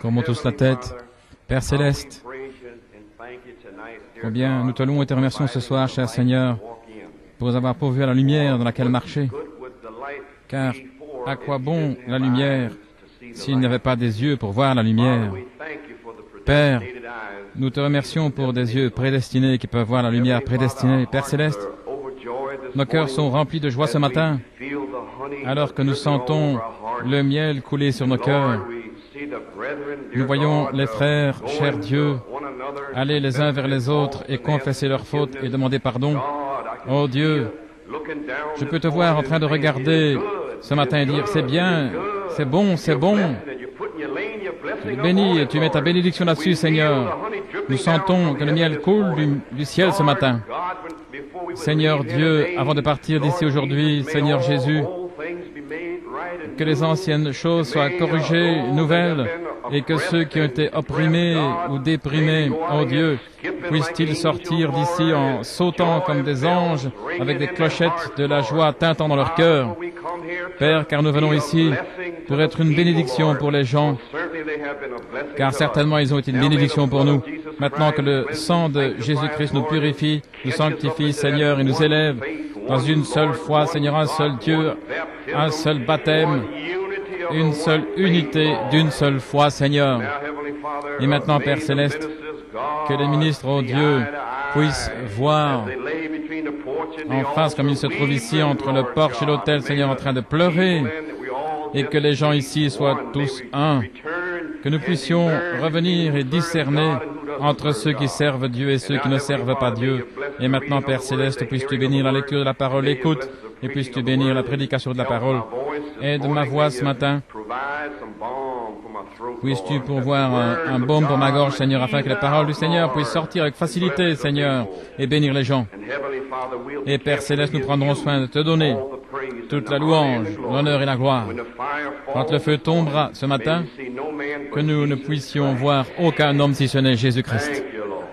Courbons tous la tête. Père Céleste, combien nous te louons et te remercions ce soir, cher Seigneur, pour nous avoir pourvu à la lumière dans laquelle marcher. Car à quoi bon la lumière s'il n'y avait pas des yeux pour voir la lumière? Père, nous te remercions pour des yeux prédestinés qui peuvent voir la lumière prédestinée. Père Céleste, nos cœurs sont remplis de joie ce matin, alors que nous sentons le miel couler sur nos cœurs. Nous voyons les frères, cher Dieu, aller les uns vers les autres et confesser leurs fautes et demander pardon. Oh Dieu, je peux te voir en train de regarder ce matin et dire, c'est bien, c'est bon, c'est bon. Tu es béni et tu mets ta bénédiction là-dessus, Seigneur. Nous sentons que le miel coule du ciel ce matin. Seigneur Dieu, avant de partir d'ici aujourd'hui, Seigneur Jésus, que les anciennes choses soient corrigées, nouvelles, et que ceux qui ont été opprimés ou déprimés, oh Dieu, puissent-ils sortir d'ici en sautant comme des anges, avec des clochettes de la joie tintant dans leur cœur. Père, car nous venons ici pour être une bénédiction pour les gens, car certainement ils ont été une bénédiction pour nous. Maintenant que le sang de Jésus-Christ nous purifie, nous sanctifie, Seigneur, et nous élève dans une seule foi, Seigneur, un seul Dieu, un seul baptême, une seule unité d'une seule foi, Seigneur. Et maintenant, Père Céleste, que les ministres, oh Dieu, puissent voir en face, comme ils se trouvent ici, entre le porche et l'autel, Seigneur, en train de pleurer, et que les gens ici soient tous un, que nous puissions revenir et discerner entre ceux qui servent Dieu et ceux qui ne servent pas Dieu. Et maintenant, Père Céleste, puisses-tu bénir la lecture de la parole, l'écoute, et puisses-tu bénir la prédication de la parole. Aide ma voix ce matin. Puisses-tu pourvoir un baume pour ma gorge, Seigneur, afin que la parole du Seigneur puisse sortir avec facilité, Seigneur, et bénir les gens. Et Père Céleste, nous prendrons soin de te donner toute la louange, l'honneur et la gloire. Quand le feu tombera ce matin, que nous ne puissions voir aucun homme si ce n'est Jésus-Christ.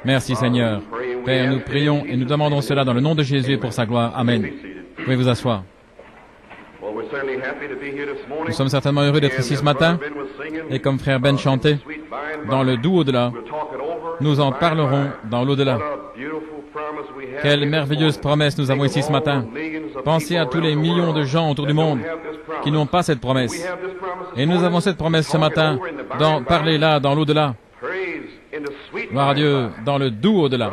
Merci Seigneur. Père, nous prions et nous demandons cela dans le nom de Jésus et pour sa gloire. Amen. Vous pouvez vous asseoir. Nous sommes certainement heureux d'être ici ce matin, et comme frère Ben chantait, dans le doux au-delà, nous en parlerons dans l'au-delà. Quelle merveilleuse promesse nous avons ici ce matin. Pensez à tous les millions de gens autour du monde qui n'ont pas cette promesse. Et nous avons cette promesse ce matin, d'en parler là, dans l'au-delà. Gloire à Dieu, dans le doux au-delà.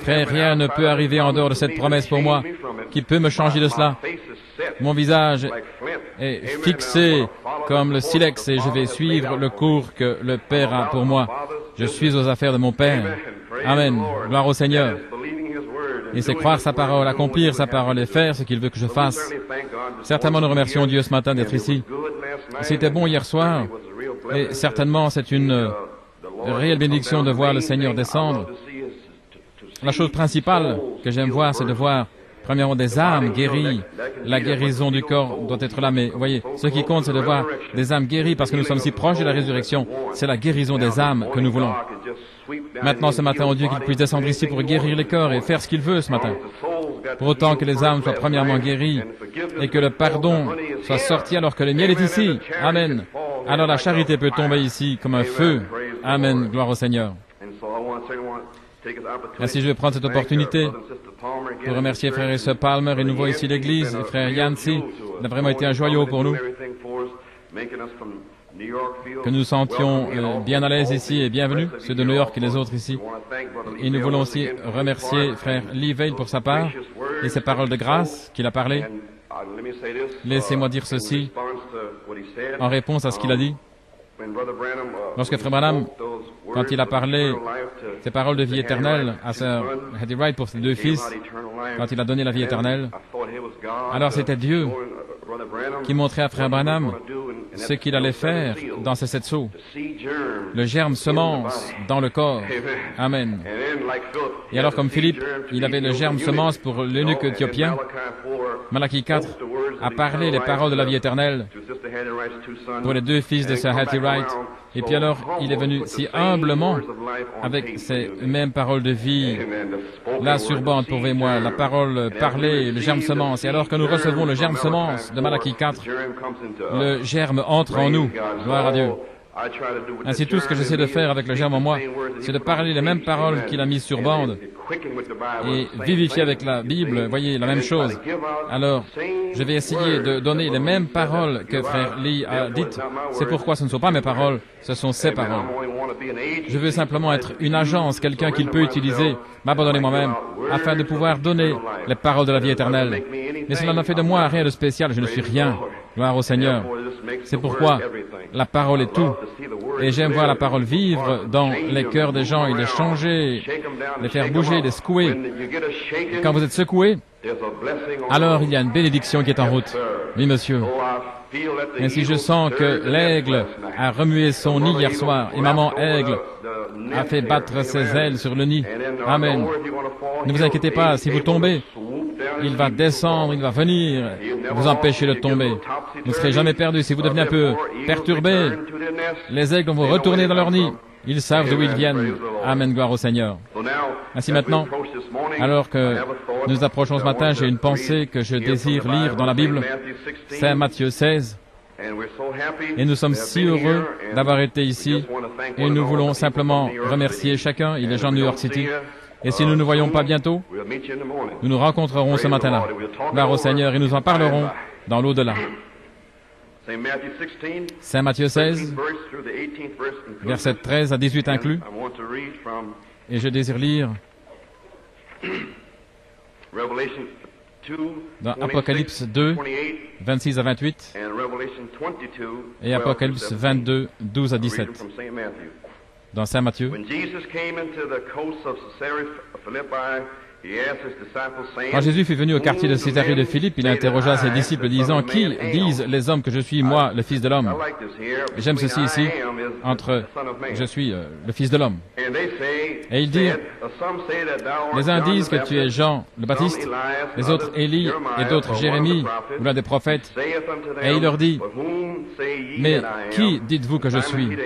Frère, rien ne peut arriver en dehors de cette promesse pour moi, qui peut me changer de cela. Mon visage est fixé comme le silex et je vais suivre le cours que le Père a pour moi. Je suis aux affaires de mon Père. Amen. Gloire au Seigneur. Et c'est croire sa parole, accomplir sa parole et faire ce qu'il veut que je fasse. Certainement, nous remercions Dieu ce matin d'être ici. C'était bon hier soir et certainement c'est une réelle bénédiction de voir le Seigneur descendre. La chose principale que j'aime voir, c'est de voir premièrement des âmes guéries. La guérison du corps doit être là, mais vous voyez, ce qui compte, c'est de voir des âmes guéries, parce que nous sommes si proches de la résurrection. C'est la guérison des âmes que nous voulons. Maintenant, ce matin, oh Dieu, qu'il puisse descendre ici pour guérir les corps et faire ce qu'il veut ce matin. Pour autant que les âmes soient premièrement guéries et que le pardon soit sorti alors que le miel est ici. Amen. alors la charité peut tomber ici comme un feu. Amen, gloire au Seigneur. Ainsi, je vais prendre cette opportunité pour remercier frère et sœur Palmer et nouveau ici l'Église, et frère Yancey. Il a vraiment été un joyau pour nous, que nous sentions bien à l'aise ici et bienvenus, ceux de New York et les autres ici. Et nous voulons aussi remercier frère Lee Vail pour sa part et ses paroles de grâce qu'il a parlé. Laissez-moi dire ceci en réponse à ce qu'il a dit. Lorsque frère Branham, quand il a parlé ses paroles de vie éternelle à sœur Hattie Wright pour ses deux fils, quand il a donné la vie éternelle, alors c'était Dieu qui montrait à frère Branham ce qu'il allait faire dans ces 7 sceaux. Le germe semence dans le corps. Amen. Et alors comme Philippe, il avait le germe semence pour l'eunuque éthiopien, Malachie 4 a parlé les paroles de la vie éternelle pour les deux fils de sœur Hattie Wright. Et puis alors, il est venu si humblement avec ces mêmes paroles de vie, là sur bande pour vous et moi, la parole parlée, le germe semence. Et alors que nous recevons le germe semence de Malachie 4, le germe entre en nous. Gloire à Dieu. Ainsi, tout ce que j'essaie de faire avec le germe en moi, c'est de parler les mêmes paroles qu'il a mises sur bande et vivifier avec la Bible, voyez, la même chose. Alors, je vais essayer de donner les mêmes paroles que frère Lee a dites. C'est pourquoi ce ne sont pas mes paroles, ce sont ses paroles. Je veux simplement être une agence, quelqu'un qu'il peut utiliser, m'abandonner moi-même, afin de pouvoir donner les paroles de la vie éternelle. Mais cela n'a fait de moi rien de spécial, je ne suis rien. Gloire au Seigneur. C'est pourquoi la parole est tout. Et j'aime voir la parole vivre dans les cœurs des gens et les changer, les faire bouger, les secouer. Et quand vous êtes secoué, alors il y a une bénédiction qui est en route. Oui, monsieur. Ainsi, je sens que l'aigle a remué son nid hier soir, et maman aigle a fait battre ses ailes sur le nid. Amen. Ne vous inquiétez pas, si vous tombez, il va descendre, il va venir vous empêcher de tomber. Vous ne serez jamais perdu. Si vous devenez un peu perturbé, les aigles vont retourner dans leur nid. Ils savent d'où ils viennent. Amen, gloire au Seigneur. Ainsi maintenant, alors que nous approchons ce matin, j'ai une pensée que je désire lire dans la Bible. C'est Matthieu 16. Et nous sommes si heureux d'avoir été ici. Et nous voulons simplement remercier chacun et les gens de New York City. Et si nous ne nous voyons pas bientôt, nous nous rencontrerons ce matin-là. Gloire au Seigneur, et nous en parlerons dans l'au-delà. Saint Matthieu 16, versets 13 à 18 inclus. Et je désire lire dans Apocalypse 2, 26 à 28, et Apocalypse 22, 12 à 17. Dans Saint Matthieu. Quand Jésus fut venu au quartier de Césarée de Philippe, il interrogea ses disciples disant, « Qui disent les hommes que je suis, moi, le Fils de l'homme ?» J'aime ceci ici, entre « Je suis le Fils de l'homme ». Et ils dirent, « Les uns disent que tu es Jean le Baptiste, les autres Élie, et d'autres Jérémie, ou l'un des prophètes. » Et il leur dit, « Mais qui dites-vous que je suis ?»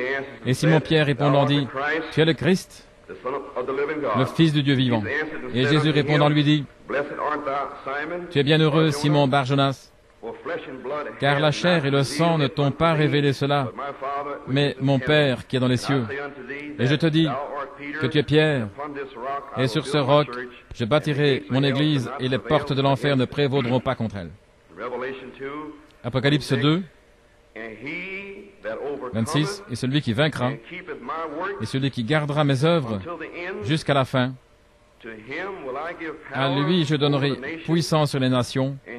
Et Simon-Pierre répondant dit, « Tu es le Christ, le Fils du Dieu vivant. » Et Jésus répondant lui dit, « Tu es bien heureux, Simon Bar-Jonas, car la chair et le sang ne t'ont pas révélé cela, mais mon Père qui est dans les cieux. Et je te dis que tu es Pierre, et sur ce roc, je bâtirai mon église, et les portes de l'enfer ne prévaudront pas contre elle. » Apocalypse 2, 26, « Et celui qui vaincra, et celui qui gardera mes œuvres jusqu'à la fin, à lui je donnerai puissance sur les nations, et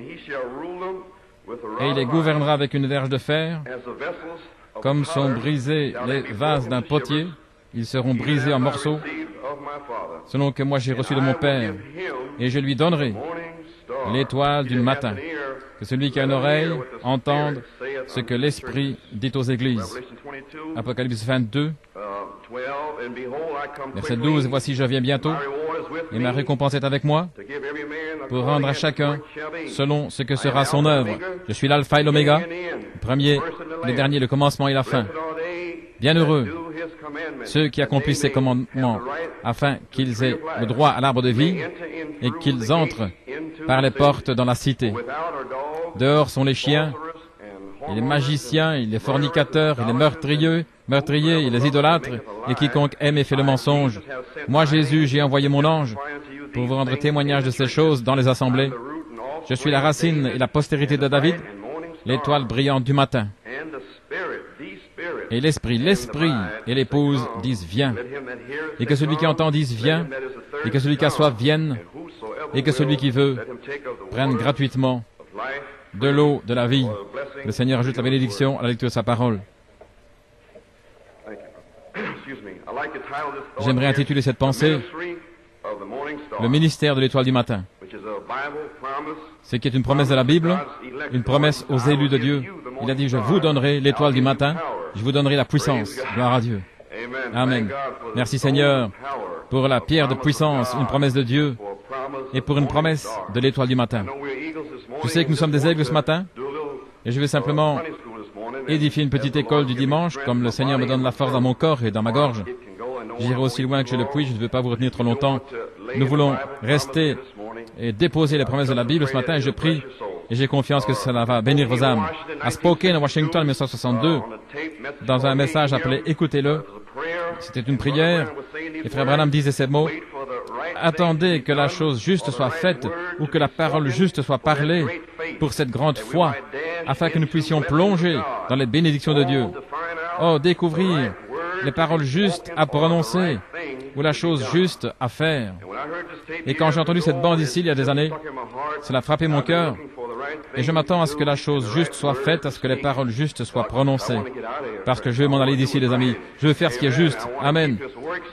il les gouvernera avec une verge de fer, comme sont brisés les vases d'un potier, ils seront brisés en morceaux, selon que moi j'ai reçu de mon Père, et je lui donnerai l'étoile du matin. Que celui qui a une oreille entende ce que l'Esprit dit aux églises. » Apocalypse 22, verset 12, « Voici, je viens bientôt, et ma récompense est avec moi, pour rendre à chacun selon ce que sera son œuvre. Je suis l'alpha et l'oméga, le premier, le dernier, le commencement et la fin. Bienheureux ceux qui accomplissent ses commandements, afin qu'ils aient le droit à l'arbre de vie, et qu'ils entrent par les portes dans la cité. Dehors sont les chiens, il est magicien, il est fornicateur, il est meurtrier, il est idolâtre, et quiconque aime et fait le mensonge. Moi, Jésus, j'ai envoyé mon ange pour vous rendre témoignage de ces choses dans les assemblées. Je suis la racine et la postérité de David, l'étoile brillante du matin. Et l'Esprit et l'épouse disent « Viens ». Et que celui qui entend dise « Viens », et que celui qui a soif vienne, et que celui qui veut prenne gratuitement de l'eau de la vie. Le Seigneur ajoute la bénédiction à la lecture de sa parole. J'aimerais intituler cette pensée « Le ministère de l'étoile du matin ». Ce qui est une promesse de la Bible, une promesse aux élus de Dieu. Il a dit « Je vous donnerai l'étoile du matin, je vous donnerai la puissance. » Gloire à Dieu. Amen. Merci Seigneur pour la pierre de puissance, une promesse de Dieu, et pour une promesse de l'étoile du matin. Je sais que nous sommes des aigles ce matin, et je vais simplement édifier une petite école du dimanche, comme le Seigneur me donne la force dans mon corps et dans ma gorge. J'irai aussi loin que je le puis, je ne veux pas vous retenir trop longtemps. Nous voulons rester et déposer les promesses de la Bible ce matin, et je prie, et j'ai confiance que cela va bénir vos âmes. À Spokane, Washington, en 1962, dans un message appelé « Écoutez-le », c'était une prière, et Frère Branham disait ces mots, « Attendez que la chose juste soit faite, ou que la parole juste soit parlée, pour cette grande foi, afin que nous puissions plonger dans les bénédictions de Dieu. Oh, découvrir les paroles justes à prononcer, ou la chose juste à faire. » Et quand j'ai entendu cette bande ici, il y a des années, cela a frappé mon cœur, et je m'attends à ce que la chose juste soit faite, à ce que les paroles justes soient prononcées. Parce que je veux m'en aller d'ici, les amis. Je veux faire ce qui est juste. Amen.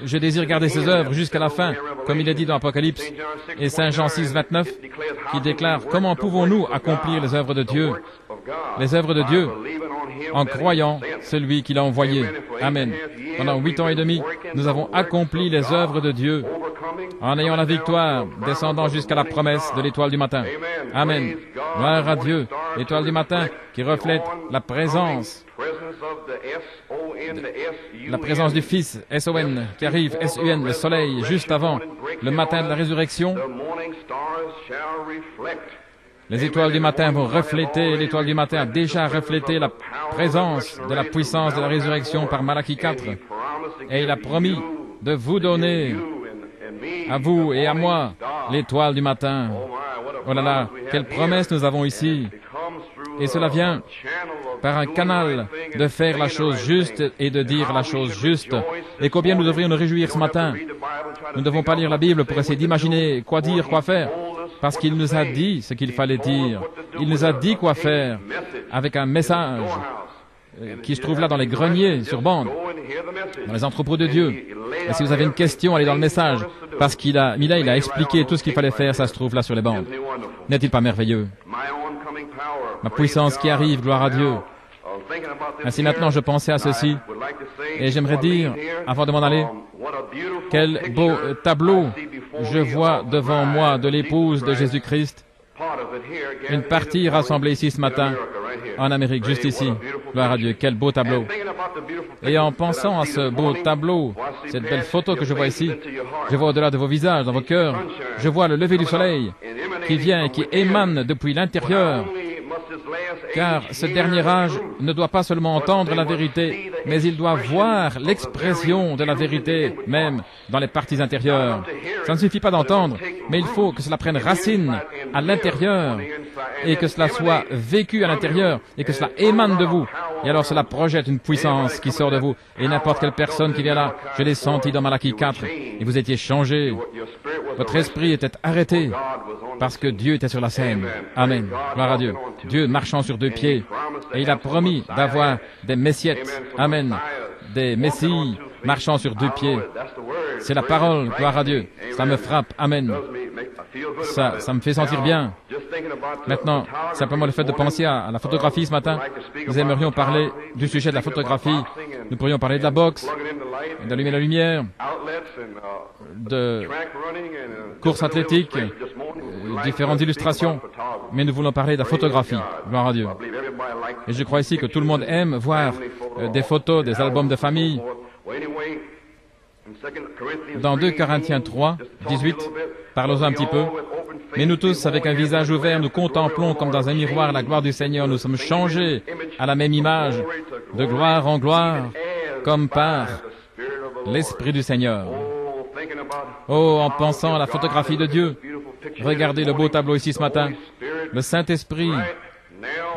Je désire garder ses œuvres jusqu'à la fin, comme il est dit dans l'Apocalypse. Et Saint Jean 6, 29, qui déclare « Comment pouvons-nous accomplir les œuvres de Dieu ?» Les œuvres de Dieu, en croyant celui qui l'a envoyé. Amen. Pendant 8 ans et demi, nous avons accompli les œuvres de Dieu, en ayant la victoire, descendant jusqu'à la promesse de l'étoile du matin. Amen. Gloire à Dieu. L'étoile du matin qui reflète la présence du Fils, S-O-N, qui arrive, S-U-N, le soleil, juste avant le matin de la résurrection. Les étoiles du matin vont refléter, l'étoile du matin a déjà reflété la présence de la puissance de la résurrection par Malachie 4. Et il a promis de vous donner, à vous et à moi, l'étoile du matin. Oh là là, quelle promesse nous avons ici. Et cela vient par un canal de faire la chose juste et de dire la chose juste. Et combien nous devrions nous réjouir ce matin. Nous ne devons pas lire la Bible pour essayer d'imaginer quoi dire, quoi faire. Parce qu'il nous a dit ce qu'il fallait dire. Il nous a dit quoi faire avec un message qui se trouve là dans les greniers sur bande, dans les entrepôts de Dieu. Et si vous avez une question, allez dans le message. Parce qu'il a expliqué tout ce qu'il fallait faire, ça se trouve là sur les bandes. N'est-il pas merveilleux? Ma puissance qui arrive, gloire à Dieu. Ainsi maintenant, je pensais à ceci, et j'aimerais dire, avant de m'en aller, quel beau tableau je vois devant moi de l'épouse de Jésus-Christ, une partie rassemblée ici ce matin, en Amérique, juste ici. Gloire à Dieu, quel beau tableau. Et en pensant à ce beau tableau, cette belle photo que je vois ici, je vois au-delà de vos visages, dans vos cœurs, je vois le lever du soleil qui vient et qui émane depuis l'intérieur. Car ce dernier âge ne doit pas seulement entendre la vérité, mais il doit voir l'expression de la vérité, même dans les parties intérieures. Ça ne suffit pas d'entendre, mais il faut que cela prenne racine à l'intérieur, et que cela soit vécu à l'intérieur, et que cela émane de vous. Et alors cela projette une puissance qui sort de vous. Et n'importe quelle personne qui vient là, je l'ai senti dans Malachie 4, et vous étiez changé. Votre esprit était arrêté, parce que Dieu était sur la scène. Amen. Gloire à Dieu. Dieu marchant sur deux pieds, et il a promis d'avoir des messiettes. Amen. Des messies marchant sur deux pieds. C'est la parole, gloire à Dieu. Ça me frappe. Amen. Ça me fait sentir bien. Maintenant, simplement le fait de penser à la photographie ce matin, nous aimerions parler du sujet de la photographie. Nous pourrions parler de la boxe, d'allumer la lumière, de course athlétique, différentes illustrations. Mais nous voulons parler de la photographie. Gloire à Dieu. Et je crois ici que tout le monde aime voir des photos, des albums de famille. Dans 2 Corinthiens 3, 18, parlons un petit peu. Mais nous tous, avec un visage ouvert, nous contemplons comme dans un miroir la gloire du Seigneur. Nous sommes changés à la même image, de gloire en gloire, comme par l'Esprit du Seigneur. Oh, en pensant à la photographie de Dieu, regardez le beau tableau ici ce matin. Le Saint-Esprit,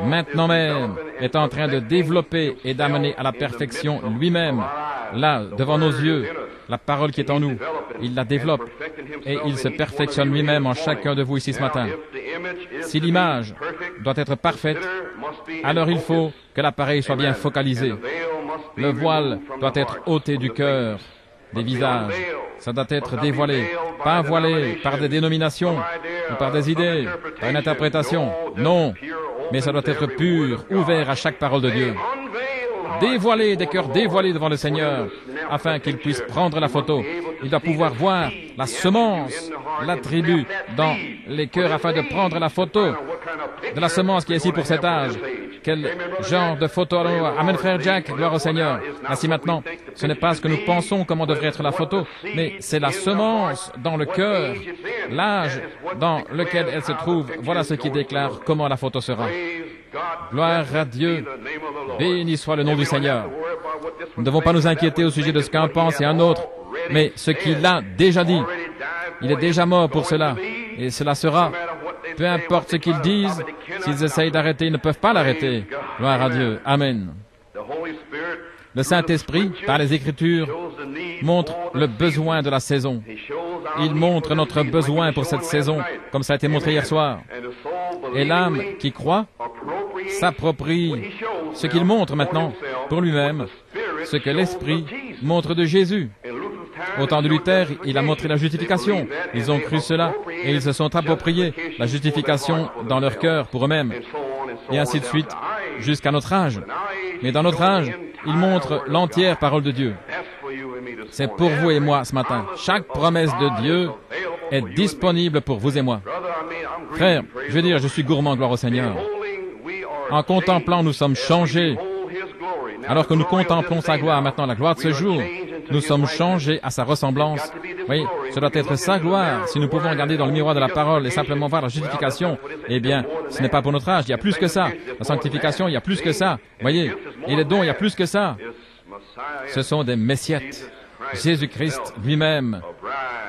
maintenant même, est en train de développer et d'amener à la perfection lui-même, là, devant nos yeux, la parole qui est en nous. Il la développe et il se perfectionne lui-même en chacun de vous ici ce matin. Si l'image doit être parfaite, alors il faut que l'appareil soit bien focalisé. Le voile doit être ôté du cœur, des visages. Ça doit être dévoilé, pas voilé par des dénominations, ou par des idées, par une interprétation. Non, mais ça doit être pur, ouvert à chaque parole de Dieu. Dévoilé, des cœurs dévoilés devant le Seigneur, afin qu'il puisse prendre la photo. Il doit pouvoir voir la semence, l'attribut dans les cœurs afin de prendre la photo de la semence qui est ici pour cet âge. Quel genre de photo allons-nous voir? Amen, frère Jack, gloire au Seigneur. Ainsi maintenant, ce n'est pas ce que nous pensons comment devrait être la photo, mais c'est la semence dans le cœur, l'âge dans lequel elle se trouve. Voilà ce qui déclare comment la photo sera. Gloire à Dieu, béni soit le nom du Seigneur. Nous ne devons pas nous inquiéter au sujet de ce qu'un pense et un autre, mais ce qu'il a déjà dit. Il est déjà mort pour cela, et cela sera. Peu importe ce qu'ils disent, s'ils essayent d'arrêter, ils ne peuvent pas l'arrêter. Gloire à Dieu. Amen. Le Saint-Esprit, par les Écritures, montre le besoin de la saison. Il montre notre besoin pour cette saison, comme ça a été montré hier soir. Et l'âme qui croit s'approprie ce qu'il montre maintenant pour lui-même, ce que l'Esprit montre de Jésus. Au temps de Luther, il a montré la justification. Ils ont cru cela et ils se sont appropriés la justification dans leur cœur pour eux-mêmes. Et ainsi de suite, jusqu'à notre âge. Mais dans notre âge, il montre l'entière parole de Dieu. C'est pour vous et moi ce matin. Chaque promesse de Dieu est disponible pour vous et moi. Frère, je veux dire, je suis gourmand, gloire au Seigneur. En contemplant, nous sommes changés. Alors que nous contemplons sa gloire, maintenant la gloire de ce jour, nous sommes changés à sa ressemblance. Oui, ce doit être sa gloire. Si nous pouvons regarder dans le miroir de la parole et simplement voir la justification, eh bien, ce n'est pas pour notre âge, il y a plus que ça. La sanctification, il y a plus que ça. Voyez, et les dons, il y a plus que ça. Ce sont des messiettes. Jésus-Christ lui-même,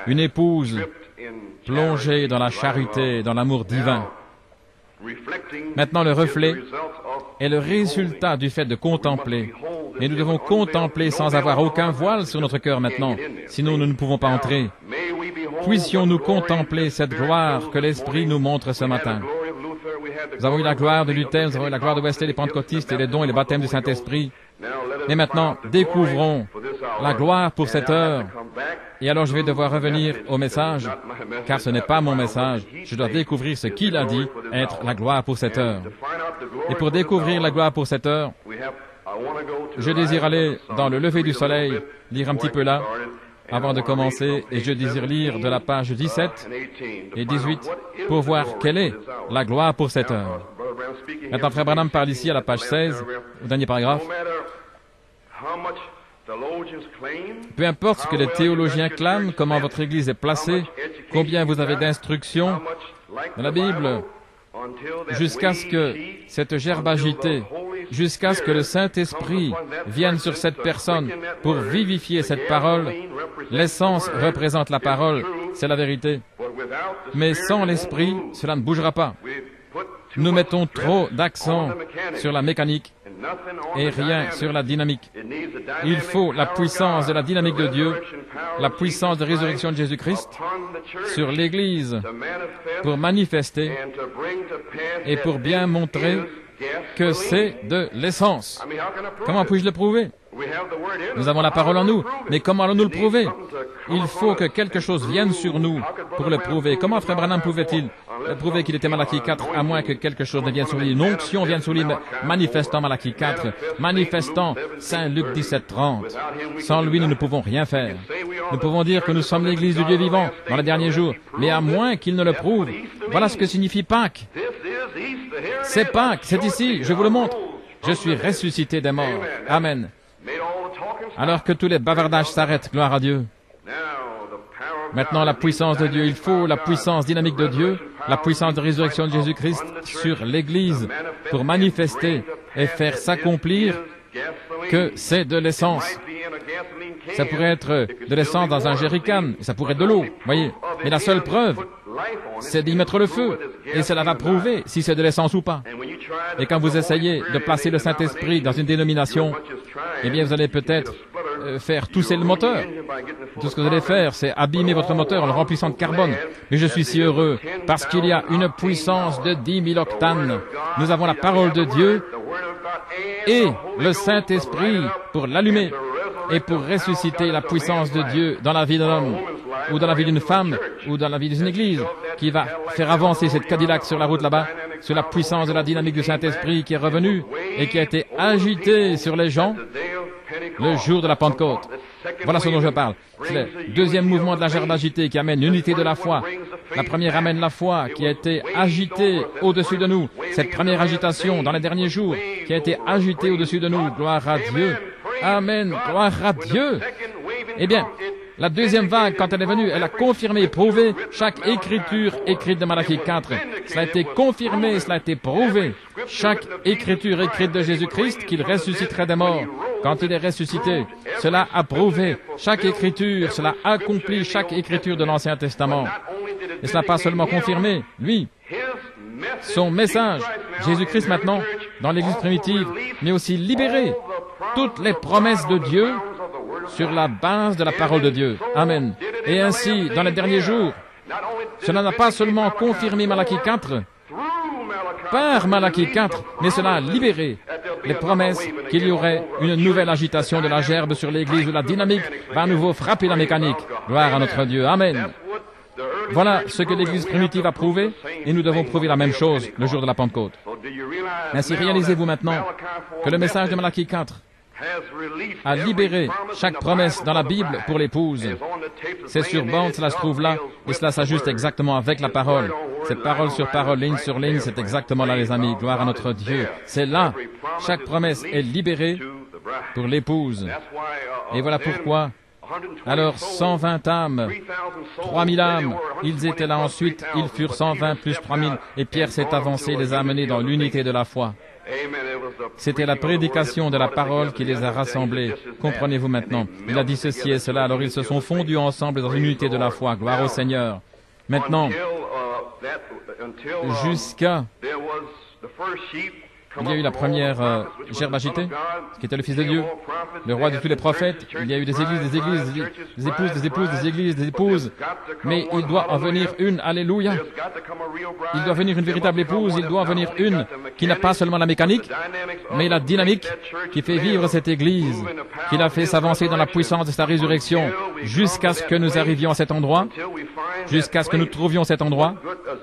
une épouse plongée dans la charité, dans l'amour divin. Maintenant, le reflet est le résultat du fait de contempler. Mais nous devons contempler sans avoir aucun voile sur notre cœur maintenant, sinon nous ne pouvons pas entrer. Puissions-nous contempler cette gloire que l'Esprit nous montre ce matin. Nous avons eu la gloire de Luther, nous avons eu la gloire de Wesley, les pentecôtistes et les dons et les baptêmes du Saint-Esprit. Mais maintenant, découvrons la gloire pour cette heure. Et alors je vais devoir revenir au message, car ce n'est pas mon message. Je dois découvrir ce qu'il a dit être la gloire pour cette heure. Et pour découvrir la gloire pour cette heure, je désire aller dans le lever du soleil, lire un petit peu là, avant de commencer, et je désire lire de la page 17 et 18 pour voir quelle est la gloire pour cette heure. Maintenant, Frère Branham parle ici à la page 16, au dernier paragraphe. Peu importe ce que les théologiens clament, comment votre Église est placée, combien vous avez d'instructions dans la Bible, jusqu'à ce que cette gerbe agitée, jusqu'à ce que le Saint-Esprit vienne sur cette personne pour vivifier cette parole. L'essence représente la parole, c'est la vérité. Mais sans l'Esprit, cela ne bougera pas. Nous mettons trop d'accent sur la mécanique et rien sur la dynamique. Il faut la puissance de la dynamique de Dieu, la puissance de résurrection de Jésus-Christ sur l'Église pour manifester et pour bien montrer que c'est de l'essence. Comment puis-je le prouver? Nous avons la parole en nous, mais comment allons-nous le prouver? Il faut que quelque chose vienne sur nous pour le prouver. Comment Frère Branham pouvait-il prouver qu'il était Malachie 4, à moins que quelque chose ne vienne sur lui? Une onction vienne sur lui, manifestant Malachie 4, manifestant Saint Luc 17, 30. Sans lui, nous ne pouvons rien faire. Nous pouvons dire que nous sommes l'Église du Dieu vivant dans les derniers jours, mais à moins qu'il ne le prouve. Voilà ce que signifie Pâques. C'est Pâques, c'est ici, je vous le montre. Je suis ressuscité des morts. Amen. Alors que tous les bavardages s'arrêtent, gloire à Dieu. Maintenant, la puissance de Dieu, il faut la puissance dynamique de Dieu la puissance de résurrection de Jésus-Christ sur l'Église pour manifester et faire s'accomplir que c'est de l'essence. Ça pourrait être de l'essence dans un jerrycan, ça pourrait être de l'eau, voyez. Mais la seule preuve, c'est d'y mettre le feu, et cela va prouver si c'est de l'essence ou pas. Et quand vous essayez de placer le Saint-Esprit dans une dénomination, eh bien vous allez peut-être faire tousser le moteur. Tout ce que vous allez faire, c'est abîmer votre moteur en le remplissant de carbone. Mais je suis si heureux, parce qu'il y a une puissance de 10 000 octanes. Nous avons la parole de Dieu et le Saint-Esprit pour l'allumer et pour ressusciter la puissance de Dieu dans la vie d'un homme, ou dans la vie d'une femme, ou dans la vie d'une église, qui va faire avancer cette Cadillac sur la route là-bas, sur la puissance de la dynamique du Saint-Esprit qui est revenue et qui a été agitée sur les gens le jour de la Pentecôte. Voilà ce dont je parle. C'est le deuxième mouvement de la gerbe agitée qui amène l'unité de la foi. La première amène la foi qui a été agitée au-dessus de nous. Cette première agitation dans les derniers jours qui a été agitée au-dessus de nous. Gloire à Dieu. Amen. Gloire à Dieu. Eh bien, la deuxième vague, quand elle est venue, elle a confirmé et prouvé chaque écriture écrite de Malachie 4. Cela a été confirmé, cela a été prouvé. Chaque écriture écrite de Jésus-Christ qu'il ressusciterait des morts. Quand il est ressuscité, cela a prouvé chaque écriture, cela accomplit chaque écriture de l'Ancien Testament. Et cela n'a pas seulement confirmé, lui, son message, Jésus-Christ maintenant, dans l'Église primitive, mais aussi libéré toutes les promesses de Dieu sur la base de la parole de Dieu. Amen. Et ainsi, dans les derniers jours, cela n'a pas seulement confirmé Malachie 4, par Malachie 4, mais cela a libéré les promesses qu'il y aurait une nouvelle agitation de la gerbe sur l'Église où la dynamique va à nouveau frapper la mécanique. Gloire à notre Dieu. Amen. Voilà ce que l'Église primitive a prouvé, et nous devons prouver la même chose le jour de la Pentecôte. Ainsi, réalisez-vous maintenant que le message de Malachie 4 a libéré chaque promesse dans la Bible pour l'épouse. C'est sur bande, cela se trouve là, et cela s'ajuste exactement avec la parole. C'est parole sur parole, ligne sur ligne, c'est exactement là, les amis. Gloire à notre Dieu. C'est là. Chaque promesse est libérée pour l'épouse. Et voilà pourquoi. Alors 120 âmes, 3000 âmes, ils étaient là ensuite, ils furent 120 plus 3000, et Pierre s'est avancé et les a amenés dans l'unité de la foi. C'était la prédication de la parole qui les a rassemblés. Comprenez-vous maintenant? Il a dit ceci et cela, alors ils se sont fondus ensemble dans une unité de la foi. Gloire au Seigneur. Maintenant, jusqu'à... Il y a eu la première gerbe agitée, qui était le Fils de Dieu, le roi de tous les prophètes. Il y a eu des églises, des épouses, des épouses, des églises, des épouses. Mais il doit en venir une, alléluia. Il doit venir une véritable épouse, il doit en venir une qui n'a pas seulement la mécanique, mais la dynamique qui fait vivre cette église, qui l'a fait s'avancer dans la puissance de sa résurrection, jusqu'à ce que nous arrivions à cet endroit, jusqu'à ce que nous trouvions cet endroit.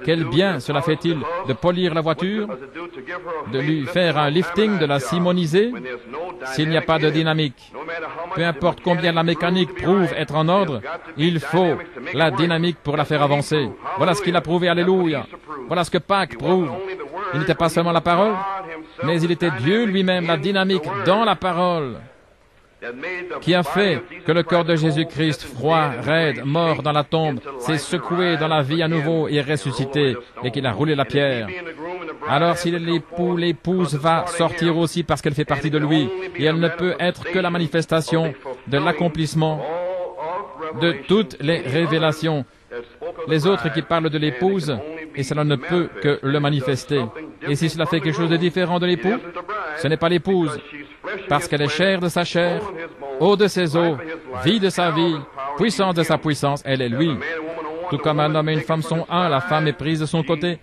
Quel bien cela fait-il de polir la voiture, de lui faire un lifting, de la simoniser, s'il n'y a pas de dynamique. Peu importe combien la mécanique prouve être en ordre, il faut la dynamique pour la faire avancer. Voilà ce qu'il a prouvé, alléluia. Voilà ce que Pâques prouve. Il n'était pas seulement la parole, mais il était Dieu lui-même, la dynamique dans la parole, qui a fait que le corps de Jésus-Christ, froid, raide, mort dans la tombe, s'est secoué dans la vie à nouveau et est ressuscité, et qu'il a roulé la pierre. Alors si l'époux, l'épouse va sortir aussi parce qu'elle fait partie de lui, et elle ne peut être que la manifestation de l'accomplissement de toutes les révélations. Les autres qui parlent de l'épouse, et cela ne peut que le manifester. Et si cela fait quelque chose de différent de l'époux, ce n'est pas l'épouse, parce qu'elle est chair de sa chair, eau de ses eaux, vie de sa vie, puissance de sa puissance, elle est lui. Tout comme un homme et une femme sont un, la femme est prise de son côté.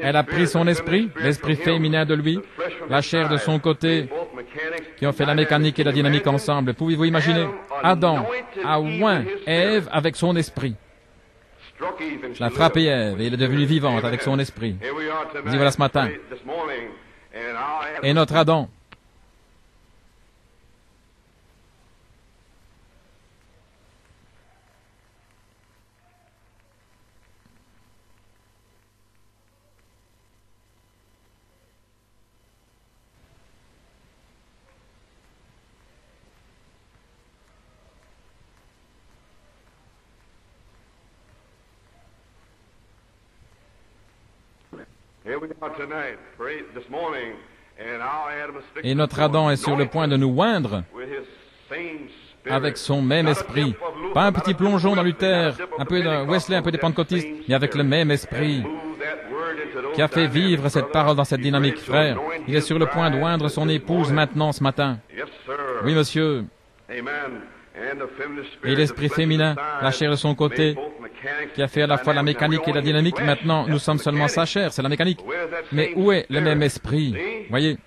Elle a pris son esprit, l'esprit féminin de lui, la chair de son côté, qui ont fait la mécanique et la dynamique ensemble. Pouvez-vous imaginer? Adam a oint Ève avec son esprit. Il a frappé Ève et elle est devenue vivante avec son esprit. Nous y voilà ce matin. Et notre Adam, Et notre Adam est sur le point de nous oindre avec son même esprit. Pas un petit plongeon dans Luther, un peu de Wesley, un peu des pentecôtistes, mais avec le même esprit qui a fait vivre cette parole dans cette dynamique, frère. Il est sur le point d'oindre son épouse maintenant, ce matin. Oui, monsieur. Et l'esprit féminin, la chair de son côté, qui a fait à la fois la mécanique et la dynamique, maintenant nous sommes seulement sa chair, c'est la mécanique. Mais où est le même esprit? Voyez,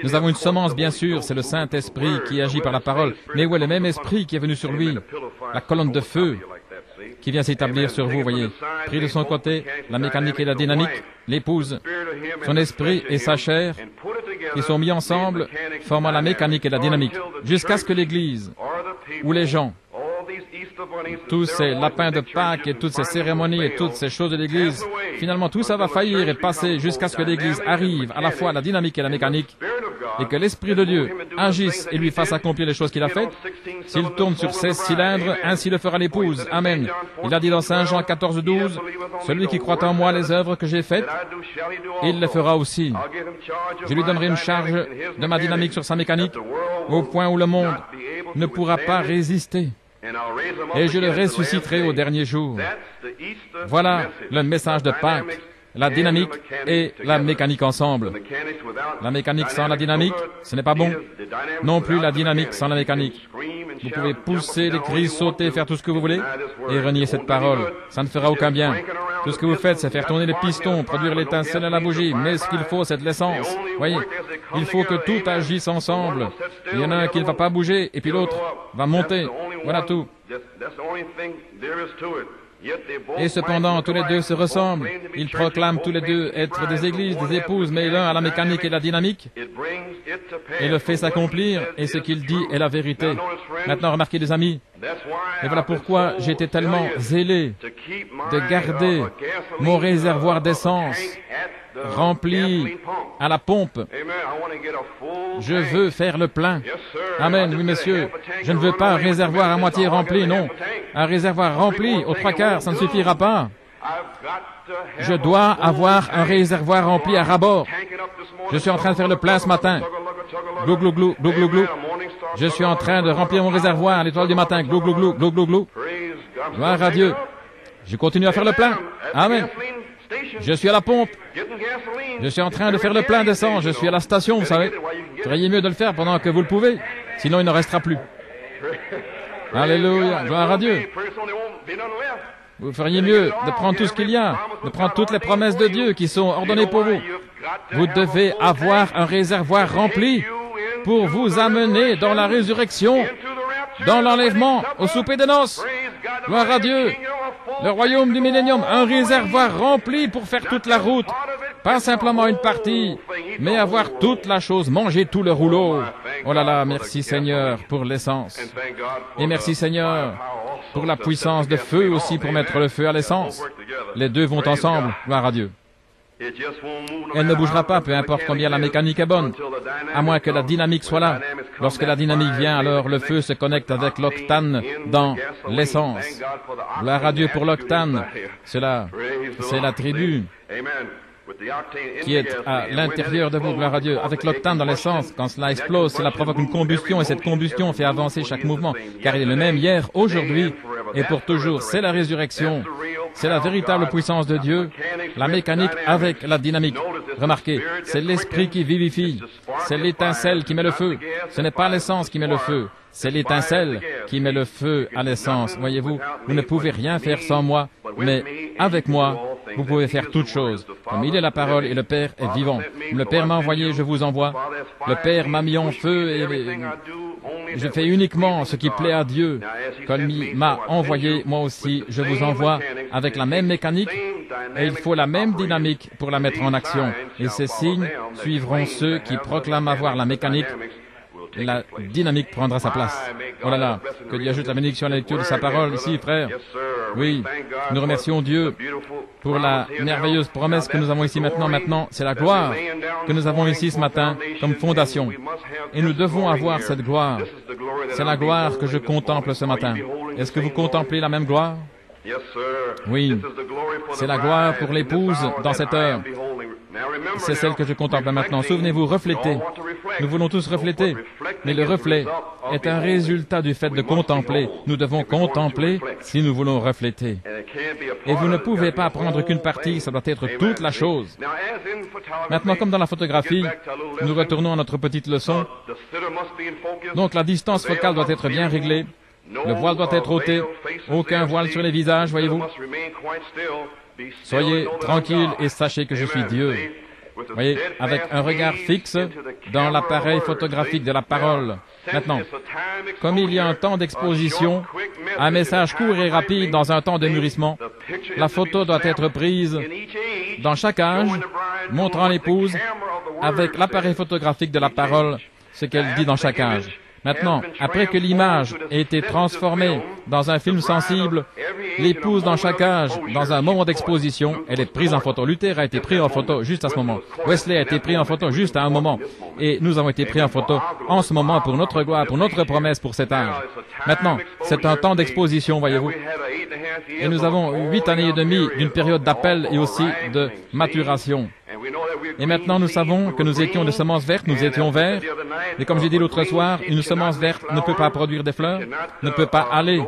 nous avons une semence, bien sûr, c'est le Saint-Esprit qui agit par la parole. Mais où est le même esprit qui est venu sur lui? La colonne de feu qui vient s'établir sur vous, voyez. Pris de son côté, la mécanique et la dynamique, l'épouse, son esprit et sa chair, qui sont mis ensemble, formant la mécanique et la dynamique, jusqu'à ce que l'Église, ou les gens, tous ces lapins de Pâques et toutes ces cérémonies et toutes ces choses de l'Église, finalement tout ça va faillir et passer jusqu'à ce que l'Église arrive à la fois à la dynamique et la mécanique, et que l'Esprit de Dieu agisse et lui fasse accomplir les choses qu'il a faites. S'il tourne sur 16 cylindres, ainsi le fera l'épouse. Amen. Il a dit dans Saint Jean 14, 12, « Celui qui croit en moi les œuvres que j'ai faites, il les fera aussi. » Je lui donnerai une charge de ma dynamique sur sa mécanique, au point où le monde ne pourra pas résister. Et je le ressusciterai au dernier jour. Voilà le message de Pâques, la dynamique et la mécanique ensemble. La mécanique sans la dynamique, ce n'est pas bon. Non plus la dynamique sans la mécanique. Vous pouvez pousser des cris, sauter, faire tout ce que vous voulez et renier cette parole. Ça ne fera aucun bien. Tout ce que vous faites, c'est faire tourner les pistons, produire l'étincelle à la bougie. Mais ce qu'il faut, c'est de l'essence. Voyez, il faut que tout agisse ensemble. Il y en a un qui ne va pas bouger et puis l'autre va monter. Voilà tout. Et cependant, tous les deux se ressemblent. Ils proclament tous les deux être des églises, des épouses, mais l'un a la mécanique et la dynamique, et le fait s'accomplir, et ce qu'il dit est la vérité. Maintenant, remarquez, les amis, et voilà pourquoi j'étais tellement zélé de garder mon réservoir d'essence rempli à la pompe. Je veux faire le plein. Amen, oui, monsieur. Je ne veux pas un réservoir à moitié rempli, non. Un réservoir rempli aux 3/4, ça ne suffira pas. Je dois avoir un réservoir rempli à ras-bord. Je suis en train de faire le plein ce matin. Glou, glou, glou, glou, glou, glou. Je suis en train de remplir mon réservoir à l'étoile du matin. Glou, glou, glou, glou, glou, glou. Gloire à Dieu. Je continue à faire le plein. Amen. Je suis à la pompe. Je suis en train de faire le plein d'essence. Je suis à la station, vous savez. Vous feriez mieux de le faire pendant que vous le pouvez. Sinon, il ne restera plus. Alléluia. Gloire à Dieu. Vous feriez mieux de prendre tout ce qu'il y a, de prendre toutes les promesses de Dieu qui sont ordonnées pour vous. Vous devez avoir un réservoir rempli pour vous amener dans la résurrection, dans l'enlèvement, au souper de noces. Gloire à Dieu. Le royaume du millénium, un réservoir rempli pour faire toute la route. Pas simplement une partie, mais avoir toute la chose, manger tout le rouleau. Oh là là, merci Seigneur pour l'essence. Et merci Seigneur pour la puissance de feu aussi pour mettre le feu à l'essence. Les deux vont ensemble, gloire à Dieu. Elle ne bougera pas, peu importe combien la mécanique est bonne, à moins que la dynamique soit là. Lorsque la dynamique vient, alors le feu se connecte avec l'octane dans l'essence. Gloire à Dieu pour l'octane. Cela, c'est la tribu qui est à l'intérieur de vous, gloire à Dieu, avec l'octane dans l'essence. Quand cela explose, cela provoque une combustion, et cette combustion fait avancer chaque mouvement, car il est le même hier, aujourd'hui et pour toujours. C'est la résurrection, c'est la véritable puissance de Dieu, la mécanique avec la dynamique. Remarquez, c'est l'esprit qui vivifie, c'est l'étincelle qui met le feu, ce n'est pas l'essence qui met le feu, c'est l'étincelle qui met le feu à l'essence. Voyez-vous, vous ne pouvez rien faire sans moi, mais avec moi, vous pouvez faire toutes choses. Comme il est la parole et le Père est vivant. Le Père m'a envoyé, je vous envoie. Le Père m'a mis en feu et je fais uniquement ce qui plaît à Dieu. Comme il m'a envoyé, moi aussi, je vous envoie avec la même mécanique et il faut la même dynamique pour la mettre en action. Et ces signes suivront ceux qui proclament avoir la mécanique. La dynamique prendra sa place. Oh là là, que Dieu ajoute la bénédiction à la lecture de sa parole ici, frère. Oui, nous remercions Dieu pour la merveilleuse promesse que nous avons ici maintenant. Maintenant, c'est la gloire que nous avons ici ce matin comme fondation. Et nous devons avoir cette gloire. C'est la gloire que je contemple ce matin. Est-ce que vous contemplez la même gloire? Oui, c'est la gloire pour l'épouse dans cette heure. c'est celle que je contemple maintenant. Souvenez-vous, refléter. Nous voulons tous refléter, mais le reflet est un résultat du fait de contempler. Nous devons contempler si nous voulons refléter. Et vous ne pouvez pas prendre qu'une partie, ça doit être toute la chose. Maintenant, comme dans la photographie, nous retournons à notre petite leçon. Donc la distance focale doit être bien réglée. Le voile doit être ôté. Aucun voile sur les visages, voyez-vous. Soyez tranquilles et sachez que je suis Dieu. Voyez, avec un regard fixe dans l'appareil photographique de la parole. Maintenant, comme il y a un temps d'exposition, un message court et rapide dans un temps de mûrissement, la photo doit être prise dans chaque âge, montrant l'épouse avec l'appareil photographique de la parole, ce qu'elle dit dans chaque âge. Maintenant, après que l'image ait été transformée dans un film sensible, l'épouse dans chaque âge, dans un moment d'exposition, elle est prise en photo. Luther a été pris en photo juste à ce moment. Wesley a été pris en photo juste à un moment. Et nous avons été pris en photo en ce moment pour notre gloire, pour notre promesse, pour cet âge. Maintenant, c'est un temps d'exposition, voyez-vous. Et nous avons 8 années et demie d'une période d'appel et aussi de maturation. Et maintenant, nous savons que nous étions des semences vertes, nous étions verts. Et comme j'ai dit l'autre soir, une semence verte ne peut pas produire des fleurs, ne peut pas aller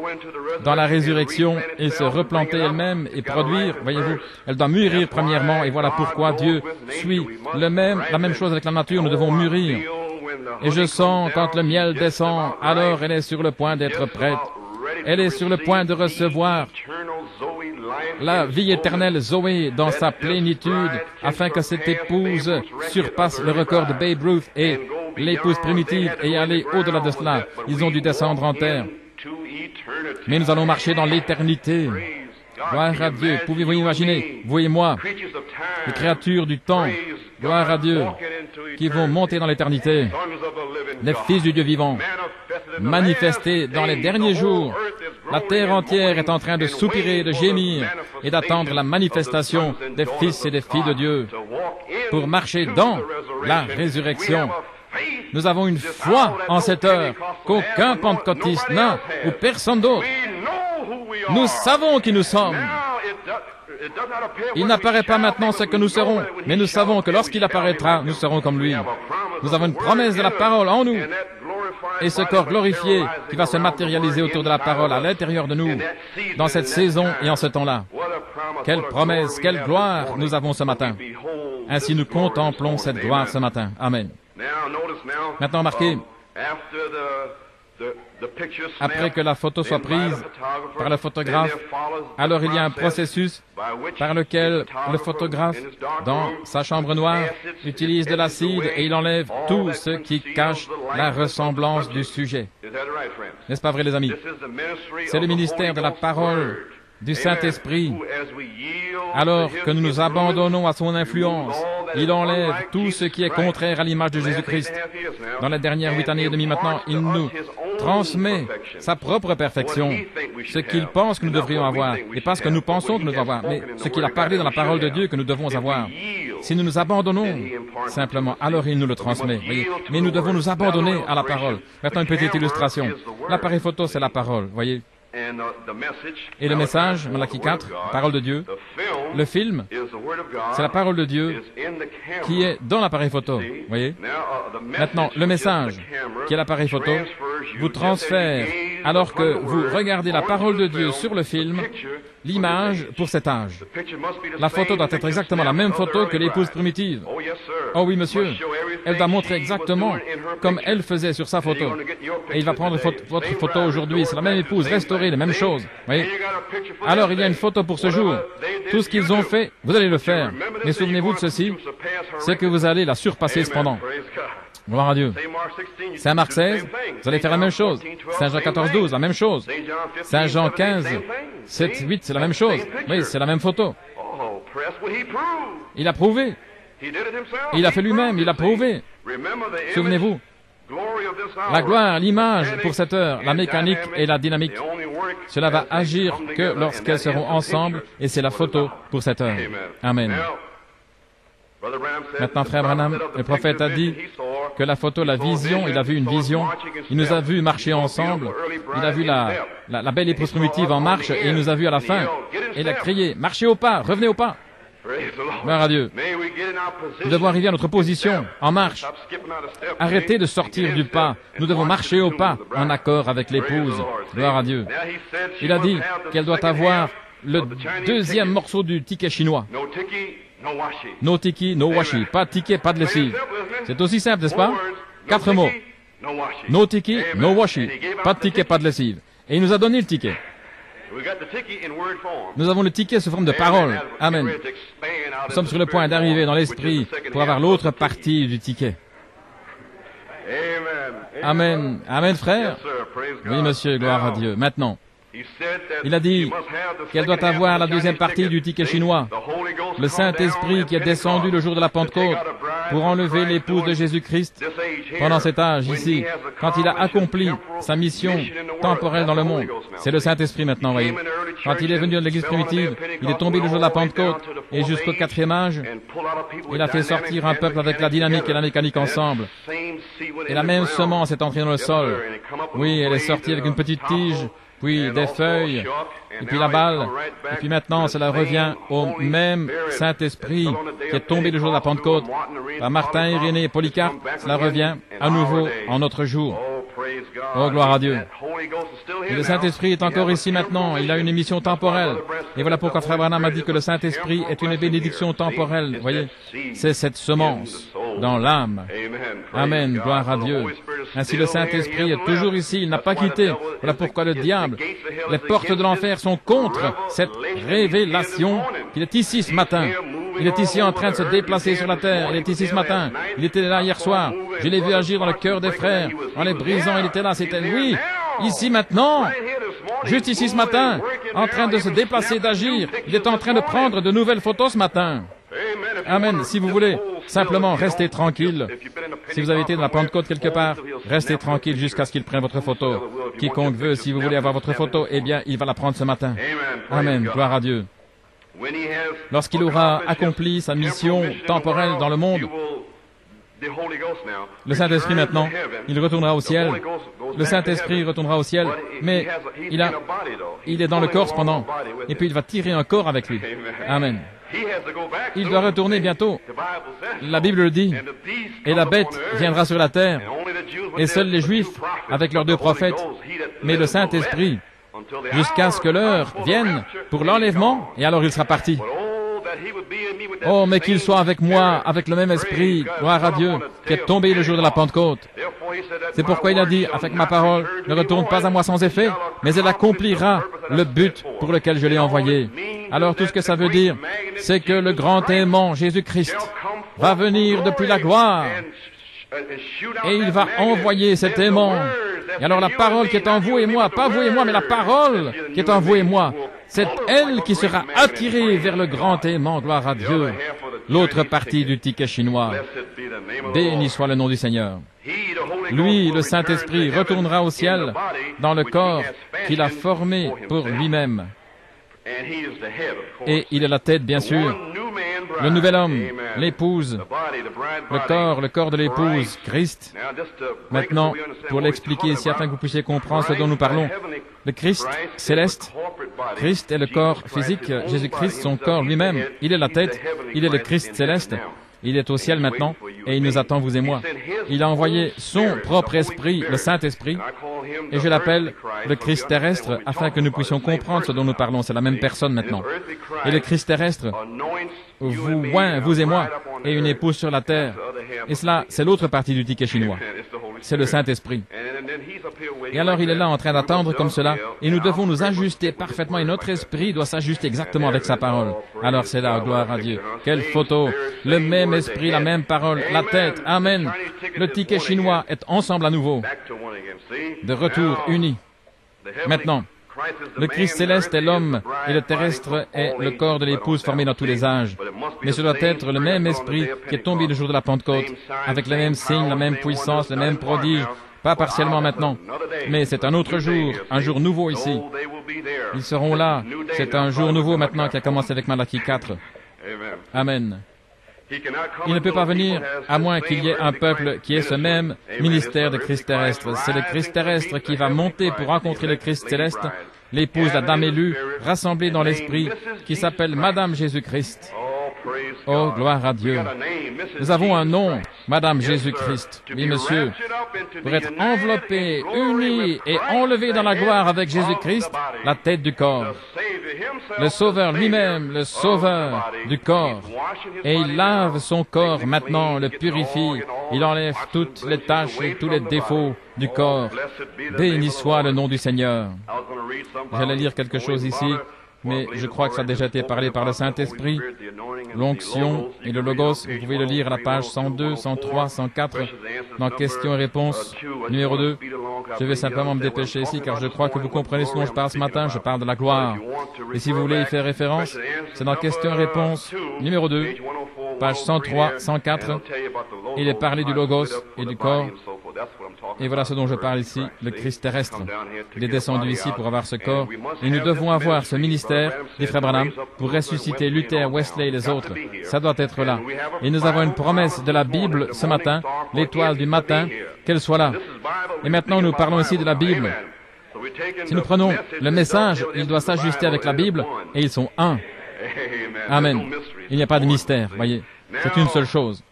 dans la résurrection et se replanter elle-même et produire, voyez-vous. Elle doit mûrir premièrement, et voilà pourquoi Dieu suit la même chose avec la nature, nous devons mûrir. Et je sens, quand le miel descend, alors elle est sur le point d'être prête. Elle est sur le point de recevoir la vie éternelle Zoé dans sa plénitude, afin que cette épouse surpasse le record de Babe Ruth et l'épouse primitive et aller au-delà de cela. Ils ont dû descendre en terre. Mais nous allons marcher dans l'éternité. Gloire à Dieu. Pouvez-vous imaginer, vous et moi, les créatures du temps, gloire à Dieu, qui vont monter dans l'éternité, les fils du Dieu vivant, manifestés dans les derniers jours. La terre entière est en train de soupirer, de gémir et d'attendre la manifestation des fils et des filles de Dieu pour marcher dans la résurrection. Nous avons une foi en cette heure qu'aucun pentecôtiste n'a ou personne d'autre. Nous savons qui nous sommes. Il n'apparaît pas maintenant ce que nous serons, mais nous savons que lorsqu'il apparaîtra, nous serons comme lui. Nous avons une promesse de la parole en nous. Et ce corps glorifié qui va se matérialiser autour de la parole à l'intérieur de nous, dans cette saison et en ce temps-là. Quelle promesse, quelle gloire nous avons ce matin. Ainsi nous contemplons cette gloire ce matin. Amen. Maintenant, remarquez, après que la photo soit prise par le photographe, alors il y a un processus par lequel le photographe, dans sa chambre noire, utilise de l'acide et il enlève tout ce qui cache la ressemblance du sujet. N'est-ce pas vrai, les amis? C'est le ministère de la parole du Saint-Esprit. Alors que nous nous abandonnons à son influence, il enlève tout ce qui est contraire à l'image de Jésus-Christ. Dans les dernières 8 années et demie maintenant, il nous transmet sa propre perfection, ce qu'il pense que nous devrions avoir, et pas ce que nous pensons que nous devons avoir, mais ce qu'il a parlé dans la parole de Dieu que nous devons avoir. Si nous nous abandonnons simplement, alors il nous le transmet. Voyez. Mais nous devons nous abandonner à la parole. Maintenant, une petite illustration. L'appareil photo, c'est la parole, voyez. Et le message, Malachie 4, parole de Dieu. Le film, c'est la parole de Dieu qui est dans l'appareil photo. Voyez? Maintenant, le message, qui est l'appareil photo, vous transfère, alors que vous regardez la parole de Dieu sur le film, l'image pour cet âge. La photo doit être exactement la même photo que l'épouse primitive. Oh oui, monsieur. Elle doit montrer exactement comme elle faisait sur sa photo. Et il va prendre votre photo aujourd'hui. C'est la même épouse, restaurée, les mêmes choses. Voyez? Alors, il y a une photo pour ce jour. Tout ce qu'ils ont fait, vous allez le faire. Mais souvenez-vous de ceci, c'est que vous allez la surpasser cependant. Gloire à Dieu. Saint Marc 16, vous allez faire la même chose. Saint Jean 14, 12, la même chose. Saint Jean 15, 7, 8, c'est la même chose. Oui, c'est la même photo. Il a prouvé. Il a fait lui-même, il a prouvé. Souvenez-vous, la gloire, l'image pour cette heure, la mécanique et la dynamique, cela va agir que lorsqu'elles seront ensemble, et c'est la photo pour cette heure. Amen. Maintenant, frère Branham, le prophète a dit que la photo, la vision, il a vu une vision, il nous a vu marcher ensemble, il a vu la belle épouse primitive en marche, et il nous a vu à la fin, et il a crié, marchez au pas, revenez au pas. Gloire à Dieu. Nous devons arriver à notre position, en marche. Arrêtez de sortir du pas. Nous devons marcher au pas, en accord avec l'épouse. Gloire à Dieu. Il a dit qu'elle doit avoir le deuxième morceau du ticket chinois. No tiki, no washi. Pas de ticket, pas de lessive. C'est aussi simple, n'est-ce pas? 4 mots. No tiki, no washi. Pas de ticket, pas de lessive. Et il nous a donné le ticket. Nous avons le ticket sous forme de parole. Amen. Nous sommes sur le point d'arriver dans l'esprit pour avoir l'autre partie du ticket. Amen. Amen, frère. Oui, monsieur, gloire à Dieu. Maintenant, il a dit qu'elle doit avoir la deuxième partie du ticket chinois, le Saint-Esprit qui est descendu le jour de la Pentecôte pour enlever l'épouse de Jésus-Christ pendant cet âge ici, quand il a accompli sa mission temporelle dans le monde. C'est le Saint-Esprit maintenant, voyez. Quand il est venu de l'Église primitive, il est tombé le jour de la Pentecôte et jusqu'au 4e âge, il a fait sortir un peuple avec la dynamique et la mécanique ensemble. Et la même semence est entrée dans le sol. Oui, elle est sortie avec une petite tige, puis des feuilles, et puis la balle, et puis maintenant cela revient au même Saint-Esprit qui est tombé le jour de la Pentecôte, par Martin, Irénée et Polycarpe, cela revient à nouveau en notre jour. Oh, gloire à Dieu. Et le Saint-Esprit est encore ici maintenant, il a une émission temporelle. Et voilà pourquoi Frère Branham a dit que le Saint-Esprit est une bénédiction temporelle. Vous voyez, c'est cette semence dans l'âme. Amen, gloire à Dieu. Ainsi le Saint-Esprit est toujours ici, il n'a pas quitté. Voilà pourquoi le diable, les portes de l'enfer sont contre cette révélation qu'il est ici ce matin. Il est ici en train de se déplacer sur la terre. Il est ici ce matin. Il était là hier soir. Je l'ai vu agir dans le cœur des frères. En les brisant, il était là. C'était lui. Ici maintenant. Juste ici ce matin. En train de se déplacer, d'agir. Il est en train de prendre de nouvelles photos ce matin. Amen. Si vous voulez, simplement restez tranquille. Si vous avez été dans la Pentecôte quelque part, restez tranquille jusqu'à ce qu'il prenne votre photo. Quiconque veut, si vous voulez avoir votre photo, eh bien, il va la prendre ce matin. Amen. Gloire à Dieu. Lorsqu'il aura accompli sa mission temporelle dans le monde, le Saint-Esprit maintenant, il retournera au ciel. Le Saint-Esprit retournera au ciel, mais il est dans le corps cependant. Et puis il va tirer un corps avec lui. Amen. Il doit retourner bientôt. La Bible le dit. Et la bête viendra sur la terre. Et seuls les Juifs, avec leurs 2 prophètes, mais le Saint-Esprit, jusqu'à ce que l'heure vienne pour l'enlèvement, et alors il sera parti. Oh, mais qu'il soit avec moi, avec le même esprit, gloire à Dieu, qui est tombé le jour de la Pentecôte. C'est pourquoi il a dit, avec ma parole, ne retourne pas à moi sans effet, mais elle accomplira le but pour lequel je l'ai envoyé. Alors tout ce que ça veut dire, c'est que le grand aimant, Jésus-Christ, va venir depuis la gloire, et il va envoyer cet aimant. Et alors la parole qui est en vous et moi, pas vous et moi, mais la parole qui est en vous et moi, c'est elle qui sera attirée vers le grand aimant, gloire à Dieu. L'autre partie du ticket chinois. Béni soit le nom du Seigneur. Lui, le Saint-Esprit, retournera au ciel dans le corps qu'il a formé pour lui-même. Et il est la tête, bien sûr. Le nouvel homme, l'épouse, le corps de l'épouse, Christ. Maintenant, pour l'expliquer ici, afin que vous puissiez comprendre ce dont nous parlons, le Christ céleste, Christ est le corps physique, Jésus-Christ, son corps lui-même, il est la tête, il est le Christ céleste. Il est au ciel maintenant, et il nous attend, vous et moi. Il a envoyé son propre esprit, le Saint-Esprit, et je l'appelle le Christ terrestre, afin que nous puissions comprendre ce dont nous parlons. C'est la même personne maintenant. Et le Christ terrestre vous oint, vous et moi, et une épouse sur la terre. Et cela, c'est l'autre partie du ticket chinois. C'est le Saint-Esprit. Et alors il est là en train d'attendre comme cela, et nous devons nous ajuster parfaitement, et notre esprit doit s'ajuster exactement avec sa parole. Alors c'est là, gloire à Dieu. Quelle photo! Le même esprit, la même parole, la tête. Amen. Le ticket chinois est ensemble à nouveau. De retour, unis. Maintenant, le Christ céleste est l'homme et le terrestre est le corps de l'épouse formé dans tous les âges. Mais ce doit être le même esprit qui est tombé le jour de la Pentecôte, avec les mêmes signes, la même puissance, le même prodige, pas partiellement maintenant, mais c'est un autre jour, un jour nouveau ici. Ils seront là. C'est un jour nouveau maintenant qui a commencé avec Malachie 4. Amen. Il ne peut pas venir à moins qu'il y ait un peuple qui ait ce même ministère de Christ terrestre. C'est le Christ terrestre qui va monter pour rencontrer le Christ céleste, l'épouse, la dame élue, rassemblée dans l'esprit, qui s'appelle Madame Jésus-Christ. Oh, gloire à Dieu. Nous avons un nom, Madame Jésus-Christ. Oui, monsieur. Pour être enveloppé, uni et enlevé dans la gloire avec Jésus-Christ, la tête du corps. Le Sauveur lui-même, le Sauveur du corps. Et il lave son corps maintenant, le purifie. Il enlève toutes les taches et tous les défauts du corps. Béni soit le nom du Seigneur. J'allais lire quelque chose ici, mais je crois que ça a déjà été parlé par le Saint-Esprit. L'onction et le logos, vous pouvez le lire à la page 102, 103, 104, dans questions et réponses, numéro 2. Je vais simplement me dépêcher ici, car je crois que vous comprenez ce dont je parle ce matin, je parle de la gloire. Et si vous voulez y faire référence, c'est dans questions et réponses, numéro 2, page 103, 104. Il est parlé du logos et du corps. Et voilà ce dont je parle ici, le Christ terrestre. Il est descendu ici pour avoir ce corps. Et nous devons avoir ce ministère, dit Frère Branham, pour ressusciter Luther, Wesley et les autres. Ça doit être là. Et nous avons une promesse de la Bible ce matin, l'étoile du matin, qu'elle soit là. Et maintenant, nous parlons ici de la Bible. Si nous prenons le message, il doit s'ajuster avec la Bible, et ils sont un. Amen. Il n'y a pas de mystère, voyez. C'est une seule chose.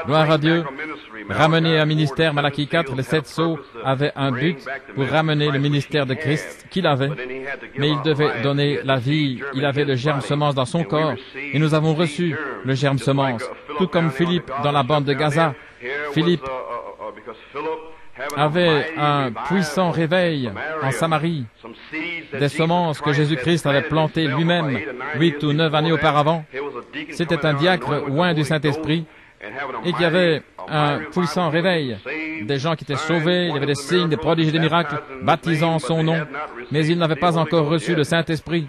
Gloire à Dieu. Ramener un ministère, Malachie 4, les 7 sceaux avaient un but pour ramener le ministère de Christ qu'il avait. Mais il devait donner la vie. Il avait le germe semence dans son corps. Et nous avons reçu le germe semence. Tout comme Philippe dans la bande de Gaza. Philippe avait un puissant réveil en Samarie, des semences que Jésus-Christ avait plantées lui-même 8 ou 9 années auparavant. C'était un diacre oint du Saint-Esprit et qui avait un puissant réveil. Des gens qui étaient sauvés, il y avait des signes, des prodiges et des miracles, baptisant en son nom, mais ils n'avaient pas encore reçu le Saint-Esprit.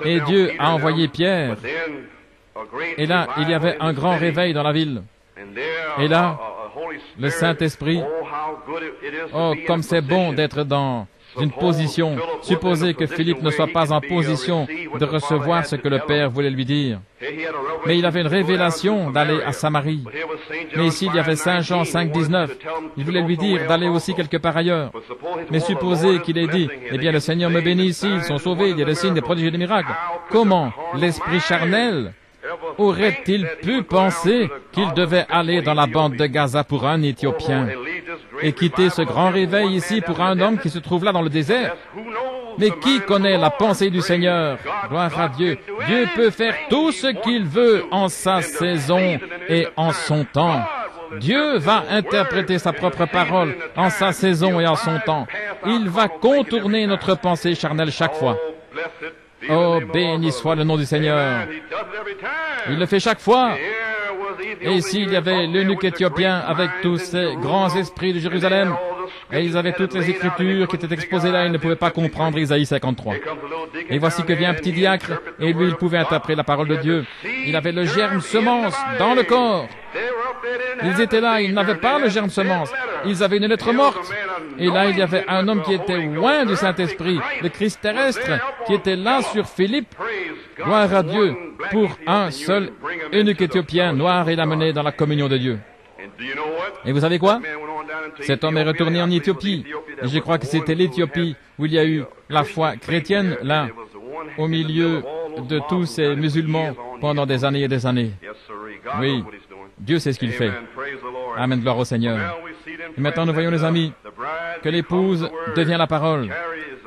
Et Dieu a envoyé Pierre. Et là, il y avait un grand réveil dans la ville. Et là, le Saint-Esprit, oh, comme c'est bon d'être dans une position. Supposez que Philippe ne soit pas en position de recevoir ce que le Père voulait lui dire. Mais il avait une révélation d'aller à Samarie. Mais ici, il y avait Saint Jean 5, 19. Il voulait lui dire d'aller aussi quelque part ailleurs. Mais supposez qu'il ait dit, eh bien, le Seigneur me bénit ici, ils sont sauvés, il y a des signes, des prodiges et des miracles. Comment l'esprit charnel aurait-il pu penser qu'il devait aller dans la bande de Gaza pour un Éthiopien et quitter ce grand réveil ici pour un homme qui se trouve là dans le désert? Mais qui connaît la pensée du Seigneur? Gloire à Dieu. Dieu peut faire tout ce qu'il veut en sa saison et en son temps. Dieu va interpréter sa propre parole en sa saison et en son temps. Il va contourner notre pensée charnelle chaque fois. Oh, béni soit le nom du Seigneur. Il le fait chaque fois. Et ici, il y avait l'eunuque éthiopien avec tous ces grands esprits de Jérusalem. Et ils avaient toutes les Écritures qui étaient exposées là. Ils ne pouvaient pas comprendre Isaïe 53. Et voici que vient un petit diacre. Et lui, il pouvait interpréter la parole de Dieu. Il avait le germe semence dans le corps. Ils étaient là, ils n'avaient pas le germe semence. Ils avaient une lettre morte. Et là, il y avait un homme qui était loin du Saint-Esprit, le Christ terrestre, qui était là sur Philippe. Gloire à Dieu pour un seul eunuque éthiopien noir et l'amener dans la communion de Dieu. Et vous savez quoi? Cet homme est retourné en Éthiopie. Et je crois que c'était l'Éthiopie où il y a eu la foi chrétienne, là, au milieu de tous ces musulmans pendant des années et des années. Oui, Dieu sait ce qu'il fait. Amen, gloire au Seigneur. Et maintenant, nous voyons, les amis, que l'épouse devient la parole.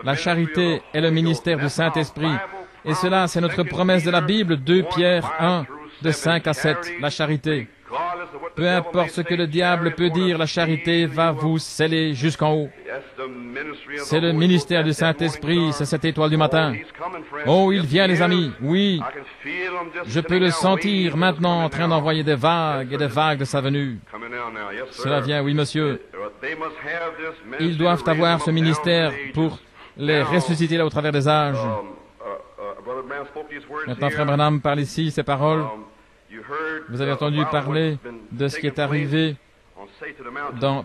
La charité est le ministère du Saint-Esprit. Et cela, c'est notre promesse de la Bible, 2 Pierre 1, de 5 à 7, la charité. Peu importe ce que le diable peut dire, la charité va vous sceller jusqu'en haut. C'est le ministère du Saint-Esprit, c'est cette étoile du matin. Oh, il vient, les amis, oui. Je peux le sentir maintenant en train d'envoyer des vagues et des vagues de sa venue. Cela vient, oui, monsieur. Ils doivent avoir ce ministère pour les ressusciter là au travers des âges. Maintenant, Frère Branham parle ici, ces paroles. Vous avez entendu parler de ce qui est arrivé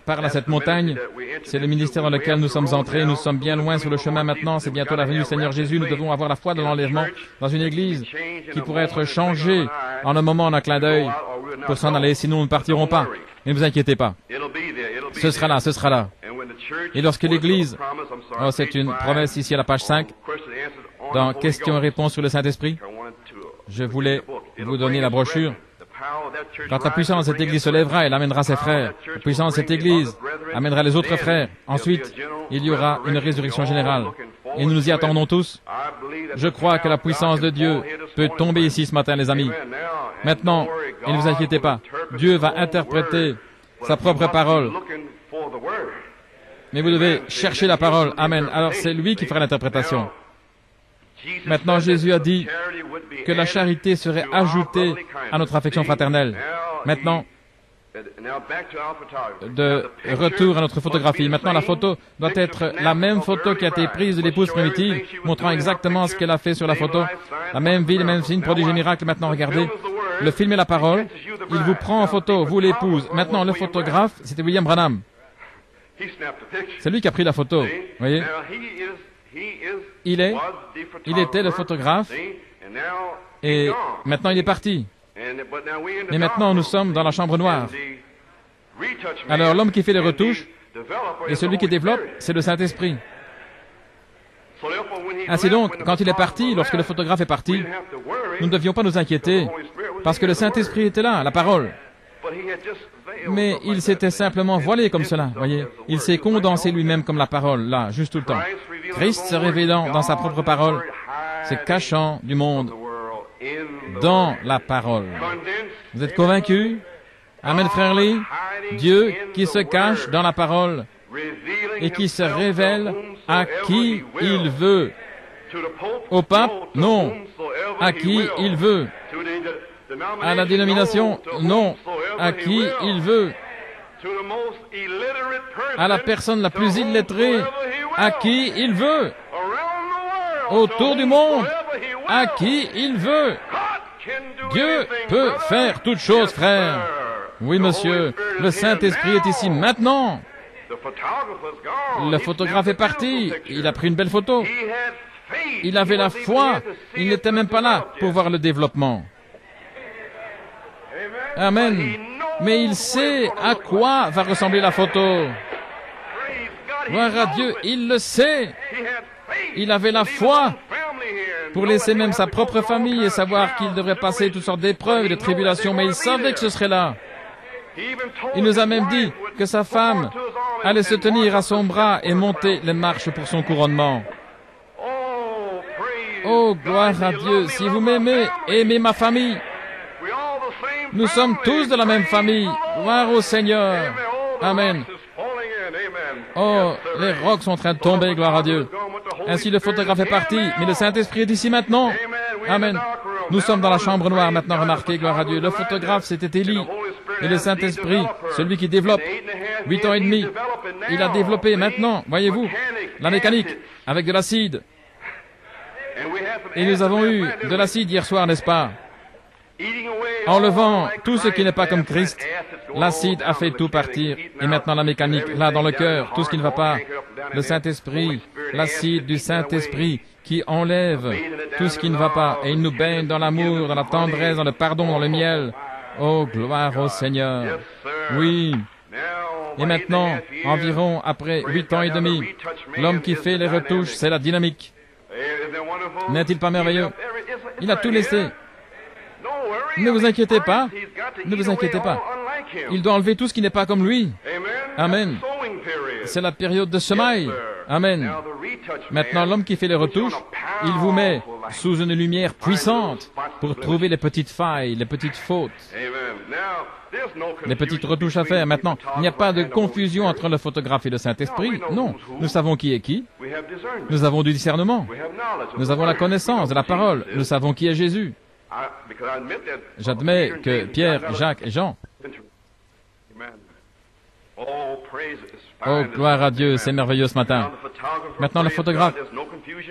par là, cette montagne. C'est le ministère dans lequel nous sommes entrés. Nous sommes bien loin sur le chemin maintenant. C'est bientôt la venue du Seigneur Jésus. Nous devons avoir la foi de l'enlèvement dans une église qui pourrait être changée en un moment, en un clin d'œil, pour s'en aller. Sinon, nous ne partirons pas. Ne vous inquiétez pas. Ce sera là, ce sera là. Et lorsque l'église... Oh, c'est une promesse ici à la page 5, dans questions et réponses sur le Saint-Esprit. Je voulais vous donner la brochure. Quand la puissance de cette Église se lèvera, elle amènera ses frères. La puissance de cette Église amènera les autres frères. Ensuite, il y aura une résurrection générale. Et nous nous y attendons tous. Je crois que la puissance de Dieu peut tomber ici ce matin, les amis. Maintenant, et ne vous inquiétez pas, Dieu va interpréter sa propre parole. Mais vous devez chercher la parole. Amen. Alors c'est lui qui fera l'interprétation. Maintenant, Jésus a dit que la charité serait ajoutée à notre affection fraternelle. Maintenant, de retour à notre photographie. Maintenant, la photo doit être la même photo qui a été prise de l'épouse primitive, montrant exactement ce qu'elle a fait sur la photo. La même vie, les mêmes signes, prodiges et miracles. Maintenant, regardez, le film et la parole, il vous prend en photo, vous l'épouse. Maintenant, le photographe, c'était William Branham. C'est lui qui a pris la photo, vous voyez. Il était le photographe, et maintenant il est parti. Mais maintenant nous sommes dans la chambre noire. Alors l'homme qui fait les retouches, et celui qui développe, c'est le Saint-Esprit. Ainsi donc, quand il est parti, lorsque le photographe est parti, nous ne devions pas nous inquiéter, parce que le Saint-Esprit était là, la parole. Mais il s'était simplement voilé comme cela, voyez. Il s'est condensé lui-même comme la parole, là, juste tout le temps. Christ se révélant dans sa propre parole, se cachant du monde dans la parole. Vous êtes convaincus? Amen, frère Lee. Dieu qui se cache dans la parole et qui se révèle à qui il veut. Au pape? Non. À qui il veut. À la dénomination? Non. À qui il veut. À la personne la plus illettrée? À qui il veut. Autour du monde? À qui il veut. Dieu peut faire toutes choses, frère. Oui, monsieur. Le Saint-Esprit est ici maintenant. Le photographe est parti. Il a pris une belle photo. Il avait la foi. Il n'était même pas là pour voir le développement. Amen. Mais il sait à quoi va ressembler la photo. Gloire à Dieu, il le sait. Il avait la foi pour laisser même sa propre famille et savoir qu'il devrait passer toutes sortes d'épreuves et de tribulations, mais il savait que ce serait là. Il nous a même dit que sa femme allait se tenir à son bras et monter les marches pour son couronnement. Oh, gloire à Dieu, si vous m'aimez, aimez ma famille. Nous sommes tous de la même famille. Gloire au Seigneur. Amen. Oh, les rocs sont en train de tomber, gloire à Dieu. Ainsi le photographe est parti, mais le Saint-Esprit est ici maintenant. Amen. Nous sommes dans la chambre noire maintenant, remarquez, gloire à Dieu. Le photographe, c'était Élie. Et le Saint-Esprit, celui qui développe, 8 ans et demi, il a développé maintenant, voyez-vous, la mécanique, avec de l'acide. Et nous avons eu de l'acide hier soir, n'est-ce pas? Enlevant tout ce qui n'est pas comme Christ, l'acide a fait tout partir. Et maintenant la mécanique, là dans le cœur, tout ce qui ne va pas, le Saint-Esprit, l'acide du Saint-Esprit qui enlève tout ce qui ne va pas. Et il nous baigne dans l'amour, dans la tendresse, dans le pardon, dans le miel. Oh, gloire au Seigneur. Oui. Et maintenant, environ après 8 ans et demi, l'homme qui fait les retouches, c'est la dynamique. N'est-il pas merveilleux? Il a tout laissé. Ne vous inquiétez pas. Ne vous inquiétez pas. Il doit enlever tout ce qui n'est pas comme lui. Amen. C'est la période de semaille. Amen. Maintenant, l'homme qui fait les retouches, il vous met sous une lumière puissante pour trouver les petites failles, les petites fautes, les petites retouches à faire. Maintenant, il n'y a pas de confusion entre le photographe et le Saint-Esprit. Non, nous savons qui est qui. Nous avons du discernement. Nous avons la connaissance de la parole. Nous savons qui est Jésus. J'admets que Pierre, Jacques et Jean. Oh, gloire à Dieu, c'est merveilleux ce matin. Maintenant, le photographe,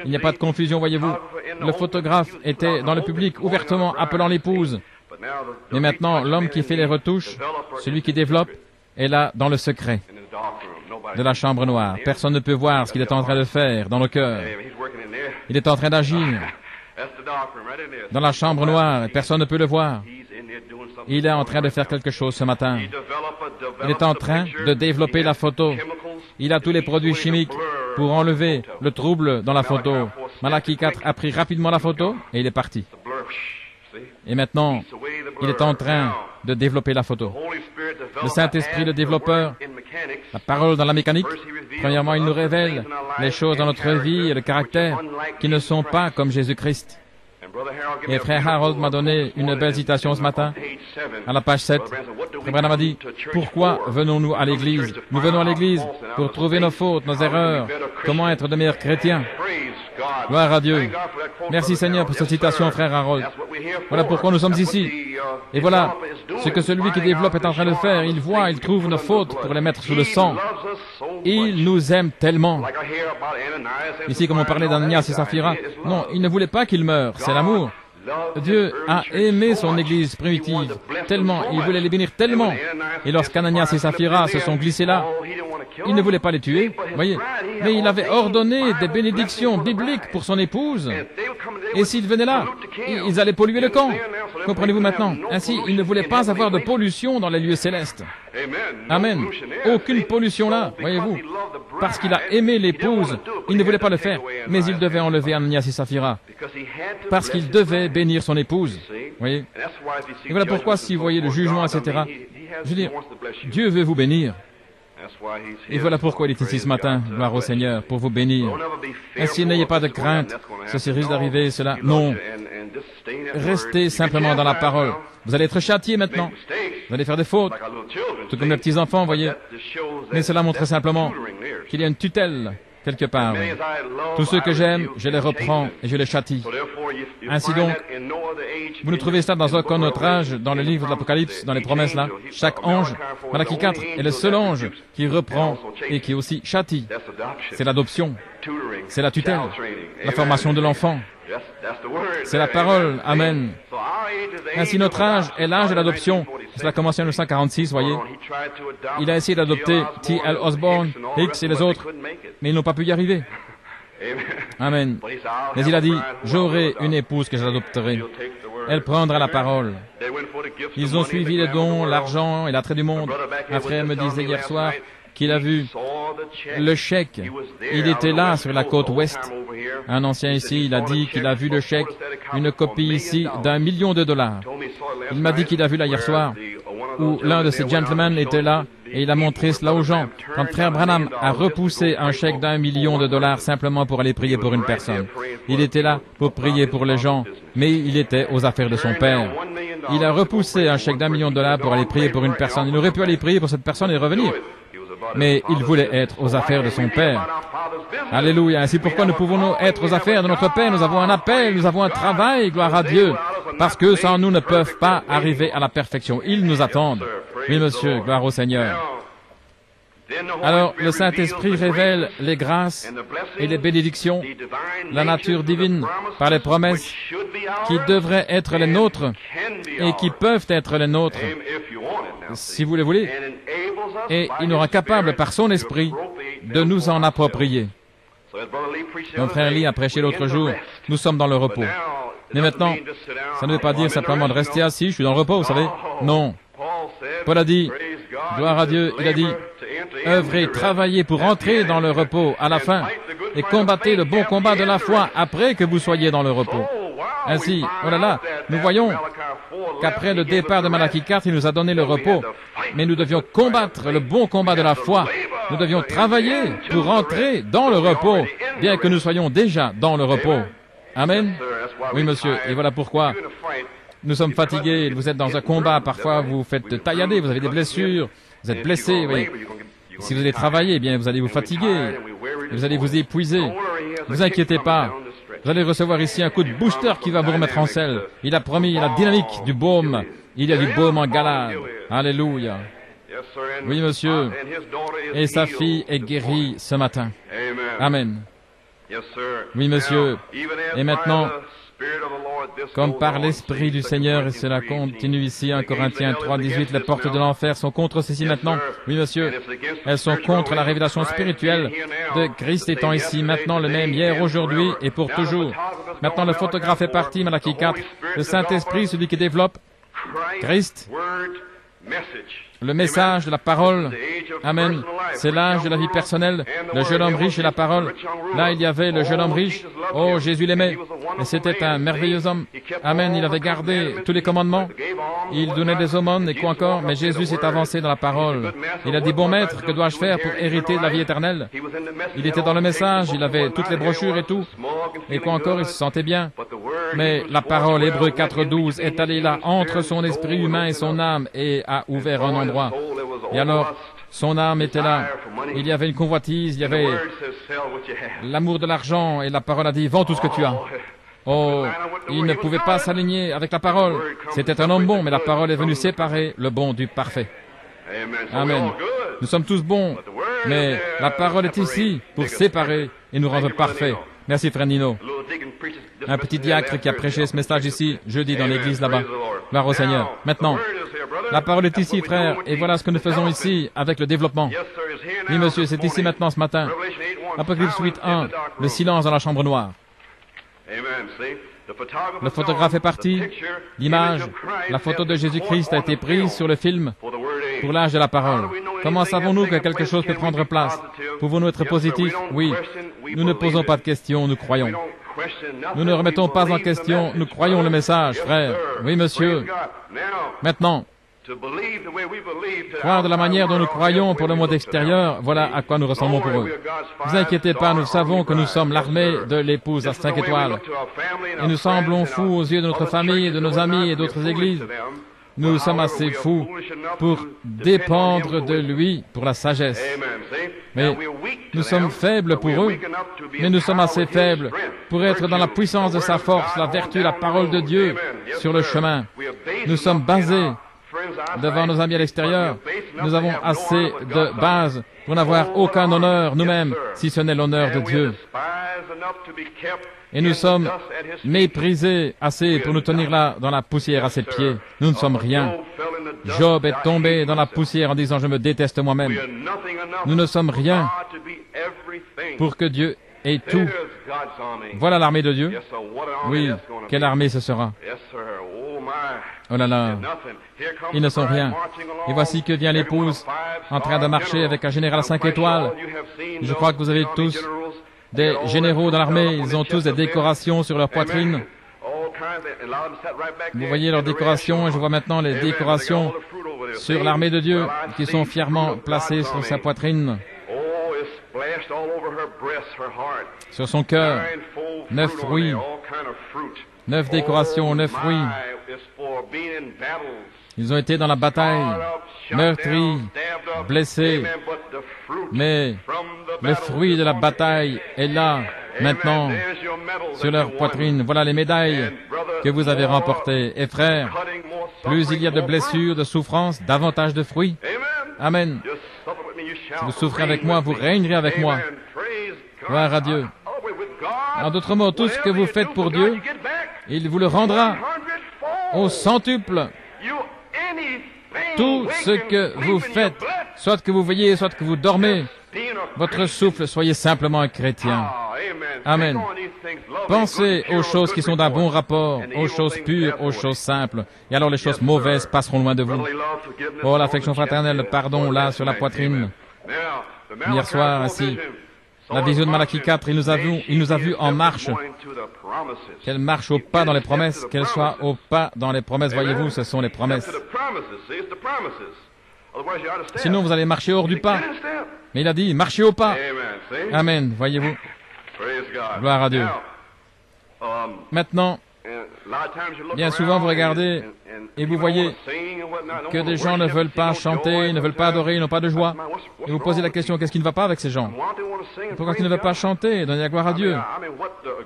il n'y a pas de confusion, voyez-vous. Le photographe était dans le public, ouvertement appelant l'épouse. Mais maintenant, l'homme qui fait les retouches, celui qui développe, est là dans le secret de la chambre noire. Personne ne peut voir ce qu'il est en train de faire dans le cœur. Il est en train d'agir dans la chambre noire, et personne ne peut le voir. Il est en train de faire quelque chose ce matin. Il est en train de développer la photo. Il a tous les produits chimiques pour enlever le trouble dans la photo. Malachie 4 a pris rapidement la photo et il est parti. Et maintenant, il est en train de développer la photo. Le Saint-Esprit, le développeur, la parole dans la mécanique. Premièrement, il nous révèle les choses dans notre vie et le caractère qui ne sont pas comme Jésus-Christ. Et Frère Harold m'a donné une belle citation ce matin, à la page 7. Frère Branham a dit, « Pourquoi venons-nous à l'Église? Nous venons à l'Église pour trouver nos fautes, nos erreurs, comment être de meilleurs chrétiens. » Gloire à Dieu. Merci Seigneur pour cette citation, Frère Harold. Voilà pourquoi nous sommes ici. Et voilà ce que celui qui développe est en train de faire. Il voit, il trouve nos fautes pour les mettre sous le sang. Il nous aime tellement. Ici, comme on parlait d'Ananias et Saphira, non, il ne voulait pas qu'il meure, c'est l'amour. Dieu a aimé son Église primitive tellement, il voulait les bénir tellement. Et lorsqu'Ananias et Saphira se sont glissés là, il ne voulait pas les tuer, voyez. Mais il avait ordonné des bénédictions bibliques pour son épouse. Et s'ils venaient là, ils allaient polluer le camp. Comprenez-vous maintenant? Ainsi, il ne voulait pas avoir de pollution dans les lieux célestes. Amen. Aucune pollution là, voyez-vous. Parce qu'il a aimé l'épouse, il ne voulait pas le faire. Mais il devait enlever Ananias et Saphira. Parce qu'il devait bénir son épouse. Voyez. Et voilà pourquoi, si vous voyez le jugement, etc., je veux dire, Dieu veut vous bénir. Et voilà pourquoi il est ici ce matin, gloire au Seigneur, pour vous bénir. Ainsi, n'ayez pas de crainte, ceci risque d'arriver, cela. Non. Restez simplement dans la parole. Vous allez être châtiés maintenant. Vous allez faire des fautes, tout comme les petits-enfants, voyez. Mais cela montre simplement qu'il y a une tutelle quelque part. Oui. Tous ceux que j'aime, je les reprends et je les châtie. Ainsi donc, vous nous trouvez ça dans aucun autre âge, dans le livre de l'Apocalypse, dans les promesses là. Chaque ange, Malachie 4, est le seul ange qui reprend et qui aussi châtie. C'est l'adoption, c'est la tutelle, la formation de l'enfant. C'est la parole. Amen. Ainsi, notre âge est l'âge de l'adoption. Cela a commencé en 1946, voyez. Il a essayé d'adopter T.L. Osborne, Hicks et les autres, mais ils n'ont pas pu y arriver. Amen. Mais il a dit, j'aurai une épouse que j'adopterai. Elle prendra la parole. Ils ont suivi les dons, l'argent et l'attrait du monde. Un frère me disait hier soir qu'il a vu le chèque. Il était là sur la côte ouest. Un ancien ici, il a dit qu'il a vu le chèque, une copie ici d'1 million de dollars. Il m'a dit qu'il a vu là hier soir, où l'un de ces gentlemen était là, et il a montré cela aux gens. Quand Frère Branham a repoussé un chèque d'1 million de dollars simplement pour aller prier pour une personne. Il était là pour prier pour les gens, mais il était aux affaires de son père. Il a repoussé un chèque d'1 million de dollars pour aller prier pour une personne. Il aurait pu aller prier pour cette personne et revenir. Mais il voulait être aux affaires de son Père. Alléluia. Ainsi pourquoi nous pouvons être aux affaires de notre Père. Nous avons un appel, nous avons un travail, gloire à Dieu. Parce que sans nous ne peuvent pas arriver à la perfection. Ils nous attendent. Oui, monsieur, gloire au Seigneur. Alors, le Saint-Esprit révèle les grâces et les bénédictions, la nature divine par les promesses qui devraient être les nôtres et qui peuvent être les nôtres, si vous le voulez. Et il nous rend capable par son Esprit de nous en approprier. Mon frère Lee a prêché l'autre jour, nous sommes dans le repos. Mais maintenant, ça ne veut pas dire simplement de rester assis, je suis dans le repos, vous savez. Non. Paul a dit, gloire à Dieu, il a dit, œuvrez, travaillez pour entrer dans le repos à la fin et combattez le bon combat de la foi après que vous soyez dans le repos. Ainsi, oh là là, nous voyons qu'après le départ de Malachie 4, il nous a donné le repos. Mais nous devions combattre le bon combat de la foi. Nous devions travailler pour entrer dans le repos, bien que nous soyons déjà dans le repos. Amen. Oui, monsieur. Et voilà pourquoi nous sommes fatigués. Vous êtes dans un combat. Parfois, vous faites taillader. Vous avez des blessures. Vous êtes blessés. Oui. Si vous allez travailler, eh bien, vous allez vous fatiguer. Vous allez vous épuiser. Ne vous inquiétez pas. Vous allez recevoir ici un coup de booster qui va vous remettre en selle. Il a promis la dynamique du baume. Il y a du baume en Galade. Alléluia. Oui, monsieur. Et sa fille est guérie ce matin. Amen. Oui, monsieur. Et maintenant, comme par l'Esprit du Seigneur, et cela continue ici, 1 Corinthiens 3, 18, les portes de l'enfer sont contre ceci maintenant. Oui, monsieur. Elles sont contre la révélation spirituelle de Christ étant ici, maintenant le même, hier, aujourd'hui et pour toujours. Maintenant, le photographe est parti, Malachie 4. Le Saint-Esprit, celui qui développe, Christ, le message de la parole. Amen. C'est l'âge de la vie personnelle. Le jeune homme riche et la parole. Là, il y avait le jeune homme riche. Oh, Jésus l'aimait. Et c'était un merveilleux homme. Amen. Il avait gardé tous les commandements. Il donnait des aumônes et quoi encore. Mais Jésus s'est avancé dans la parole. Il a dit, bon maître, que dois-je faire pour hériter de la vie éternelle? Il était dans le message. Il avait toutes les brochures et tout. Et quoi encore, il se sentait bien. Mais la parole, Hébreux 4:12, est allée là entre son esprit humain et son âme et a ouvert un endroit. Et alors, son âme était là. Il y avait une convoitise, il y avait l'amour de l'argent et la parole a dit, vends tout ce que tu as. Oh, il ne pouvait pas s'aligner avec la parole. C'était un homme bon, mais la parole est venue séparer le bon du parfait. Amen. Nous sommes tous bons, mais la parole est ici pour séparer et nous rendre parfaits. Merci, frère Nino. Un petit diacre qui a prêché ce message ici, jeudi, dans l'église là-bas. Gloire au Seigneur. Maintenant, la parole est ici, frère, et voilà ce que nous faisons ici avec le développement. Oui, monsieur, c'est ici maintenant ce matin. Apocalypse 8:1, le silence dans la chambre noire. Le photographe est parti. L'image, la photo de Jésus-Christ a été prise sur le film pour l'âge de la parole. Comment savons-nous que quelque chose peut prendre place? Pouvons-nous être positifs? Oui. Nous ne posons pas de questions, nous croyons. Nous ne remettons pas en question, nous croyons le message, frère. Oui, monsieur. Maintenant, croire de la manière dont nous croyons pour le monde extérieur, voilà à quoi nous ressemblons pour eux. Ne vous inquiétez pas, nous savons que nous sommes l'armée de l'épouse à 5 étoiles. Et nous semblons fous aux yeux de notre famille, de nos amis et d'autres églises. Nous sommes assez fous pour dépendre de lui pour la sagesse. Mais nous sommes faibles pour eux, mais nous sommes assez faibles pour être dans la puissance de sa force, la vertu, la parole de Dieu sur le chemin. Nous sommes basés devant nos amis à l'extérieur. Nous avons assez de base pour n'avoir aucun honneur nous-mêmes, si ce n'est l'honneur de Dieu. Et nous sommes méprisés assez pour nous tenir là dans la poussière à ses pieds. Nous ne sommes rien. Job est tombé dans la poussière en disant « Je me déteste moi-même ». Nous ne sommes rien pour que Dieu ait tout. Voilà l'armée de Dieu. Oui, quelle armée ce sera? Oh là là, ils ne sont rien. Et voici que vient l'épouse en train de marcher avec un général 5 étoiles. Je crois que vous avez tous des généraux dans l'armée, ils ont tous des décorations sur leur poitrine. Vous voyez leurs décorations, et je vois maintenant les décorations sur l'armée de Dieu qui sont fièrement placées sur sa poitrine, sur son cœur. 9 fruits, 9 décorations, 9 fruits. Ils ont été dans la bataille, meurtris, blessés, mais le fruit de la bataille est là, maintenant, sur leur poitrine. Voilà les médailles que vous avez remportées. Et frères, plus il y a de blessures, de souffrances, davantage de fruits. Amen. Si vous souffrez avec moi, vous régnerez avec moi. Gloire à Dieu. En d'autres mots, tout ce que vous faites pour Dieu, il vous le rendra au centuple. Tout ce que vous faites, soit que vous veillez, soit que vous dormez, votre souffle, soyez simplement un chrétien. Amen. Pensez aux choses qui sont d'un bon rapport, aux choses pures, aux choses simples. Et alors les choses mauvaises passeront loin de vous. Oh, l'affection fraternelle, le pardon, là, sur la poitrine. Hier soir, ainsi, la vision de Malachie 4, il nous a vus en marche. Qu'elle marche au pas dans les promesses, qu'elle soit au pas dans les promesses. Voyez-vous, ce sont les promesses. Sinon, vous allez marcher hors du pas. Mais il a dit, marchez au pas. Amen. Voyez-vous. Gloire à Dieu. Maintenant, bien souvent, vous regardez et vous voyez que des gens ne veulent pas chanter, ne veulent pas adorer, ils n'ont pas de joie. Et vous posez la question, qu'est-ce qui ne va pas avec ces gens? Pourquoi ils ne veulent pas chanter, donner la gloire à Dieu?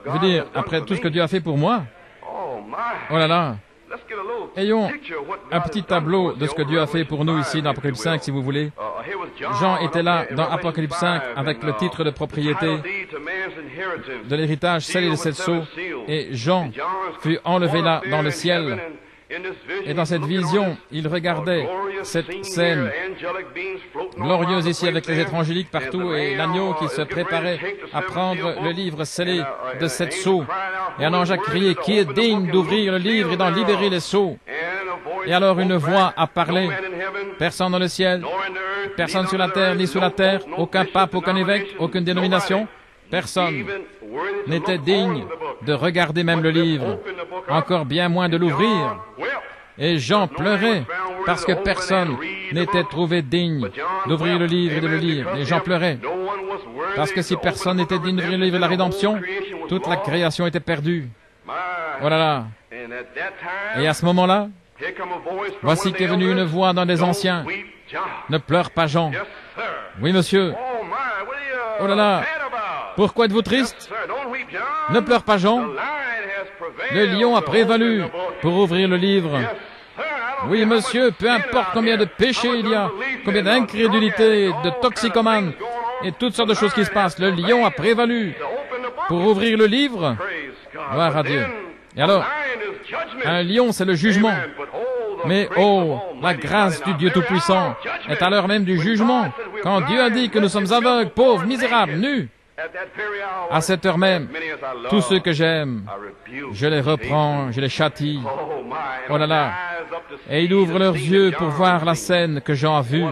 Je veux dire, après tout ce que Dieu a fait pour moi, oh là là, ayons un petit tableau de ce que Dieu a fait pour nous ici dans Apocalypse 5, si vous voulez. Jean était là dans Apocalypse 5 avec le titre de propriété de l'héritage, scellé de 7 sceaux, et Jean fut enlevé là dans le ciel. Et dans cette vision, il regardait cette scène glorieuse ici avec les êtres angéliques partout et l'agneau qui se préparait à prendre le livre scellé de 7 sceaux. Et un ange a crié, qui est digne d'ouvrir le livre et d'en libérer les sceaux? Et alors une voix a parlé, personne dans le ciel, personne sur la terre ni sous la terre, aucun pape, aucun évêque, aucune dénomination, personne n'était digne de regarder même le livre, encore bien moins de l'ouvrir. Et Jean pleurait parce que personne n'était trouvé digne d'ouvrir le livre et de le lire. Et Jean pleurait parce que si personne n'était digne d'ouvrir le livre de la rédemption, toute la création était perdue. Oh là là! Et à ce moment-là, voici qu'est venue une voix dans des anciens. Ne pleure pas, Jean. Oui, monsieur. Oh là là! Pourquoi êtes-vous triste? Ne pleure pas, Jean. Le lion a prévalu pour ouvrir le livre. Oui, monsieur, peu importe combien de péchés il y a, combien d'incrédulité, de toxicomanes, et toutes sortes de choses qui se passent, le lion a prévalu pour ouvrir le livre. Gloire à Dieu. Et alors, un lion, c'est le jugement. Mais oh, la grâce du Dieu Tout-Puissant est à l'heure même du jugement. Quand Dieu a dit que nous sommes aveugles, pauvres, misérables, nus, à cette heure même, tous ceux que j'aime, je les reprends, je les châtie. Oh là là! Et ils ouvrent leurs yeux pour voir la scène que Jean a vue.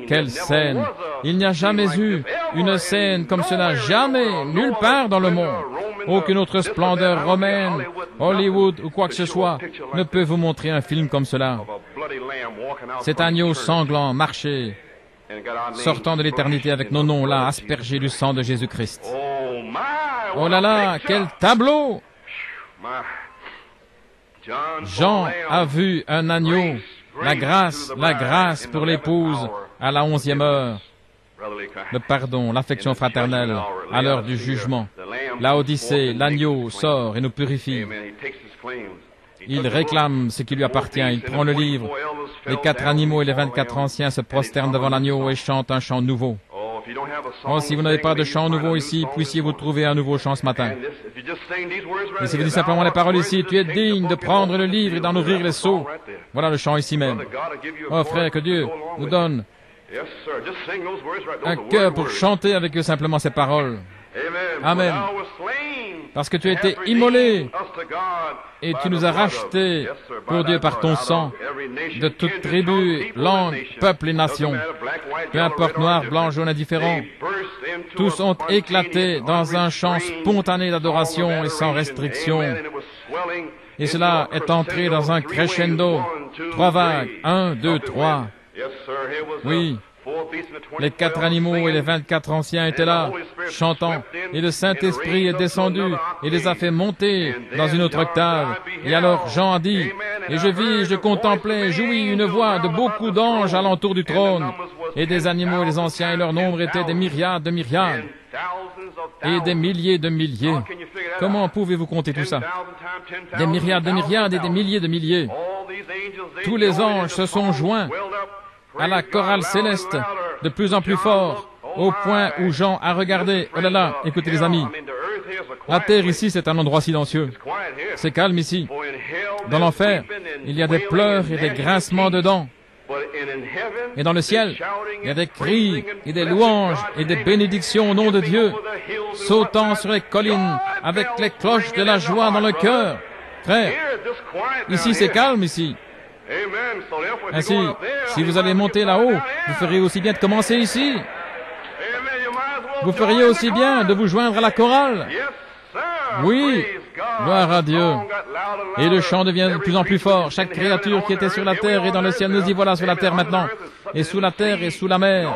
Quelle scène! Il n'y a jamais eu une scène comme cela, jamais, nulle part dans le monde. Aucune autre splendeur romaine, Hollywood ou quoi que ce soit ne peut vous montrer un film comme cela. Cet agneau sanglant marchait, sortant de l'éternité avec nos noms là, aspergés du sang de Jésus-Christ. Oh là là, quel tableau! Jean a vu un agneau, la grâce pour l'épouse à la 11e heure, le pardon, l'affection fraternelle à l'heure du jugement. La Odyssée, l'agneau sort et nous purifie. Il réclame ce qui lui appartient, il prend le livre. Les 4 animaux et les 24 anciens se prosternent devant l'agneau et chantent un chant nouveau. Oh, si vous n'avez pas de chant nouveau ici, puissiez-vous trouver un nouveau chant ce matin. Et si vous dites simplement les paroles ici, tu es digne de prendre le livre et d'en ouvrir les seaux. Voilà le chant ici même. Oh frère, que Dieu nous donne un cœur pour chanter avec eux simplement ces paroles. Amen. Parce que tu as été immolé et tu nous as rachetés pour Dieu par ton sang de toute tribu, langue, peuple et nation. Peu importe noir, blanc, jaune, indifférent, tous ont éclaté dans un chant spontané d'adoration et sans restriction. Et cela est entré dans un crescendo. 3 vagues. 1, 2, 3. Oui. Les 4 animaux et les 24 anciens étaient là, chantant, et le Saint-Esprit est descendu et les a fait monter dans une autre octave. Et alors Jean a dit, et je vis, je contemplais, jouis une voix de beaucoup d'anges alentour du trône, et des animaux et des anciens, et leur nombre était des myriades de myriades, et des milliers de milliers. Comment pouvez-vous compter tout ça? Des myriades de myriades et des milliers de milliers. Tous les anges se sont joints à la chorale céleste, de plus en plus fort, au point où Jean a regardé. Oh là là, écoutez les amis, la terre ici c'est un endroit silencieux, c'est calme ici. Dans l'enfer, il y a des pleurs et des grincements de dents. Et dans le ciel, il y a des cris et des louanges et des bénédictions au nom de Dieu, sautant sur les collines avec les cloches de la joie dans le cœur. Frère, ici c'est calme ici. Ainsi, si vous allez monter là-haut, vous feriez aussi bien de commencer ici. Vous feriez aussi bien de vous joindre à la chorale. Oui, gloire à Dieu. Et le chant devient de plus en plus fort. Chaque créature qui était sur la terre et dans le ciel, nous y voilà sur la terre maintenant. Et sous la terre et sous la mer.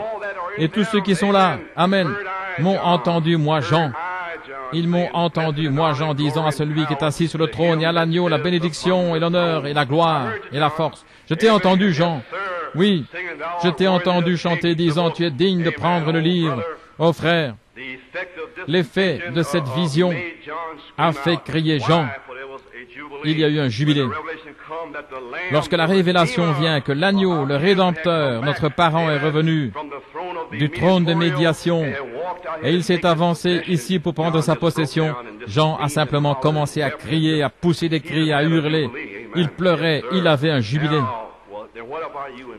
Et tous ceux qui sont là, amen, m'ont entendu, moi Jean. Ils m'ont entendu, moi Jean, disant à celui qui est assis sur le trône et à l'agneau la bénédiction et l'honneur et la gloire et la force. Je t'ai entendu, Jean. Oui, je t'ai entendu chanter disant, tu es digne de prendre le livre. Oh frère, l'effet de cette vision a fait crier Jean. Il y a eu un jubilé. Lorsque la révélation vient que l'agneau, le Rédempteur, notre parent, est revenu du trône de médiation et il s'est avancé ici pour prendre sa possession, Jean a simplement commencé à crier, à pousser des cris, à hurler. Il pleurait, il avait un jubilé.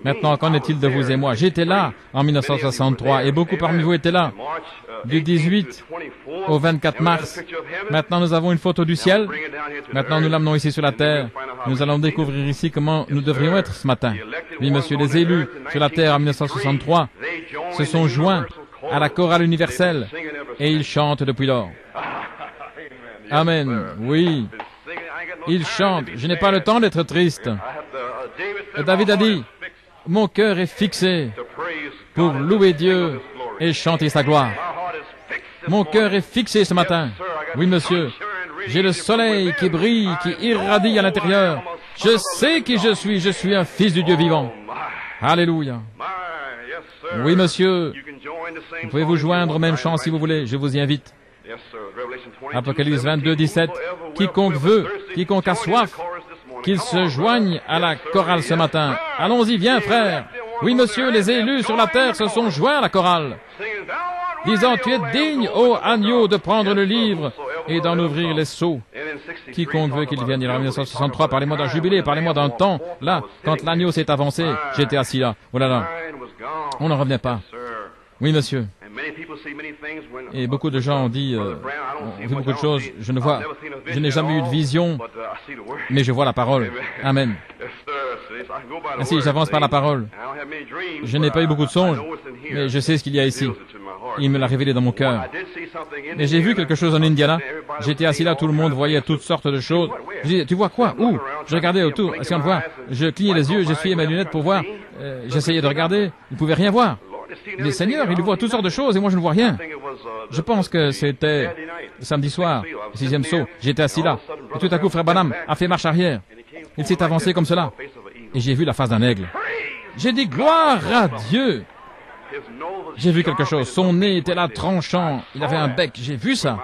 Maintenant, qu'en est-il de vous et moi? J'étais là en 1963 et beaucoup parmi vous étaient là. Du 18 au 24 mars. Maintenant, nous avons une photo du ciel. Maintenant, nous l'amenons ici sur la terre Nous allons découvrir ici comment nous devrions être ce matin. Oui, monsieur, les élus sur la terre en 1963 se sont joints à la chorale universelle et ils chantent depuis lors. Amen. Oui. Ils chantent. Je n'ai pas le temps d'être triste. David a dit, mon cœur est fixé pour louer Dieu et chanter sa gloire. Mon cœur est fixé ce matin. Oui, monsieur. J'ai le soleil qui brille, qui irradie à l'intérieur. Je sais qui je suis un fils du Dieu vivant. Alléluia. Oui, monsieur. Vous pouvez vous joindre au même chant si vous voulez. Je vous y invite. Apocalypse 22, 17. Quiconque veut, quiconque a soif, qu'il se joigne à la chorale ce matin. Allons-y, viens, frère. Oui, monsieur, les élus sur la terre se sont joints à la chorale, disant, tu es digne, ô agneau, de prendre le livre et d'en ouvrir les sceaux. Quiconque veut qu'il vienne. Il est en 1963, parlez-moi d'un jubilé, parlez-moi d'un temps. Là, quand l'agneau s'est avancé, j'étais assis là. Voilà là. On n'en revenait pas. Oui, monsieur. Et beaucoup de gens ont dit, on vu beaucoup de choses, je n'ai jamais eu de vision, mais je vois la parole. Amen. Ainsi, j'avance par la parole. Je n'ai pas eu beaucoup de songes, mais je sais ce qu'il y a ici. Il me l'a révélé dans mon cœur. Mais j'ai vu quelque chose en Indiana. J'étais assis là, tout le monde voyait toutes sortes de choses. Je dis, tu vois quoi? Où? Je regardais autour, essayant de voir. Je clignais les yeux, j'essuyais mes lunettes pour voir. J'essayais de regarder. Il ne pouvait rien voir. Les seigneurs, ils voient toutes sortes de choses et moi je ne vois rien. Je pense que c'était samedi soir, le 6e saut. J'étais assis là. Et tout à coup, frère Branham a fait marche arrière. Il s'est avancé comme cela. Et j'ai vu la face d'un aigle. J'ai dit, gloire à Dieu! J'ai vu quelque chose. Son nez était là, tranchant. Il avait un bec. J'ai vu ça.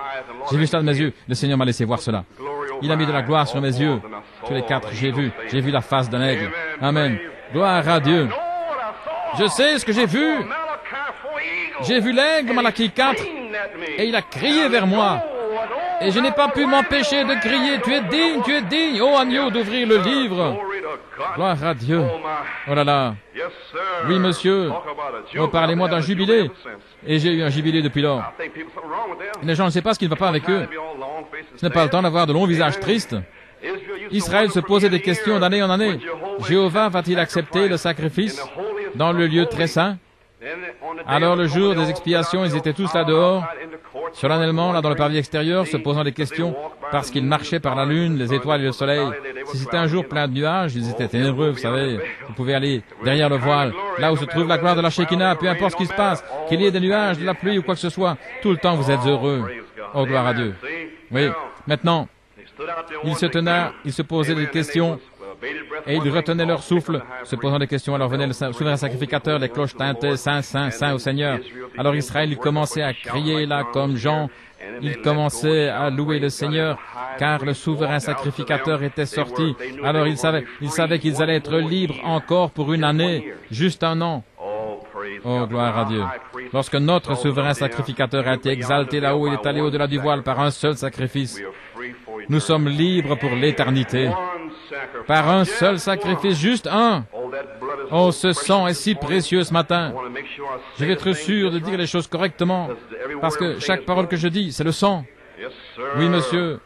J'ai vu cela de mes yeux. Le Seigneur m'a laissé voir cela. Il a mis de la gloire sur mes yeux. Tous les quatre, j'ai vu la face d'un aigle. Amen. Gloire à Dieu. Je sais ce que j'ai vu. J'ai vu l'aigle, Malachie 4, et il a crié vers moi. Et je n'ai pas pu m'empêcher de crier, tu es digne, ô agneau, d'ouvrir le livre. Gloire à Dieu. Oh là là. Oui, monsieur. Oh, parlez-moi d'un jubilé. Et j'ai eu un jubilé depuis lors. Les gens ne savent pas ce qui ne va pas avec eux. Ce n'est pas le temps d'avoir de longs visages tristes. Israël se posait des questions d'année en année. Jéhovah va-t-il accepter le sacrifice dans le lieu très saint? Alors le jour des expiations, ils étaient tous là dehors, solennellement, là dans le parvis extérieur, se posant des questions, parce qu'ils marchaient par la lune, les étoiles et le soleil. Si c'était un jour plein de nuages, ils étaient ténébreux, vous savez. Vous pouvez aller derrière le voile, là où se trouve la gloire de la Shekinah, peu importe ce qui se passe, qu'il y ait des nuages, de la pluie ou quoi que ce soit, tout le temps vous êtes heureux. Oh, gloire à Dieu. Oui, maintenant, ils se posaient des questions, et ils retenaient leur souffle, se posant des questions. Alors venait le souverain sacrificateur, les cloches tintaient, Saint, Saint, Saint au Seigneur. Alors Israël, il commençait à crier là comme Jean, il commençait à louer le Seigneur, car le souverain sacrificateur était sorti. Alors ils savaient qu'ils allaient être libres encore pour une année, juste un an. Oh, gloire à Dieu. Lorsque notre souverain sacrificateur a été exalté là-haut, il est allé au-delà du voile par un seul sacrifice. Nous sommes libres pour l'éternité. Par un seul sacrifice, juste un. Oh, ce sang est si précieux ce matin. Je vais être sûr de dire les choses correctement, parce que chaque parole que je dis, c'est le sang. Oui, monsieur.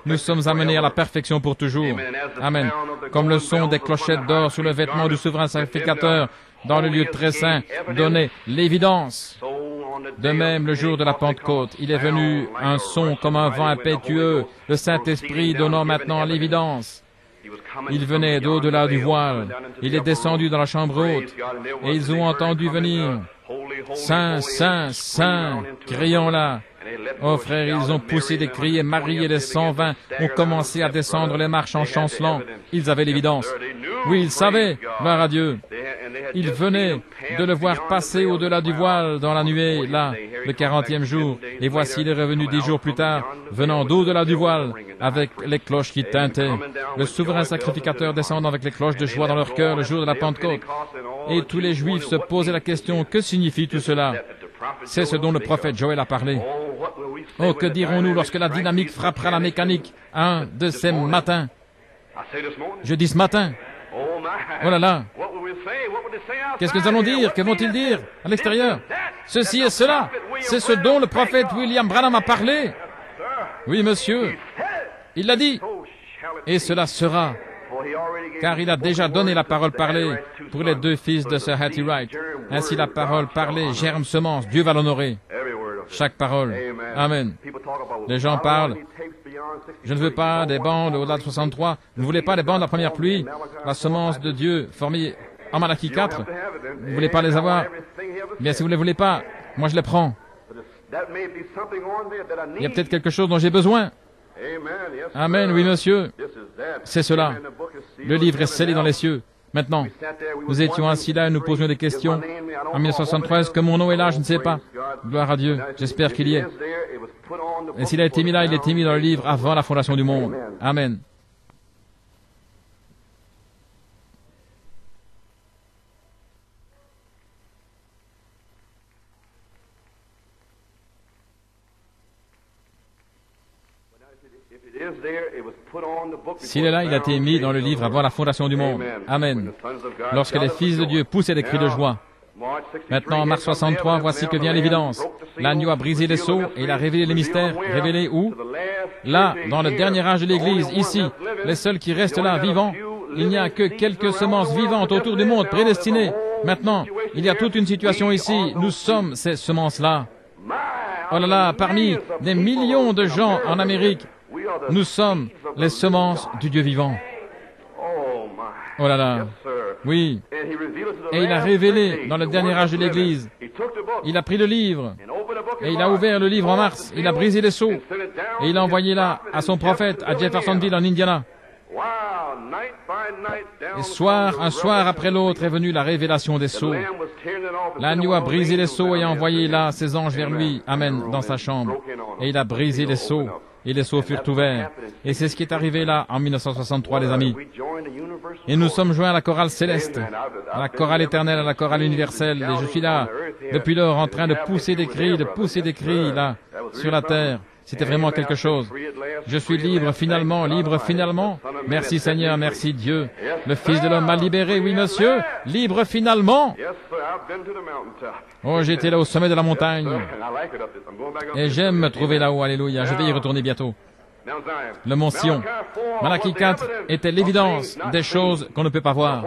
Nous sommes amenés à la perfection pour toujours. Amen. Comme le son des clochettes d'or sur le vêtement du souverain sacrificateur dans le lieu très saint donnait l'évidence. De même, le jour de la Pentecôte, il est venu un son comme un vent impétueux, le Saint-Esprit donnant maintenant l'évidence. Il venait d'au-delà du voile. Il est descendu dans la chambre haute. Et ils ont entendu venir « Saint, Saint, Saint » criant là. Oh frères, ils ont poussé des cris et Marie et les 120 ont commencé à descendre les marches en chancelant. Ils avaient l'évidence. Oui, ils savaient, gloire à Dieu. Ils venaient de le voir passer au-delà du voile dans la nuée, là, le 40e jour. Et voici, il est revenu 10 jours plus tard, venant d'au-delà du voile, avec les cloches qui tintaient. Le souverain sacrificateur descendant avec les cloches de joie dans leur cœur le jour de la Pentecôte. Et tous les Juifs se posaient la question, que signifie tout cela? C'est ce dont le prophète Joël a parlé. Oh, que dirons-nous lorsque la dynamique frappera la mécanique un de ces matins? Je dis ce matin. Oh là là. Qu'est-ce que nous allons dire? Que vont-ils dire à l'extérieur? Ceci et cela. C'est ce dont le prophète William Branham a parlé. Oui, monsieur. Il l'a dit. Et cela sera. car il a déjà donné la parole parlée pour les deux fils de Sir Hattie Wright. Ainsi la parole parlée germe semence, Dieu va l'honorer. Chaque parole. Amen. Les gens parlent, je ne veux pas des bandes au-delà de 63, vous ne voulez pas des bandes de la première pluie, la semence de Dieu formée en Malachie 4, vous ne voulez pas les avoir? Bien, si vous ne les voulez pas, moi je les prends. Il y a peut-être quelque chose dont j'ai besoin. Amen, oui monsieur. C'est cela. Le livre est scellé dans les cieux. Maintenant, nous étions assis là et nous posions des questions. En 1973, que mon nom est là, je ne sais pas. Gloire à Dieu, j'espère qu'il y est. Et s'il a été mis là, il a été mis dans le livre avant la fondation du monde. Amen. S'il est là, il a été mis dans le livre avant la fondation du monde. Amen. Lorsque les fils de Dieu poussaient des cris de joie. Maintenant, en mars 63, voici que vient l'évidence. L'agneau a brisé les sceaux et il a révélé les mystères. Révélé où? Là, dans le dernier âge de l'Église, ici, les seuls qui restent là, vivants. Il n'y a que quelques semences vivantes autour du monde, prédestinées. Maintenant, il y a toute une situation ici. Nous sommes ces semences-là. Oh là là, parmi des millions de gens en Amérique, nous sommes les semences du Dieu vivant. Oh là là. Oui. Et il a révélé dans le dernier âge de l'Église. Il a pris le livre. Et il a ouvert le livre en mars. Il a brisé les sceaux. Et il a envoyé là à son prophète, à Jeffersonville, en Indiana. Et un soir après l'autre est venue la révélation des sceaux. L'agneau a brisé les sceaux et a envoyé là ses anges vers lui. Amen, dans sa chambre. Et il a brisé les sceaux. Et les sceaux furent ouverts. Et c'est ce qui est arrivé là, en 1963, les amis. Et nous sommes joints à la chorale céleste, à la chorale éternelle, à la chorale universelle. Et je suis là, depuis lors, en train de pousser des cris, là, sur la terre. C'était vraiment quelque chose. Je suis libre finalement, libre finalement. Merci Seigneur, merci Dieu. Le Fils de l'homme m'a libéré, oui monsieur, libre finalement. Oh, j'étais là au sommet de la montagne. Et j'aime me trouver là-haut, alléluia. Je vais y retourner bientôt. Le mont Sion. Malachie 4 était l'évidence des choses qu'on ne peut pas voir.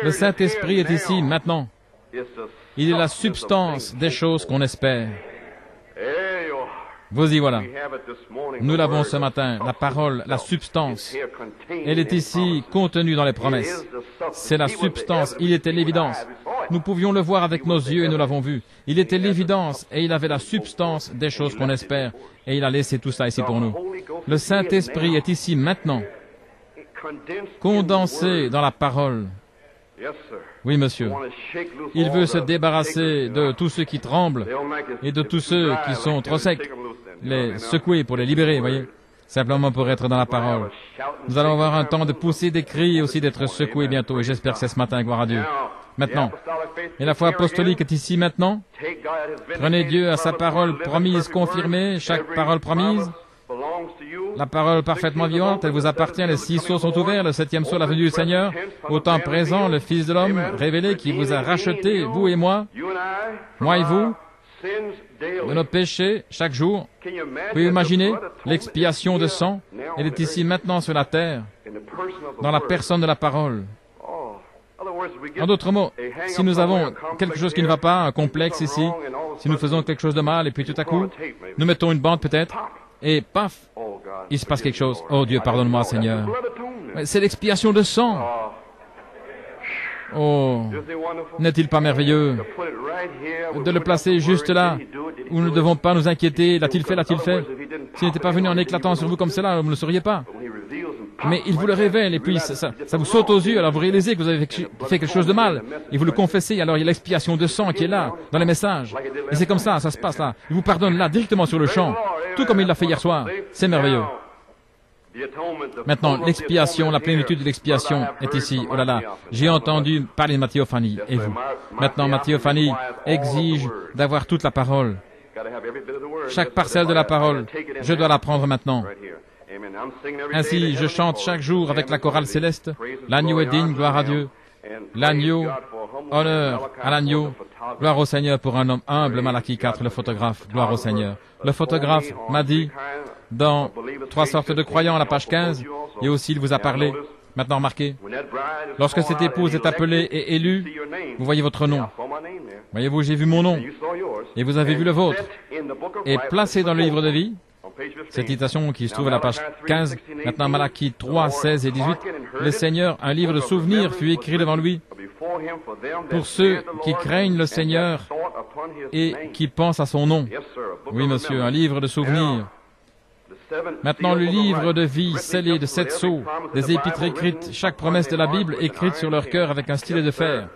Le Saint-Esprit est ici maintenant. Il est la substance des choses qu'on espère. Vous y voilà. Nous l'avons ce matin, la parole, la substance. Elle est ici contenue dans les promesses. C'est la substance, il était l'évidence. Nous pouvions le voir avec nos yeux et nous l'avons vu. Il était l'évidence et il avait la substance des choses qu'on espère. Et il a laissé tout ça ici pour nous. Le Saint-Esprit est ici maintenant, condensé dans la parole. Oui, monsieur. Il veut se débarrasser de tous ceux qui tremblent et de tous ceux qui sont trop secs, les secouer pour les libérer, voyez, simplement pour être dans la parole. Nous allons avoir un temps de pousser des cris et aussi d'être secoués bientôt, et j'espère que c'est ce matin, gloire à Dieu. Maintenant, et la foi apostolique est ici maintenant. Prenez Dieu à sa parole promise, confirmée, chaque parole promise. La parole parfaitement vivante, elle vous appartient, les 6 sceaux sont ouverts, le 7e sceau, la venue du Seigneur, au temps présent, le Fils de l'homme, révélé, qui vous a racheté, vous et moi et vous, de nos péchés, chaque jour. Pouvez-vous imaginer l'expiation de sang? Elle est ici maintenant sur la terre, dans la personne de la parole. En d'autres mots, si nous avons quelque chose qui ne va pas, un complexe ici, si nous faisons quelque chose de mal, et puis tout à coup, nous mettons une bande peut-être, et paf, il se passe quelque chose. Oh Dieu, pardonne-moi, Seigneur. C'est l'expiation de sang. Oh, n'est-il pas merveilleux de le placer juste là, où nous ne devons pas nous inquiéter. L'a-t-il fait, l'a-t-il fait? S'il n'était pas venu en éclatant sur vous comme cela, vous ne le sauriez pas. Mais il vous le révèle, et puis ça vous saute aux yeux, alors vous réalisez que vous avez fait quelque chose de mal, et vous le confessez, alors il y a l'expiation de sang qui est là, dans les messages. Et c'est comme ça se passe là. Il vous pardonne là, directement sur le champ, tout comme il l'a fait hier soir. C'est merveilleux. Maintenant, l'expiation, la plénitude de l'expiation est ici. Oh là là, j'ai entendu parler de ma théophanie, et vous. Maintenant, ma théophanie exige d'avoir toute la parole. Chaque parcelle de la parole, je dois la prendre maintenant. Ainsi, je chante chaque jour avec la chorale céleste. L'agneau est digne, gloire à Dieu. L'agneau, honneur à l'agneau. Gloire au Seigneur pour un homme humble, Malachie 4, le photographe. Gloire au Seigneur. Le photographe m'a dit, dans 3 sortes de croyants, à la page 15, et aussi il vous a parlé, Maintenant, remarquez, lorsque cette épouse est appelée et élue, vous voyez votre nom. Voyez-vous, j'ai vu mon nom, et vous avez vu le vôtre. Et placé dans le livre de vie, cette citation qui se trouve à la page 15, maintenant Malachie 3, 16 et 18, le Seigneur, un livre de souvenirs fut écrit devant lui pour ceux qui craignent le Seigneur et qui pensent à son nom. Oui, monsieur, un livre de souvenirs. Maintenant, le livre de vie scellé de 7 sceaux, des épîtres écrites, chaque promesse de la Bible écrite sur leur cœur avec un stylet de fer.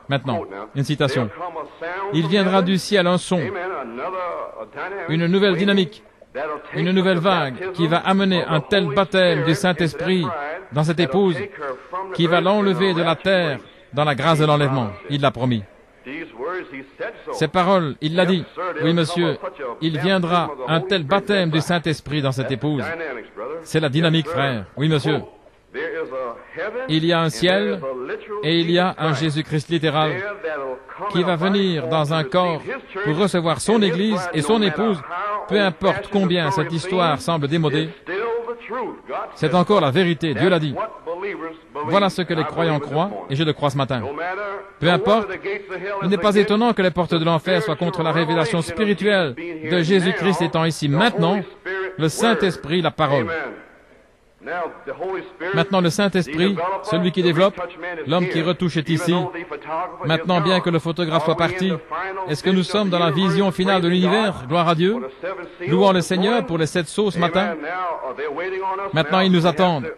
Maintenant, une citation. Il viendra du ciel un son, une nouvelle dynamique, une nouvelle vague qui va amener un tel baptême du Saint-Esprit dans cette épouse qui va l'enlever de la terre dans la grâce de l'enlèvement. Il l'a promis. Ces paroles, il l'a dit. Oui, monsieur, il viendra un tel baptême du Saint-Esprit dans cette épouse. C'est la dynamique, frère. Oui, monsieur. Il y a un ciel et il y a un Jésus-Christ littéral qui va venir dans un corps pour recevoir son Église et son épouse, peu importe combien cette histoire semble démodée. C'est encore la vérité, Dieu l'a dit. Voilà ce que les croyants croient, et je le crois ce matin. Peu importe, il n'est pas étonnant que les portes de l'enfer soient contre la révélation spirituelle de Jésus-Christ étant ici maintenant, le Saint-Esprit, la parole. Maintenant, le Saint-Esprit, celui qui développe, l'homme qui retouche est ici. Maintenant, bien que le photographe soit parti, est-ce que nous sommes dans la vision finale de l'univers? Gloire à Dieu. Louons le Seigneur pour les 7 sceaux ce matin. Maintenant, ils nous attendent.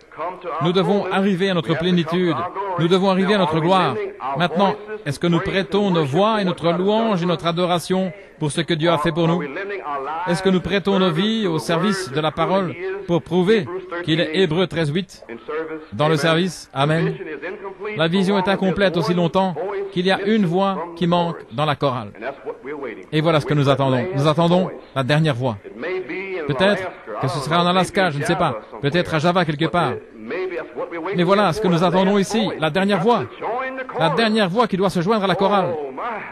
Nous devons arriver à notre plénitude. Nous devons arriver à notre gloire. Maintenant, est-ce que nous prêtons nos voix et notre louange et notre adoration pour ce que Dieu a fait pour nous? Est-ce que nous prêtons nos vies au service de la parole pour prouver qu'il est Hébreux 13.8 dans le service? Amen. La vision est incomplète aussi longtemps qu'il y a une voix qui manque dans la chorale. Et voilà ce que nous attendons. Nous attendons la dernière voix. Peut-être que ce sera en Alaska, je ne sais pas. Peut-être à Java quelque part. Mais voilà ce que nous attendons ici, la dernière voix. La dernière voix qui doit se joindre à la chorale.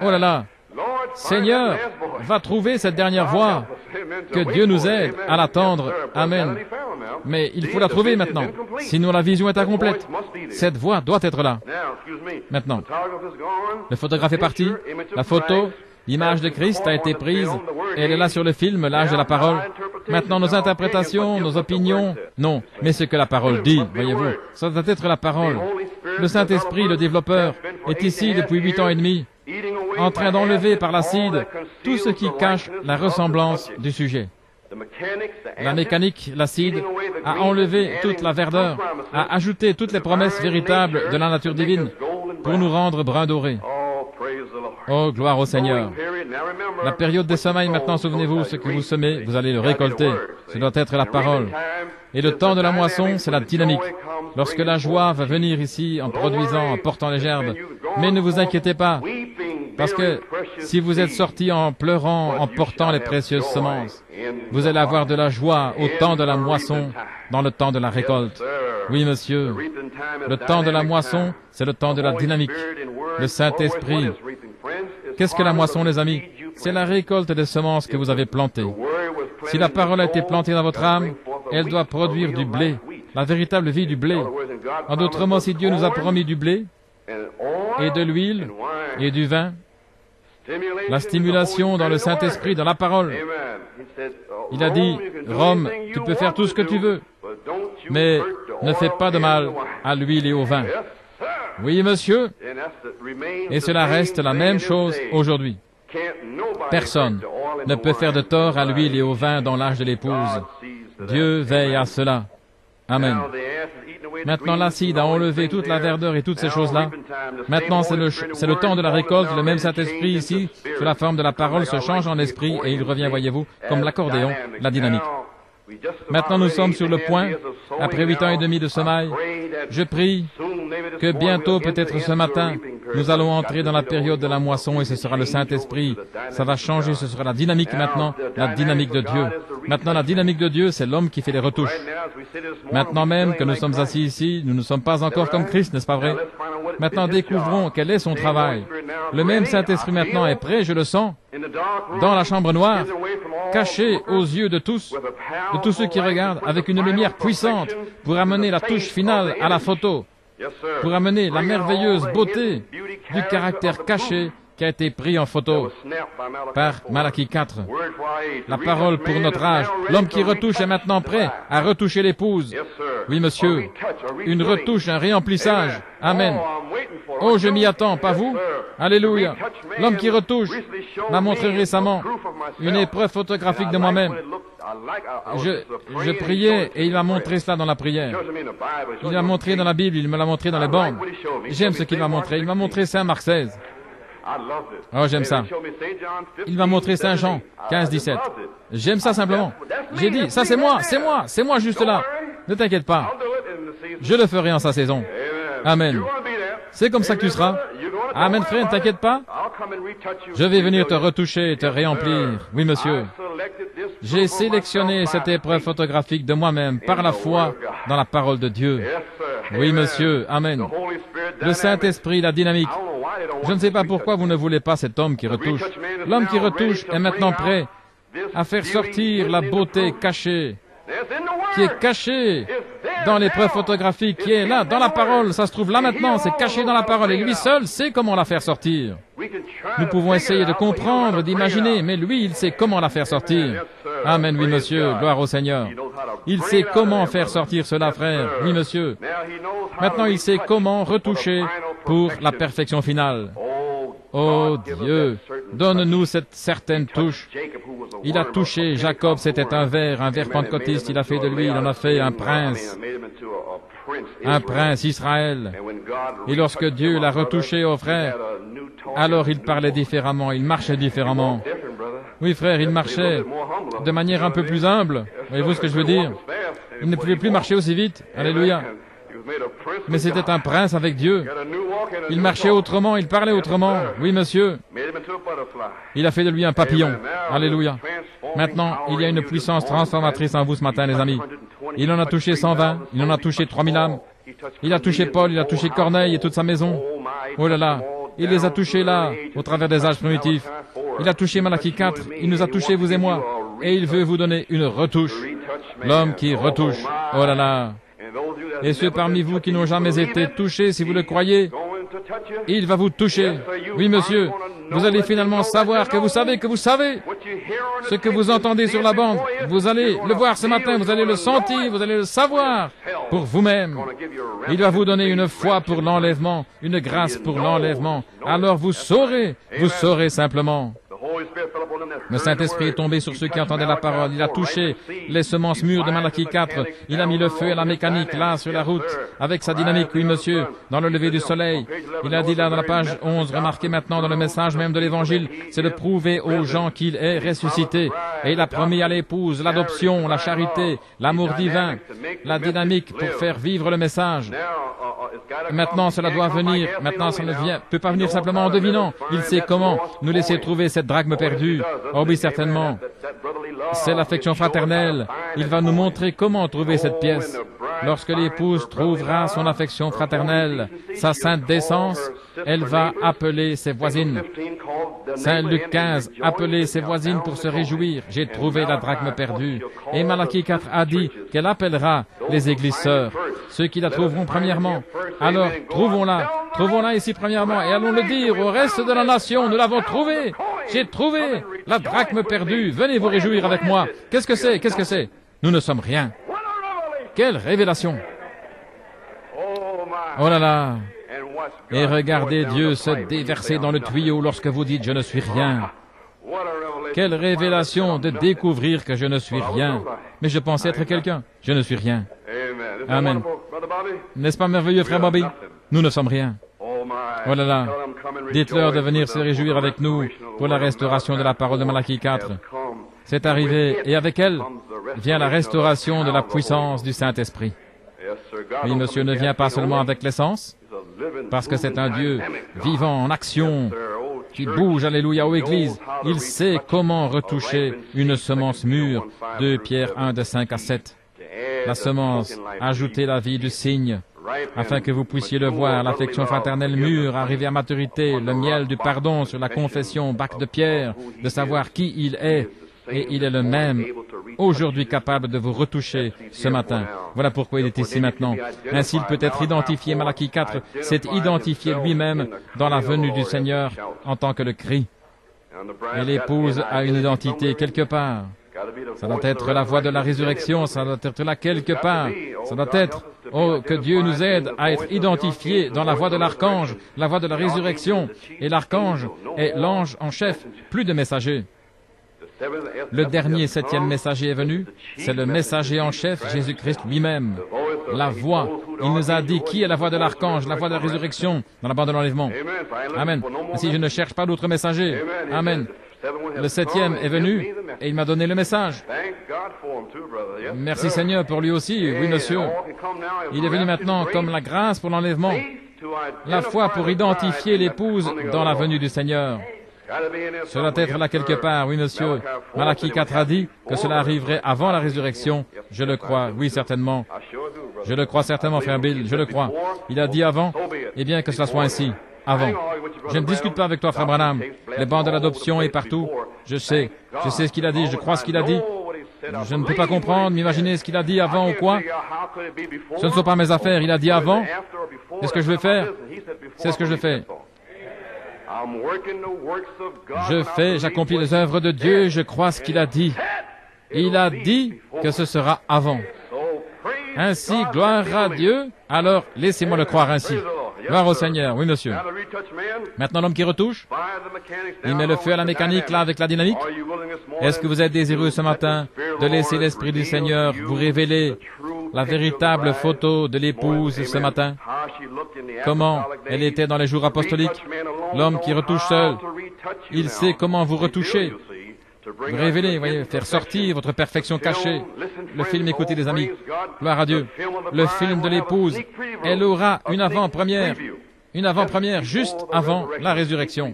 Oh là là. Seigneur, va trouver cette dernière voix. Que Dieu nous aide à l'attendre. Amen. Mais il faut la trouver maintenant. Sinon la vision est incomplète. Cette voix doit être là. Maintenant, le photographe est parti. La photo, l'image de Christ a été prise. Elle est là sur le film, l'âge de la parole. Maintenant, nos interprétations, nos opinions, non. Mais ce que la parole dit, voyez-vous, ça doit être la parole. Le Saint-Esprit, le développeur, est ici depuis 8 ans et demi, en train d'enlever par l'acide tout ce qui cache la ressemblance du sujet. La mécanique, l'acide, a enlevé toute la verdeur, a ajouté toutes les promesses véritables de la nature divine pour nous rendre bruns dorés. Oh, gloire au Seigneur. La période des semailles, maintenant, souvenez-vous, ce que vous semez, vous allez le récolter. Ce doit être la parole. Et le temps de la moisson, c'est la dynamique. Lorsque la joie va venir ici en produisant, en portant les gerbes. Mais ne vous inquiétez pas, parce que si vous êtes sortis en pleurant, en portant les précieuses semences, vous allez avoir de la joie au temps de la moisson, dans le temps de la récolte. Oui, monsieur. Le temps de la moisson, c'est le temps de la dynamique. Le Saint-Esprit. Qu'est-ce que la moisson, les amis? C'est la récolte des semences que vous avez plantées. Si la parole a été plantée dans votre âme, elle doit produire du blé, la véritable vie du blé. En d'autres mots, si Dieu nous a promis du blé, et de l'huile, et du vin, la stimulation dans le Saint-Esprit, dans la parole. Il a dit, Rome, tu peux faire tout ce que tu veux, mais ne fais pas de mal à l'huile et au vin. Oui, monsieur, et cela reste la même chose aujourd'hui. Personne ne peut faire de tort à l'huile et au vin dans l'âge de l'épouse. Dieu veille à cela. Amen. Maintenant, l'acide a enlevé toute la verdeur et toutes ces choses-là. Maintenant, c'est le temps de la récolte. Le même Saint-Esprit ici, sous la forme de la parole, se change en esprit et il revient, voyez-vous, comme l'accordéon, la dynamique. Maintenant, nous sommes sur le point, après 8 ans et demi de semailles. Je prie que bientôt, peut-être ce matin, nous allons entrer dans la période de la moisson et ce sera le Saint-Esprit. Ça va changer, ce sera la dynamique maintenant, la dynamique de Dieu. Maintenant, la dynamique de Dieu, c'est l'homme qui fait les retouches. Maintenant même que nous sommes assis ici, nous ne sommes pas encore comme Christ, n'est-ce pas vrai? Maintenant, découvrons quel est son travail. Le même Saint-Esprit maintenant est prêt, je le sens, dans la chambre noire, caché aux yeux de tous ceux qui regardent, avec une lumière puissante pour amener la touche finale à la photo, pour amener la merveilleuse beauté du caractère caché qui a été pris en photo par Malachie 4. La parole pour notre âge. L'homme qui retouche est maintenant prêt à retoucher l'épouse. Oui, monsieur. Une retouche, un réemplissage. Amen. Oh, je m'y attends, pas vous? Alléluia. L'homme qui retouche m'a montré récemment une épreuve photographique de moi-même. Je priais et il m'a montré cela dans la prière. Il m'a montré dans la Bible, il me l'a montré dans les bandes. J'aime ce qu'il m'a montré. Il m'a montré Saint Marc 16. Oh, j'aime ça. Il m'a montré Saint Jean 15, 17. J'aime ça simplement. J'ai dit, ça c'est moi juste là. Ne t'inquiète pas. Je le ferai en sa saison. Amen. C'est comme ça que tu seras. Amen, frère, ne t'inquiète pas. Je vais venir te retoucher et te réemplir. Oui, monsieur. J'ai sélectionné cette épreuve photographique de moi-même par la foi dans la parole de Dieu. Oui, monsieur. Amen. Le Saint-Esprit, la dynamique. Je ne sais pas pourquoi vous ne voulez pas cet homme qui retouche. L'homme qui retouche est maintenant prêt à faire sortir la beauté cachée, qui est cachée dans l'épreuve photographique, qui est là, dans la parole. Ça se trouve là maintenant, c'est caché dans la parole. Et lui seul sait comment la faire sortir. Nous pouvons essayer de comprendre, d'imaginer, mais lui, il sait comment la faire sortir. Amen, oui, monsieur, gloire au Seigneur. Il sait comment faire sortir cela, frère. Oui, monsieur. Maintenant, il sait comment retoucher pour la perfection finale. Oh Dieu, donne-nous cette certaine touche. Il a touché Jacob, c'était un ver pentecôtiste, il a fait de lui, il en a fait un prince Israël. Et lorsque Dieu l'a retouché, oh frère, alors il parlait différemment, il marchait différemment. Oui, frère, il marchait de manière un peu plus humble. Voyez-vous ce que je veux dire? Il ne pouvait plus marcher aussi vite. Alléluia. Mais c'était un prince avec Dieu. Il marchait autrement, il parlait autrement. Oui, monsieur. Il a fait de lui un papillon. Alléluia. Maintenant, il y a une puissance transformatrice en vous ce matin, les amis. Il en a touché 120, il en a touché 3000 âmes. Il a touché Paul, il a touché Corneille et toute sa maison. Oh là là, il les a touchés là, au travers des âges primitifs. Il a touché Malachie 4, il nous a touchés, vous et moi. Et il veut vous donner une retouche. L'homme qui retouche. Oh là là. Et ceux parmi vous qui n'ont jamais été touchés, si vous le croyez, il va vous toucher. Oui, monsieur, vous allez finalement savoir que vous savez ce que vous entendez sur la bande. Vous allez le voir ce matin, vous allez le sentir, vous allez le savoir pour vous-même. Il va vous donner une foi pour l'enlèvement, une grâce pour l'enlèvement. Alors vous saurez simplement. Le Saint-Esprit est tombé sur ceux qui entendaient la parole. Il a touché les semences mûres de Malachie 4. Il a mis le feu à la mécanique, là, sur la route, avec sa dynamique, oui, monsieur, dans le lever du soleil. Il a dit là, dans la page 11, remarquez maintenant dans le message même de l'Évangile, c'est de prouver aux gens qu'il est ressuscité. Et il a promis à l'épouse l'adoption, la charité, l'amour divin, la dynamique pour faire vivre le message. Maintenant, cela doit venir. Maintenant, ça ne peut pas venir simplement en devinant. Il sait comment nous laisser trouver cette drachme perdue. Oh oui, certainement. C'est l'affection fraternelle. Il va nous montrer comment trouver cette pièce. Lorsque l'épouse trouvera son affection fraternelle, sa sainte décence, elle va appeler ses voisines. Saint Luc 15, appeler ses voisines pour se réjouir. J'ai trouvé la drachme perdue. Et Malachie 4 a dit qu'elle appellera les églises sœurs, ceux qui la trouveront premièrement. Alors, trouvons-la ici premièrement, et allons le dire au reste de la nation, nous l'avons trouvée. J'ai trouvé la drachme perdue. Venez vous réjouir avec moi. Qu'est-ce que c'est? Nous ne sommes rien. Quelle révélation! Oh là là! Et regardez Dieu se déverser dans le tuyau lorsque vous dites « Je ne suis rien ». Quelle révélation de découvrir que je ne suis rien. Mais je pensais être quelqu'un. Je ne suis rien. Amen. N'est-ce pas merveilleux, frère Bobby? Nous ne sommes rien. Oh là là. Dites-leur de venir se réjouir avec nous pour la restauration de la parole de Malachie 4. C'est arrivé, et avec elle vient la restauration de la puissance du Saint-Esprit. Oui, monsieur ne vient pas seulement avec l'essence, parce que c'est un Dieu vivant, en action, qui bouge, alléluia, aux églises. Il sait comment retoucher une semence mûre. 2 Pierre 1, de 5 à 7. La semence, ajouter la vie du cygne, afin que vous puissiez le voir, l'affection fraternelle mûre, arriver à maturité, le miel du pardon sur la confession, bac de pierre, de savoir qui il est, et il est le même, aujourd'hui capable de vous retoucher ce matin. Voilà pourquoi il est ici maintenant. Ainsi, il peut être identifié, Malachie 4 s'est identifié lui-même dans la venue du Seigneur en tant que le cri. Et l'épouse a une identité quelque part. Ça doit être la voix de la résurrection, ça doit être là quelque part. Ça doit être, oh, que Dieu nous aide à être identifiés dans la voix de l'archange, la voix de la résurrection. Et l'archange est l'ange en chef, plus de messagers. Le dernier 7e messager est venu, c'est le messager en chef, Jésus-Christ lui-même. La voix, il nous a dit qui est la voix de l'archange, la voix de la résurrection, dans la bande de l'enlèvement. Amen. Ainsi, je ne cherche pas d'autres messagers. Amen. Le 7e est venu et il m'a donné le message. Merci Seigneur pour lui aussi. Oui, monsieur. Il est venu maintenant comme la grâce pour l'enlèvement. La foi pour identifier l'épouse dans la venue du Seigneur. Cela doit être là quelque part, oui, monsieur. Malachie 4 a dit que cela arriverait avant la résurrection. Je le crois, oui, certainement. Je le crois certainement, frère Bill, je le crois. Il a dit avant, eh bien que cela soit ainsi. Avant. Je ne discute pas avec toi, frère Branham. Les bancs de l'adoption et partout. Je sais ce qu'il a dit, je crois ce qu'il a dit. Je ne peux pas comprendre, m'imaginer ce qu'il a dit avant ou quoi. Ce ne sont pas mes affaires, il a dit avant. C'est ce que je veux faire. C'est ce que je fais. J'accomplis les œuvres de Dieu, je crois ce qu'il a dit. Il a dit que ce sera avant. Ainsi, gloire à Dieu, alors laissez-moi le croire ainsi. Gloire au Seigneur, oui monsieur. Maintenant l'homme qui retouche, il met le feu à la mécanique là avec la dynamique. Est-ce que vous êtes désireux ce matin de laisser l'Esprit du Seigneur vous révéler la véritable photo de l'épouse ce matin? Comment elle était dans les jours apostoliques? L'homme qui retouche seul, il sait comment vous retoucher. Vous révéler, voyez, faire sortir votre perfection cachée. Le film, écoutez les amis, gloire à Dieu. Le film de l'épouse, elle aura une avant-première juste avant la résurrection.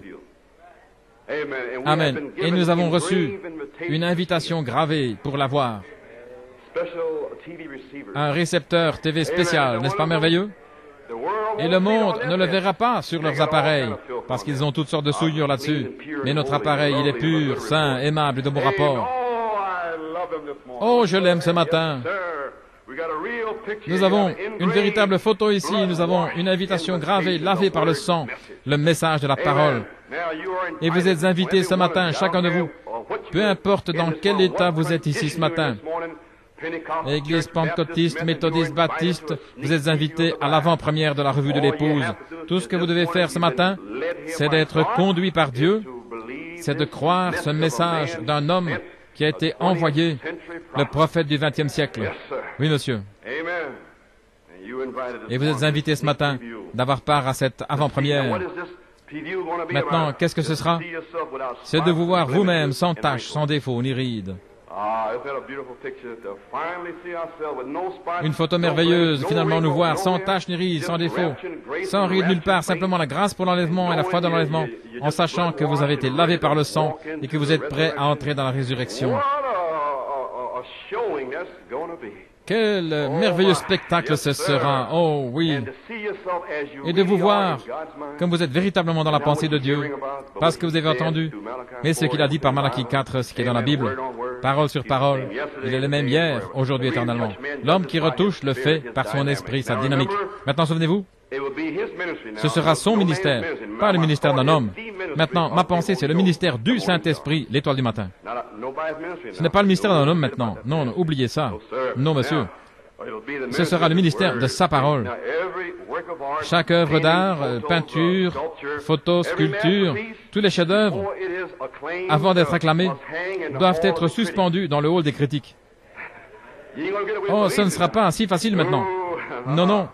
Amen. Et nous avons reçu une invitation gravée pour la voir. Un récepteur TV spécial, n'est-ce pas merveilleux? Et le monde ne le verra pas sur leurs appareils, parce qu'ils ont toutes sortes de souillures là-dessus. Mais notre appareil, il est pur, saint, aimable et de bon rapport. Oh, je l'aime ce matin. Nous avons une véritable photo ici, nous avons une invitation gravée, lavée par le sang, le message de la parole. Et vous êtes invités ce matin, chacun de vous, peu importe dans quel état vous êtes ici ce matin. Église pentecôtiste, méthodiste, baptiste, vous êtes invités à l'avant-première de la revue de l'épouse. Tout ce que vous devez faire ce matin, c'est d'être conduit par Dieu, c'est de croire ce message d'un homme qui a été envoyé, le prophète du XXe siècle. Oui, monsieur. Et vous êtes invités ce matin d'avoir part à cette avant-première. Maintenant, qu'est-ce que ce sera? C'est de vous voir vous-même, sans tache, sans défaut, ni ride. Une photo merveilleuse, finalement nous voir sans tache ni ride, sans défaut, sans ride nulle part, simplement la grâce pour l'enlèvement et la foi dans l'enlèvement, en sachant que vous avez été lavé par le sang et que vous êtes prêts à entrer dans la résurrection. Quel merveilleux spectacle ce sera! Oh oui! Et de vous voir comme vous êtes véritablement dans la pensée de Dieu, parce que vous avez entendu. Mais ce qu'il a dit par Malachie 4, ce qui est dans la Bible, parole sur parole, il est le même hier, aujourd'hui, éternellement. L'homme qui retouche le fait par son esprit, sa dynamique. Maintenant, souvenez-vous, ce sera son ministère, pas le ministère d'un homme. Maintenant, ma pensée, c'est le ministère du Saint-Esprit, l'étoile du matin. Ce n'est pas le ministère d'un homme maintenant. Non, non, oubliez ça. Non, monsieur. Ce sera le ministère de sa parole. Chaque œuvre d'art, peinture, photo, sculpture, tous les chefs-d'œuvre, avant d'être acclamés, doivent être suspendus dans le hall des critiques. Oh, ce ne sera pas si facile maintenant. Non, non.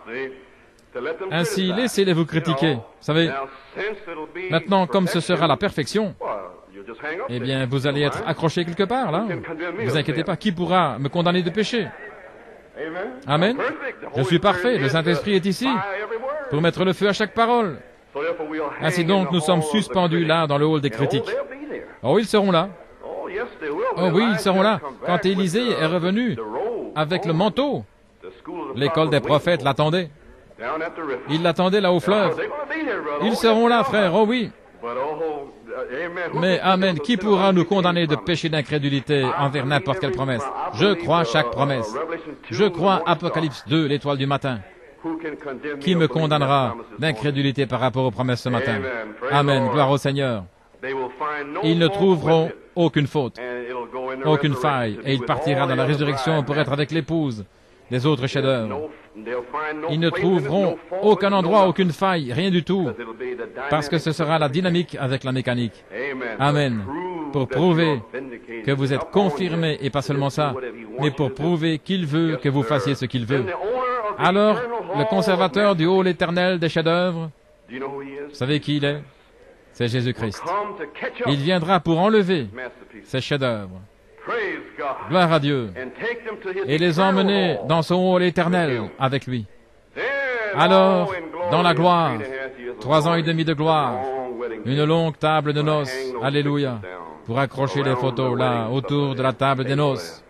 Ainsi, laissez-les vous critiquer. Vous savez, maintenant, comme ce sera la perfection, eh bien, vous allez être accroché quelque part, là. Ne vous inquiétez pas, qui pourra me condamner de péché? Amen. Je suis parfait, le Saint-Esprit est ici pour mettre le feu à chaque parole. Ainsi donc, nous sommes suspendus là, dans le hall des critiques. Oh, ils seront là. Oh oui, ils seront là. Quand Élisée est revenu avec le manteau, l'école des prophètes l'attendait. Ils l'attendaient là au fleuve. Ils seront là, frère, oh oui. Mais, amen, qui pourra nous condamner de péché d'incrédulité envers n'importe quelle promesse? Je crois chaque promesse. Je crois Apocalypse 2, l'étoile du matin. Qui me condamnera d'incrédulité par rapport aux promesses ce matin? Amen, gloire au Seigneur. Ils ne trouveront aucune faute, aucune faille, et il partira dans la résurrection pour être avec l'épouse des autres chefs-d'œuvre. Ils ne trouveront aucun endroit, aucune faille, rien du tout, parce que ce sera la dynamique avec la mécanique. Amen. Pour prouver que vous êtes confirmés, et pas seulement ça, mais pour prouver qu'il veut que vous fassiez ce qu'il veut. Alors, le conservateur du hall éternel des chefs-d'œuvre, vous savez qui il est? C'est Jésus-Christ. Il viendra pour enlever ces chefs-d'œuvre. Gloire à Dieu. Et les emmener dans son hall éternel avec lui. Alors, dans la gloire, 3 ans et demi de gloire, une longue table de noces, alléluia, pour accrocher les photos là, autour de la table des noces.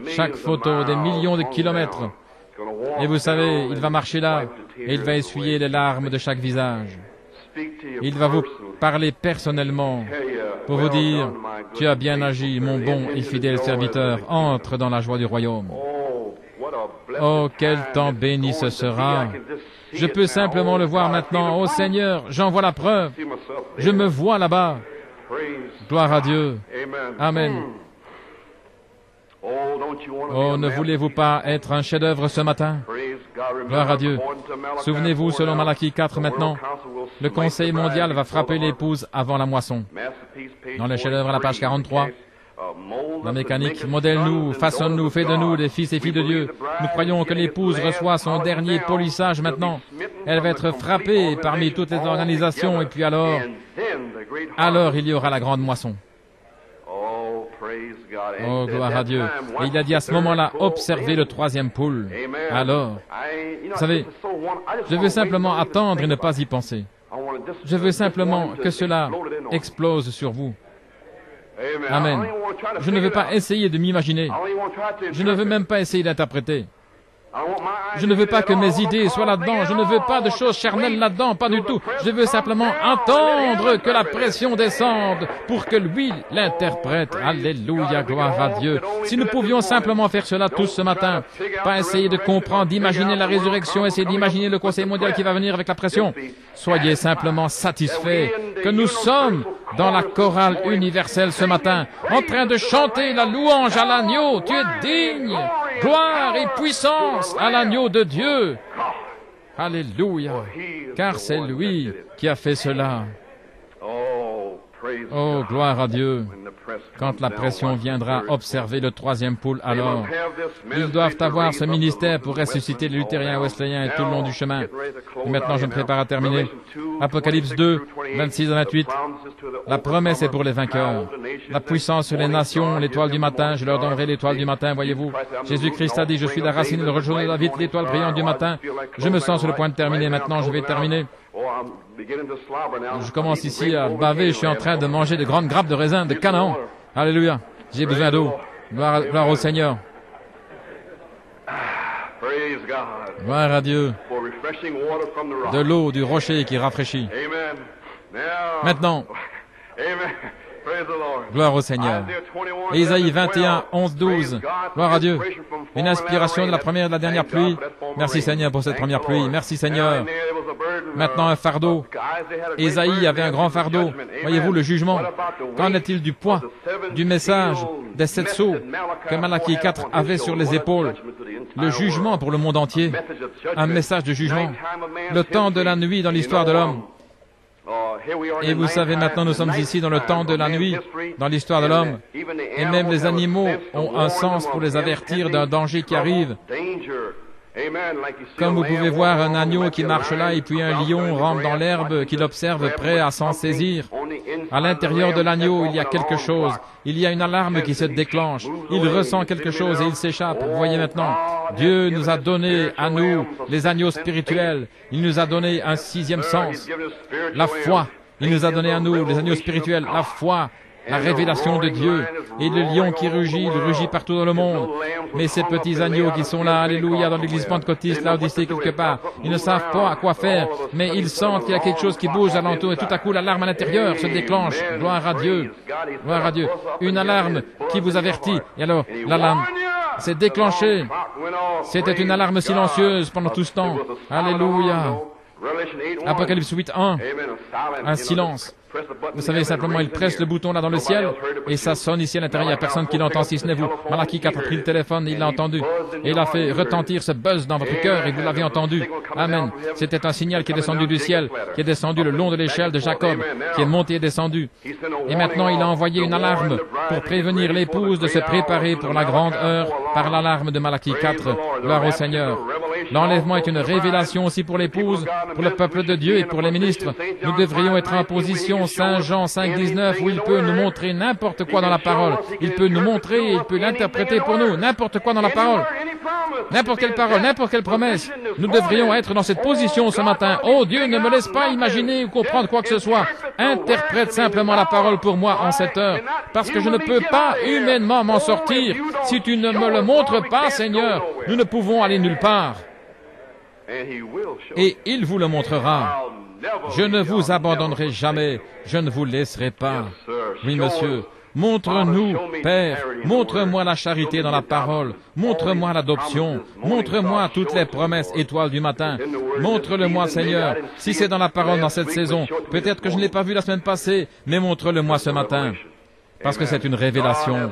Chaque photo des millions de kilomètres. Et vous savez, il va marcher là, et il va essuyer les larmes de chaque visage. Il va vous parler personnellement pour vous dire, « Tu as bien agi, mon bon et fidèle serviteur, entre dans la joie du royaume. » Oh, quel temps béni ce sera! Je peux simplement le voir maintenant. Oh Seigneur, j'en vois la preuve. Je me vois là-bas. Gloire à Dieu. Amen. Oh, ne voulez-vous pas être un chef-d'œuvre ce matin? Gloire à Dieu. Souvenez-vous, selon Malachie 4 maintenant, le Conseil mondial va frapper l'épouse avant la moisson. Dans le chef-d'œuvre à la page 43, la mécanique, modèle-nous, façonne-nous, fais de nous des fils et filles de Dieu. Nous croyons que l'épouse reçoit son dernier polissage maintenant. Elle va être frappée parmi toutes les organisations et puis alors il y aura la grande moisson. Oh, gloire à Dieu. Et il a dit à ce moment-là, observez le 3e poule. Alors, vous savez, je veux simplement attendre et ne pas y penser. Je veux simplement que cela explose sur vous. Amen. Je ne veux pas essayer de m'imaginer. Je ne veux même pas essayer d'interpréter. Je ne veux pas que mes idées soient là-dedans. Je ne veux pas de choses charnelles là-dedans, pas du tout. Je veux simplement entendre que la pression descende pour que lui l'interprète. Alléluia, gloire à Dieu. Si nous pouvions simplement faire cela tous ce matin, pas essayer de comprendre, d'imaginer la résurrection, essayer d'imaginer le Conseil mondial qui va venir avec la pression. Soyez simplement satisfaits que nous sommes dans la chorale universelle ce matin, en train de chanter la louange à l'agneau. Tu es digne. Gloire et puissance à l'agneau de Dieu. Alléluia. Car c'est lui qui a fait cela. Oh, gloire à Dieu. Quand la pression viendra observer le 3e poule, alors, ils doivent avoir ce ministère pour ressusciter les luthériens, wesleyens et tout le long du chemin. Et maintenant, je me prépare à terminer. Apocalypse 2, 26 à 28. La promesse est pour les vainqueurs. La puissance sur les nations, l'étoile du matin, je leur donnerai l'étoile du matin, voyez-vous. Jésus-Christ a dit, je suis la racine et le rejaune de David, l'étoile brillante du matin. Je me sens sur le point de terminer. Maintenant, je vais terminer. Je commence ici à baver, je suis en train de manger de grandes grappes de raisin de Canaan. Alléluia. J'ai besoin d'eau. Gloire au Seigneur. Gloire à Dieu. De l'eau du rocher qui rafraîchit. Maintenant, gloire au Seigneur. Isaïe 21, 11, 12. Gloire à Dieu. Une inspiration de la première et de la dernière pluie. Merci Seigneur pour cette première pluie. Merci Seigneur. Maintenant un fardeau. Isaïe avait un grand fardeau. Voyez-vous le jugement. Qu'en est-il du poids, du message, des 7 sceaux que Malachie 4 avait sur les épaules? Le jugement pour le monde entier. Un message de jugement. Le temps de la nuit dans l'histoire de l'homme. Et vous savez, maintenant nous sommes ici dans le temps de la nuit, dans l'histoire de l'homme. Et même les animaux ont un sens pour les avertir d'un danger qui arrive. Comme vous pouvez voir un agneau qui marche là et puis un lion rampe dans l'herbe qui l'observe prêt à s'en saisir. À l'intérieur de l'agneau, il y a quelque chose. Il y a une alarme qui se déclenche. Il ressent quelque chose et il s'échappe. Vous voyez maintenant, Dieu nous a donné à nous les agneaux spirituels. Il nous a donné un 6e sens. La foi. Il nous a donné à nous les agneaux spirituels. La foi la révélation de Dieu, et le lion qui rugit, il rugit partout dans le monde. Mais ces petits agneaux qui sont là, alléluia, dans l'église pentecôtiste, là où c'est quelque part, ils ne savent pas à quoi faire, mais ils sentent qu'il y a quelque chose qui bouge alentour, et tout à coup l'alarme à l'intérieur se déclenche. Gloire à Dieu, gloire à Dieu. Une alarme qui vous avertit, et alors l'alarme s'est déclenchée. C'était une alarme silencieuse pendant tout ce temps. Alléluia. Apocalypse 8.1, un silence. Vous savez, simplement, il presse le bouton là dans le ciel, et ça sonne ici à l'intérieur. Il n'y a personne qui l'entend, si ce n'est vous. Malachie 4 a pris le téléphone, il l'a entendu. Et il a fait retentir ce buzz dans votre cœur, et vous l'avez entendu. Amen. C'était un signal qui est descendu du ciel, qui est descendu le long de l'échelle de Jacob, qui est monté et descendu. Et maintenant, il a envoyé une alarme pour prévenir l'épouse de se préparer pour la grande heure par l'alarme de Malachie 4. Gloire au Seigneur. L'enlèvement est une révélation aussi pour l'épouse, pour le peuple de Dieu et pour les ministres. Nous devrions être en position Saint Jean 5.19 où il peut nous montrer n'importe quoi dans la parole. Il peut nous montrer, il peut l'interpréter pour nous, n'importe quoi dans la parole. N'importe quelle parole, n'importe quelle promesse. Nous devrions être dans cette position ce matin. Oh Dieu, ne me laisse pas imaginer ou comprendre quoi que ce soit. Interprète simplement la parole pour moi en cette heure, parce que je ne peux pas humainement m'en sortir. Si tu ne me le montres pas, Seigneur, nous ne pouvons aller nulle part. Et il vous le montrera. Je ne vous abandonnerai jamais, je ne vous laisserai pas. Oui, monsieur. Montre-nous, Père, montre-moi la charité dans la parole, montre-moi l'adoption, montre-moi toutes les promesses étoiles du matin, montre-le-moi, Seigneur, si c'est dans la parole dans cette saison, peut-être que je ne l'ai pas vu la semaine passée, mais montre-le-moi ce matin, parce que c'est une révélation.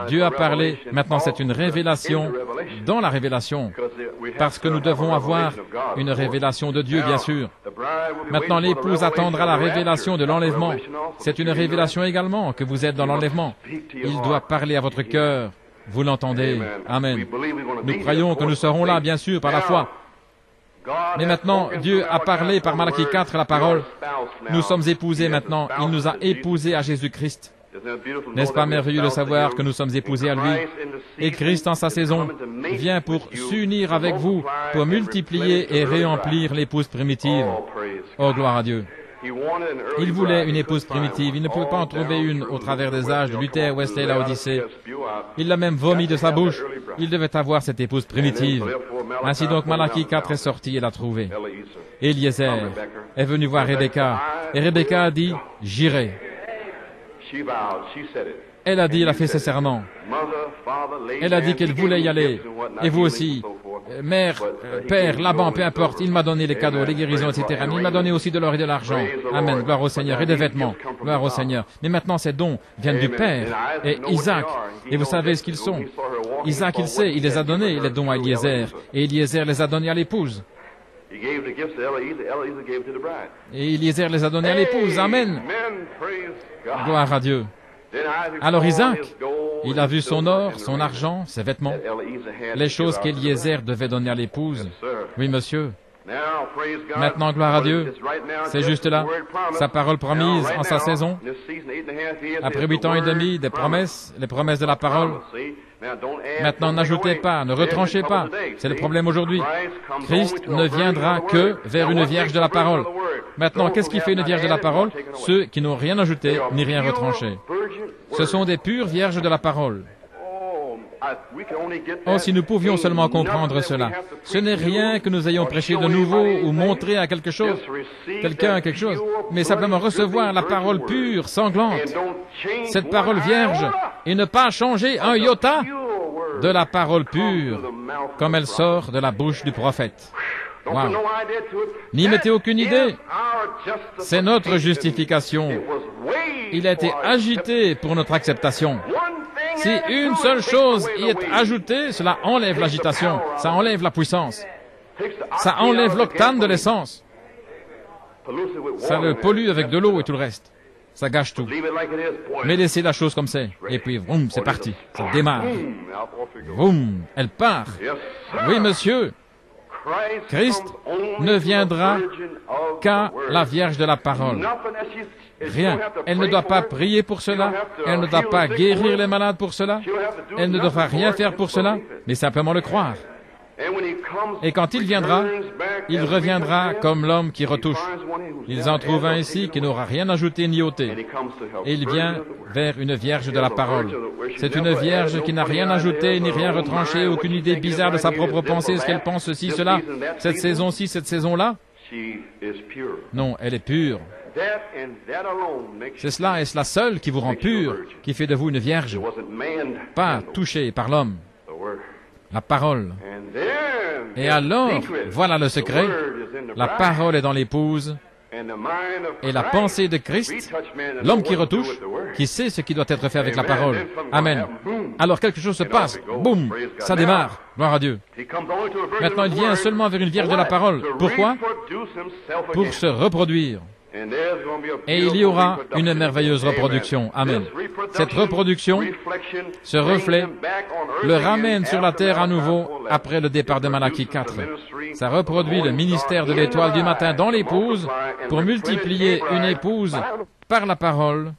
Dieu a parlé, maintenant c'est une révélation dans la révélation, parce que nous devons avoir une révélation de Dieu, bien sûr. Maintenant, l'épouse attendra la révélation de l'enlèvement. C'est une révélation également que vous êtes dans l'enlèvement. Il doit parler à votre cœur. Vous l'entendez. Amen. Nous croyons que nous serons là, bien sûr, par la foi. Mais maintenant, Dieu a parlé par Malachie 4 la parole. Nous sommes épousés maintenant. Il nous a épousés à Jésus-Christ. N'est-ce pas merveilleux de savoir que nous sommes épousés à lui? Et Christ, en sa saison, vient pour s'unir avec vous, pour multiplier et réemplir l'épouse primitive. Oh, gloire à Dieu! Il voulait une épouse primitive. Il ne pouvait pas en trouver une au travers des âges de Luther, Wesley, Laodicée. Il l'a même vomi de sa bouche. Il devait avoir cette épouse primitive. Ainsi donc, Malachie 4 est sorti et l'a trouvée. Eliezer est venu voir Rebecca. Et Rebecca a dit, « J'irai. » Elle a dit, elle a fait ses serments. Elle a dit qu'elle voulait y aller. Et vous aussi. Mère, père, Laban, peu importe, il m'a donné les cadeaux, les guérisons, etc. Mais il m'a donné aussi de l'or et de l'argent. Amen. Gloire au Seigneur. Et des vêtements. Gloire au Seigneur. Mais maintenant, ces dons viennent du Père. Et Isaac. Et vous savez ce qu'ils sont. Isaac, il sait, il les a donnés, les dons à Eliezer. Et Eliezer les a donnés à l'épouse. Et Eliezer les a donnés à l'épouse. Amen. Gloire à Dieu. Alors Isaac, il a vu son or, son argent, ses vêtements, les choses qu'Eliezer devait donner à l'épouse. Oui, monsieur. Maintenant, gloire à Dieu, c'est juste là, sa parole promise en sa saison. Après 8 ans et demi, des promesses, les promesses de la parole. Maintenant, n'ajoutez pas, ne retranchez pas. C'est le problème aujourd'hui. Christ ne viendra que vers une vierge de la parole. Maintenant, qu'est-ce qui fait une vierge de la parole? Ceux qui n'ont rien ajouté ni rien retranché. Ce sont des pures vierges de la parole. Oh, si nous pouvions seulement comprendre cela. Ce n'est rien que nous ayons prêché de nouveau ou montré à quelque chose, quelqu'un quelque chose, mais simplement recevoir la parole pure, sanglante, cette parole vierge, et ne pas changer un iota de la parole pure, comme elle sort de la bouche du prophète. Wow. N'y mettez aucune idée. C'est notre justification. Il a été agité pour notre acceptation. Si une seule chose y est ajoutée, cela enlève l'agitation, ça enlève la puissance, ça enlève l'octane de l'essence, ça le pollue avec de l'eau et tout le reste, ça gâche tout. Mais laissez la chose comme c'est, et puis vroom, c'est parti, ça démarre, vroom, elle part. Oui, monsieur, Christ ne viendra qu'à la Vierge de la parole. Rien. Elle ne doit pas prier pour cela. Elle ne doit pas guérir les malades pour cela. Elle ne doit rien faire pour cela, mais simplement le croire. Et quand il viendra, il reviendra comme l'homme qui retouche. Ils en trouvent un ici qui n'aura rien ajouté ni ôté. Et il vient vers une vierge de la parole. C'est une vierge qui n'a rien ajouté ni rien retranché, aucune idée bizarre de sa propre pensée, ce qu'elle pense ceci, cela, cette saison-ci, cette saison-là. Non, elle est pure. C'est cela et cela seul qui vous rend pur, qui fait de vous une vierge, pas touchée par l'homme. La parole. Et alors, voilà le secret. La parole est dans l'épouse. Et la pensée de Christ, l'homme qui retouche, qui sait ce qui doit être fait avec la parole. Amen. Alors quelque chose se passe. Boum, ça démarre. Gloire à Dieu. Maintenant, il vient seulement vers une vierge de la parole. Pourquoi? Pour se reproduire. Et il y aura une merveilleuse reproduction. Amen. Cette reproduction, ce reflet, le ramène sur la terre à nouveau après le départ de Malachie 4. Ça reproduit le ministère de l'étoile du matin dans l'épouse pour multiplier une épouse par la parole.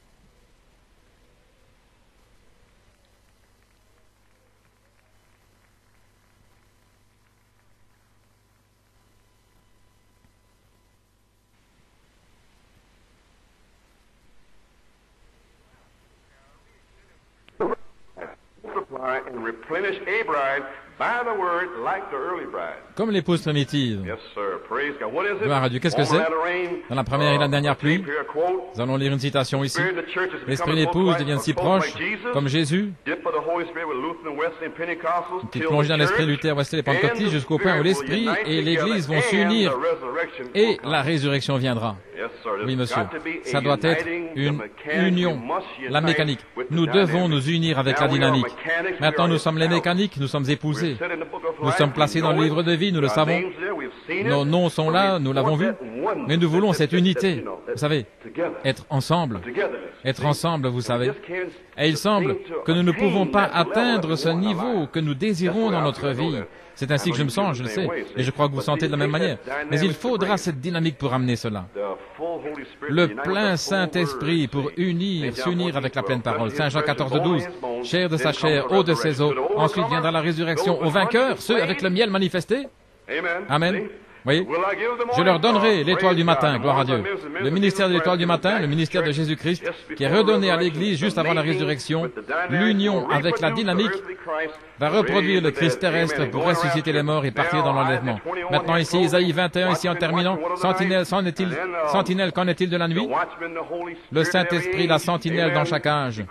And replenish a bride by the word like the early bride. Comme l'épouse primitive. Yes, sir. Praise God. What is it? Gloire à Dieu. Qu'est-ce que c'est? Dans la première et la dernière pluie, nous allons lire une citation ici. L'esprit de l'épouse devient si proche, comme Jésus, une petite plongée dans l'esprit Luther, Wesley et Pentecôtistes, jusqu'au point où l'esprit et l'Église vont s'unir et la résurrection viendra. Oui, monsieur. Ça doit être une union. La mécanique. Nous devons nous unir avec la dynamique. Maintenant, nous sommes les mécaniques, nous sommes épousés. Nous sommes placés dans le livre de vie, nous le savons. Nos noms sont là, nous l'avons vu. Mais nous voulons cette unité. Vous savez, être ensemble. Être ensemble, vous savez. Et il semble que nous ne pouvons pas atteindre ce niveau que nous désirons dans notre vie. C'est ainsi que je me sens, je le sais, et je crois que vous sentez de la même manière. Mais il faudra cette dynamique pour amener cela. Le plein Saint-Esprit pour s'unir avec la pleine parole. Saint Jean 14:12, chair de sa chair, eau de ses eaux. Ensuite viendra la résurrection aux vainqueurs, ceux avec le miel manifesté. Amen. Voyez, je leur donnerai l'étoile du matin, gloire à Dieu. Le ministère de l'étoile du matin, le ministère de Jésus-Christ, qui est redonné à l'Église juste avant la résurrection, l'union avec la dynamique va reproduire le Christ terrestre pour ressusciter les morts et partir dans l'enlèvement. Maintenant ici, Isaïe 21, ici en terminant, sentinelle, qu'en est-il de la nuit? Le Saint-Esprit, la sentinelle dans chaque âge.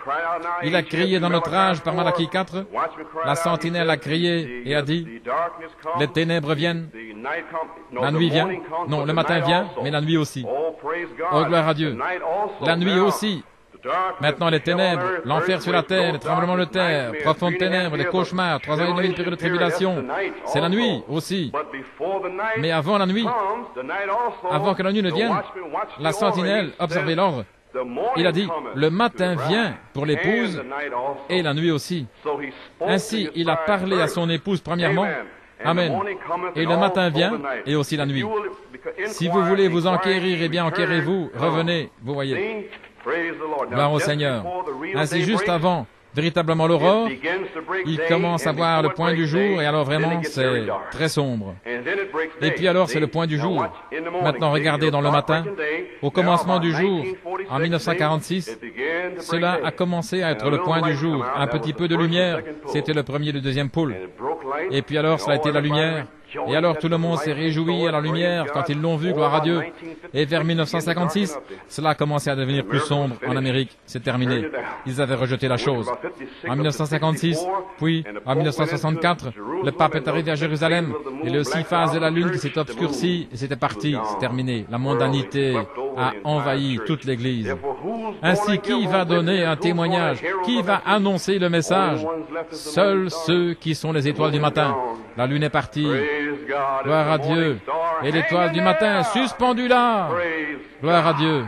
Il a crié dans notre âge par Malachie 4, la sentinelle a crié et a dit, les ténèbres viennent, la nuit vient, non, le matin vient, mais la nuit aussi. Oh, gloire à Dieu. La nuit aussi. Maintenant, les ténèbres, l'enfer sur la terre, les tremblements de terre, profondes ténèbres, les cauchemars, 3 ans et demi de période de tribulation. C'est la nuit aussi. Mais avant la nuit, avant que la nuit ne vienne, la sentinelle, observez l'ordre. Il a dit, le matin vient pour l'épouse et la nuit aussi. Ainsi, il a parlé à son épouse premièrement. Amen. Et le matin vient, et aussi la nuit. Si vous voulez vous enquérir, eh bien enquérez-vous, revenez, vous voyez. Gloire au Seigneur. Ainsi, juste avant véritablement l'aurore, il commence à voir le point du jour, et alors vraiment, c'est très sombre. Et puis alors, c'est le point du jour. Maintenant, regardez dans le matin, au commencement du jour, en 1946, cela a commencé à être le point du jour. Un petit peu de lumière, c'était le premier et le deuxième pôle. Et puis alors, cela a été la lumière. Et alors tout le monde s'est réjoui à la lumière quand ils l'ont vu, gloire à Dieu. Et vers 1956, cela a commencé à devenir plus sombre en Amérique. C'est terminé. Ils avaient rejeté la chose. En 1956, puis en 1964, le pape est arrivé à Jérusalem et le 6 phases de la lune qui s'est obscurcie et c'était parti. C'est terminé. La mondanité a envahi toute l'Église. Ainsi, qui va donner un témoignage? Qui va annoncer le message? Seuls ceux qui sont les étoiles du matin. La lune est partie. Gloire à Dieu. Et l'étoile du matin suspendue là. Gloire à Dieu.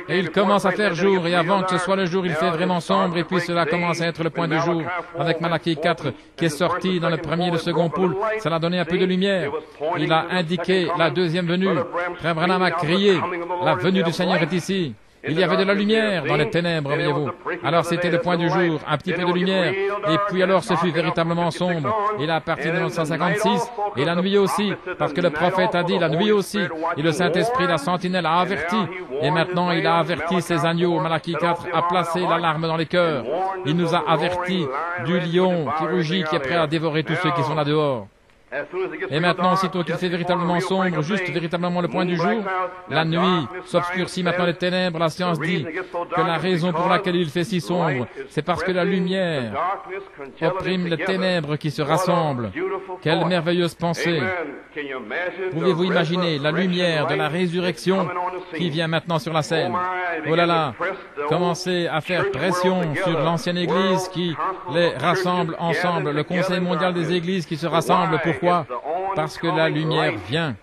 Et il commence à faire jour, et avant que ce soit le jour, il fait vraiment sombre, et puis cela commence à être le point du jour, avec Malachie 4, qui est sorti dans le premier et le second poule. Ça l'a donné un peu de lumière. Il a indiqué la deuxième venue. Frère Branham a crié, la venue du Seigneur est ici. Il y avait de la lumière dans les ténèbres, voyez-vous. Alors c'était le point du jour, un petit peu de lumière, et puis alors ce fut véritablement sombre. Et là, à partir de 1956, et la nuit aussi, parce que le prophète a dit la nuit aussi, et le Saint-Esprit, la sentinelle, a averti. Et maintenant, il a averti ses agneaux. Malachie 4 a placé l'alarme dans les cœurs. Il nous a avertis du lion qui rugit, qui est prêt à dévorer tous ceux qui sont là dehors. Et maintenant, aussitôt qu'il fait véritablement sombre, juste véritablement le point du jour, la nuit s'obscurcit, maintenant les ténèbres, la science dit que la raison pour laquelle il fait si sombre, c'est parce que la lumière opprime les ténèbres qui se rassemblent. Quelle merveilleuse pensée! Pouvez-vous imaginer la lumière de la résurrection qui vient maintenant sur la scène? Oh là là! Commencez à faire pression sur l'ancienne Église qui les rassemble ensemble, le Conseil mondial des Églises qui se rassemble. Pourquoi? Parce que la lumière vient.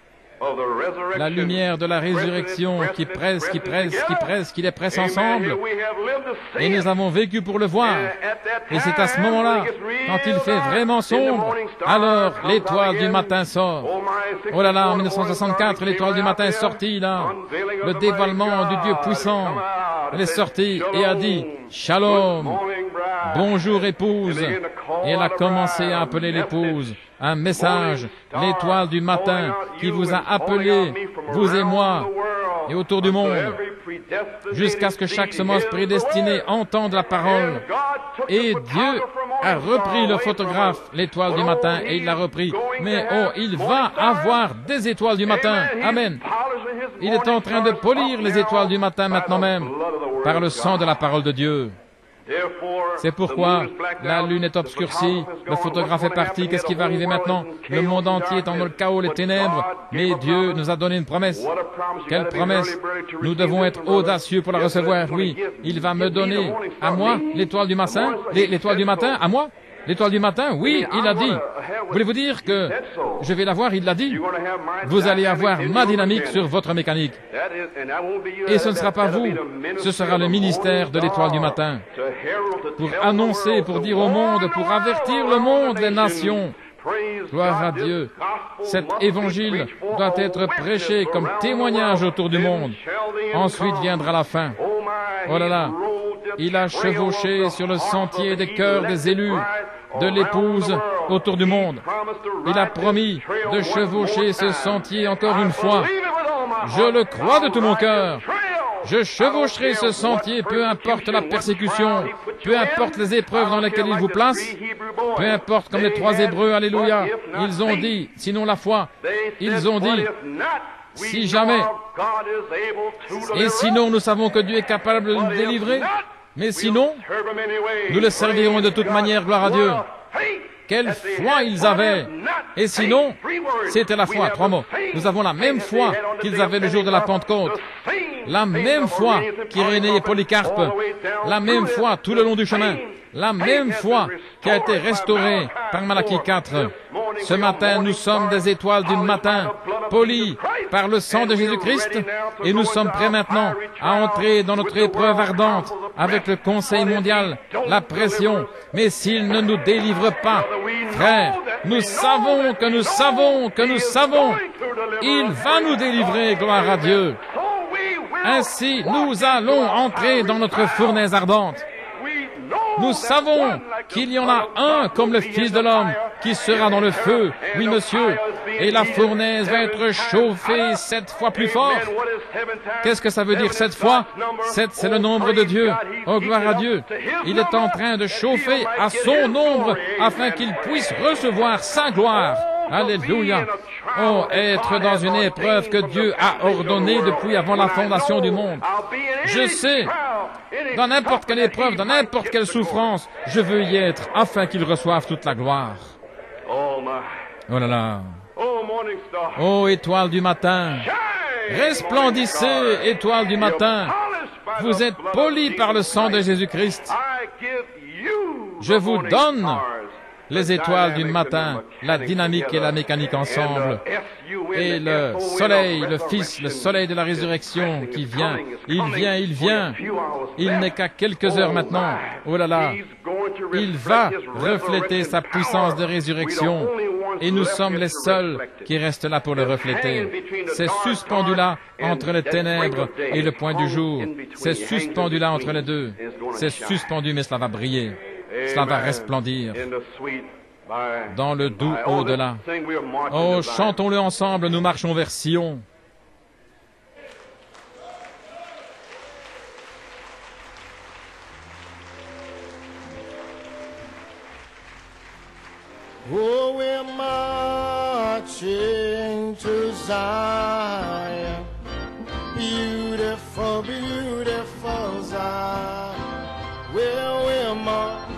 La lumière de la résurrection qui presse, qui les presse ensemble. Et nous avons vécu pour le voir. Et c'est à ce moment-là, quand il fait vraiment sombre, alors l'étoile du matin sort. Oh là là, en 1964, l'étoile du matin est sortie là. Le dévoilement du Dieu puissant. Elle est sortie et a dit « Shalom, bonjour épouse ». Et elle a commencé à appeler l'épouse. Un message, l'étoile du matin qui vous a appelé, vous et moi, et autour du monde, jusqu'à ce que chaque semence prédestinée entende la parole. Et Dieu a repris le photographe, l'étoile du matin, et il l'a repris. Mais oh, il va avoir des étoiles du matin. Amen. Il est en train de polir les étoiles du matin maintenant même, par le sang de la parole de Dieu. C'est pourquoi la lune est obscurcie, le photographe est parti, qu'est-ce qui va arriver maintenant? Le monde entier est dans le chaos, les ténèbres, mais Dieu nous a donné une promesse. Quelle promesse? Nous devons être audacieux pour la recevoir, oui. Il va me donner, à moi, l'étoile du matin, l'étoile du matin, à moi? L'étoile du matin, oui, il a dit. Voulez-vous dire que je vais l'avoir, il l'a dit. Vous allez avoir ma dynamique sur votre mécanique. Et ce ne sera pas vous, ce sera le ministère de l'étoile du matin. Pour annoncer, pour dire au monde, pour avertir le monde, les nations. Gloire à Dieu. Cet évangile doit être prêché comme témoignage autour du monde. Ensuite viendra la fin. Oh là là. Il a chevauché sur le sentier des cœurs des élus, de l'épouse autour du monde. Il a promis de chevaucher ce sentier encore une fois. Je le crois de tout mon cœur. Je chevaucherai ce sentier, peu importe la persécution, peu importe les épreuves dans lesquelles il vous place, peu importe comme les 3 Hébreux, alléluia, ils ont dit, sinon la foi, ils ont dit, si jamais, et sinon nous savons que Dieu est capable de nous délivrer, mais sinon, nous le servirons de toute manière, gloire à Dieu. Quelle foi ils avaient! Et sinon, c'était la foi, 3 mots. Nous avons la même foi qu'ils avaient le jour de la Pentecôte. La même foi qu'Irénée et Polycarpe. La même foi tout le long du chemin. La même foi qui a été restaurée par Malachie 4. Ce matin, nous sommes des étoiles du matin, polies par le sang de Jésus-Christ, et nous sommes prêts maintenant à entrer dans notre épreuve ardente avec le Conseil mondial, la pression. Mais s'il ne nous délivre pas, frères, nous savons, il va nous délivrer, gloire à Dieu. Ainsi, nous allons entrer dans notre fournaise ardente. Nous savons qu'il y en a un comme le Fils de l'homme qui sera dans le feu, oui monsieur, et la fournaise va être chauffée 7 fois plus fort. Qu'est-ce que ça veut dire 7 fois? 7, c'est le nombre de Dieu. Oh, gloire à Dieu. Il est en train de chauffer à son nombre afin qu'il puisse recevoir sa gloire. Alléluia. Oh, être dans une épreuve que Dieu a ordonnée depuis avant la fondation du monde. Je sais, dans n'importe quelle épreuve, dans n'importe quelle souffrance, je veux y être afin qu'il reçoive toute la gloire. Oh là là. Oh, étoile du matin. Resplendissez, étoile du matin. Vous êtes polis par le sang de Jésus-Christ. Je vous donne les étoiles du matin, la dynamique et la mécanique ensemble. Et le soleil, le Fils, le soleil de la résurrection qui vient. Il vient. Il n'est qu'à quelques heures maintenant. Oh là là. Il va refléter sa puissance de résurrection. Et nous sommes les seuls qui restent là pour le refléter. C'est suspendu là entre les ténèbres et le point du jour. C'est suspendu là entre les deux. C'est suspendu, mais cela va briller. Cela va resplendir dans le doux au-delà. Oh, chantons-le ensemble, nous marchons vers Sion. Oh, we're marching to Zion, beautiful, beautiful Zion. Well, we're marching,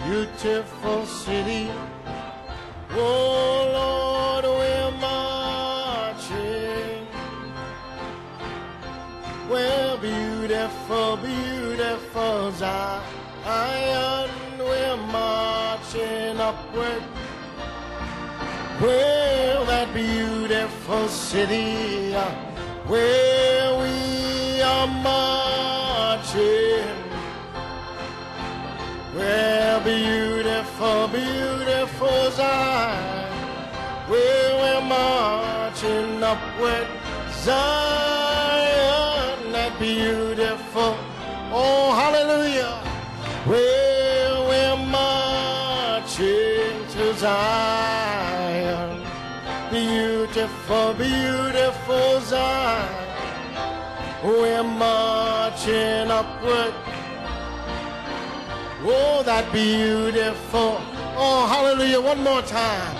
beautiful city. Oh, Lord, we're marching. Well, beautiful, beautiful Zion. We're marching upward. Well, that beautiful city where we are marching. Well, beautiful, beautiful Zion, where we're marching upward. Zion, that beautiful, oh, hallelujah. Well, we're marching to Zion, beautiful, beautiful Zion. We're marching upward. Oh, that beautiful, oh, hallelujah, one more time.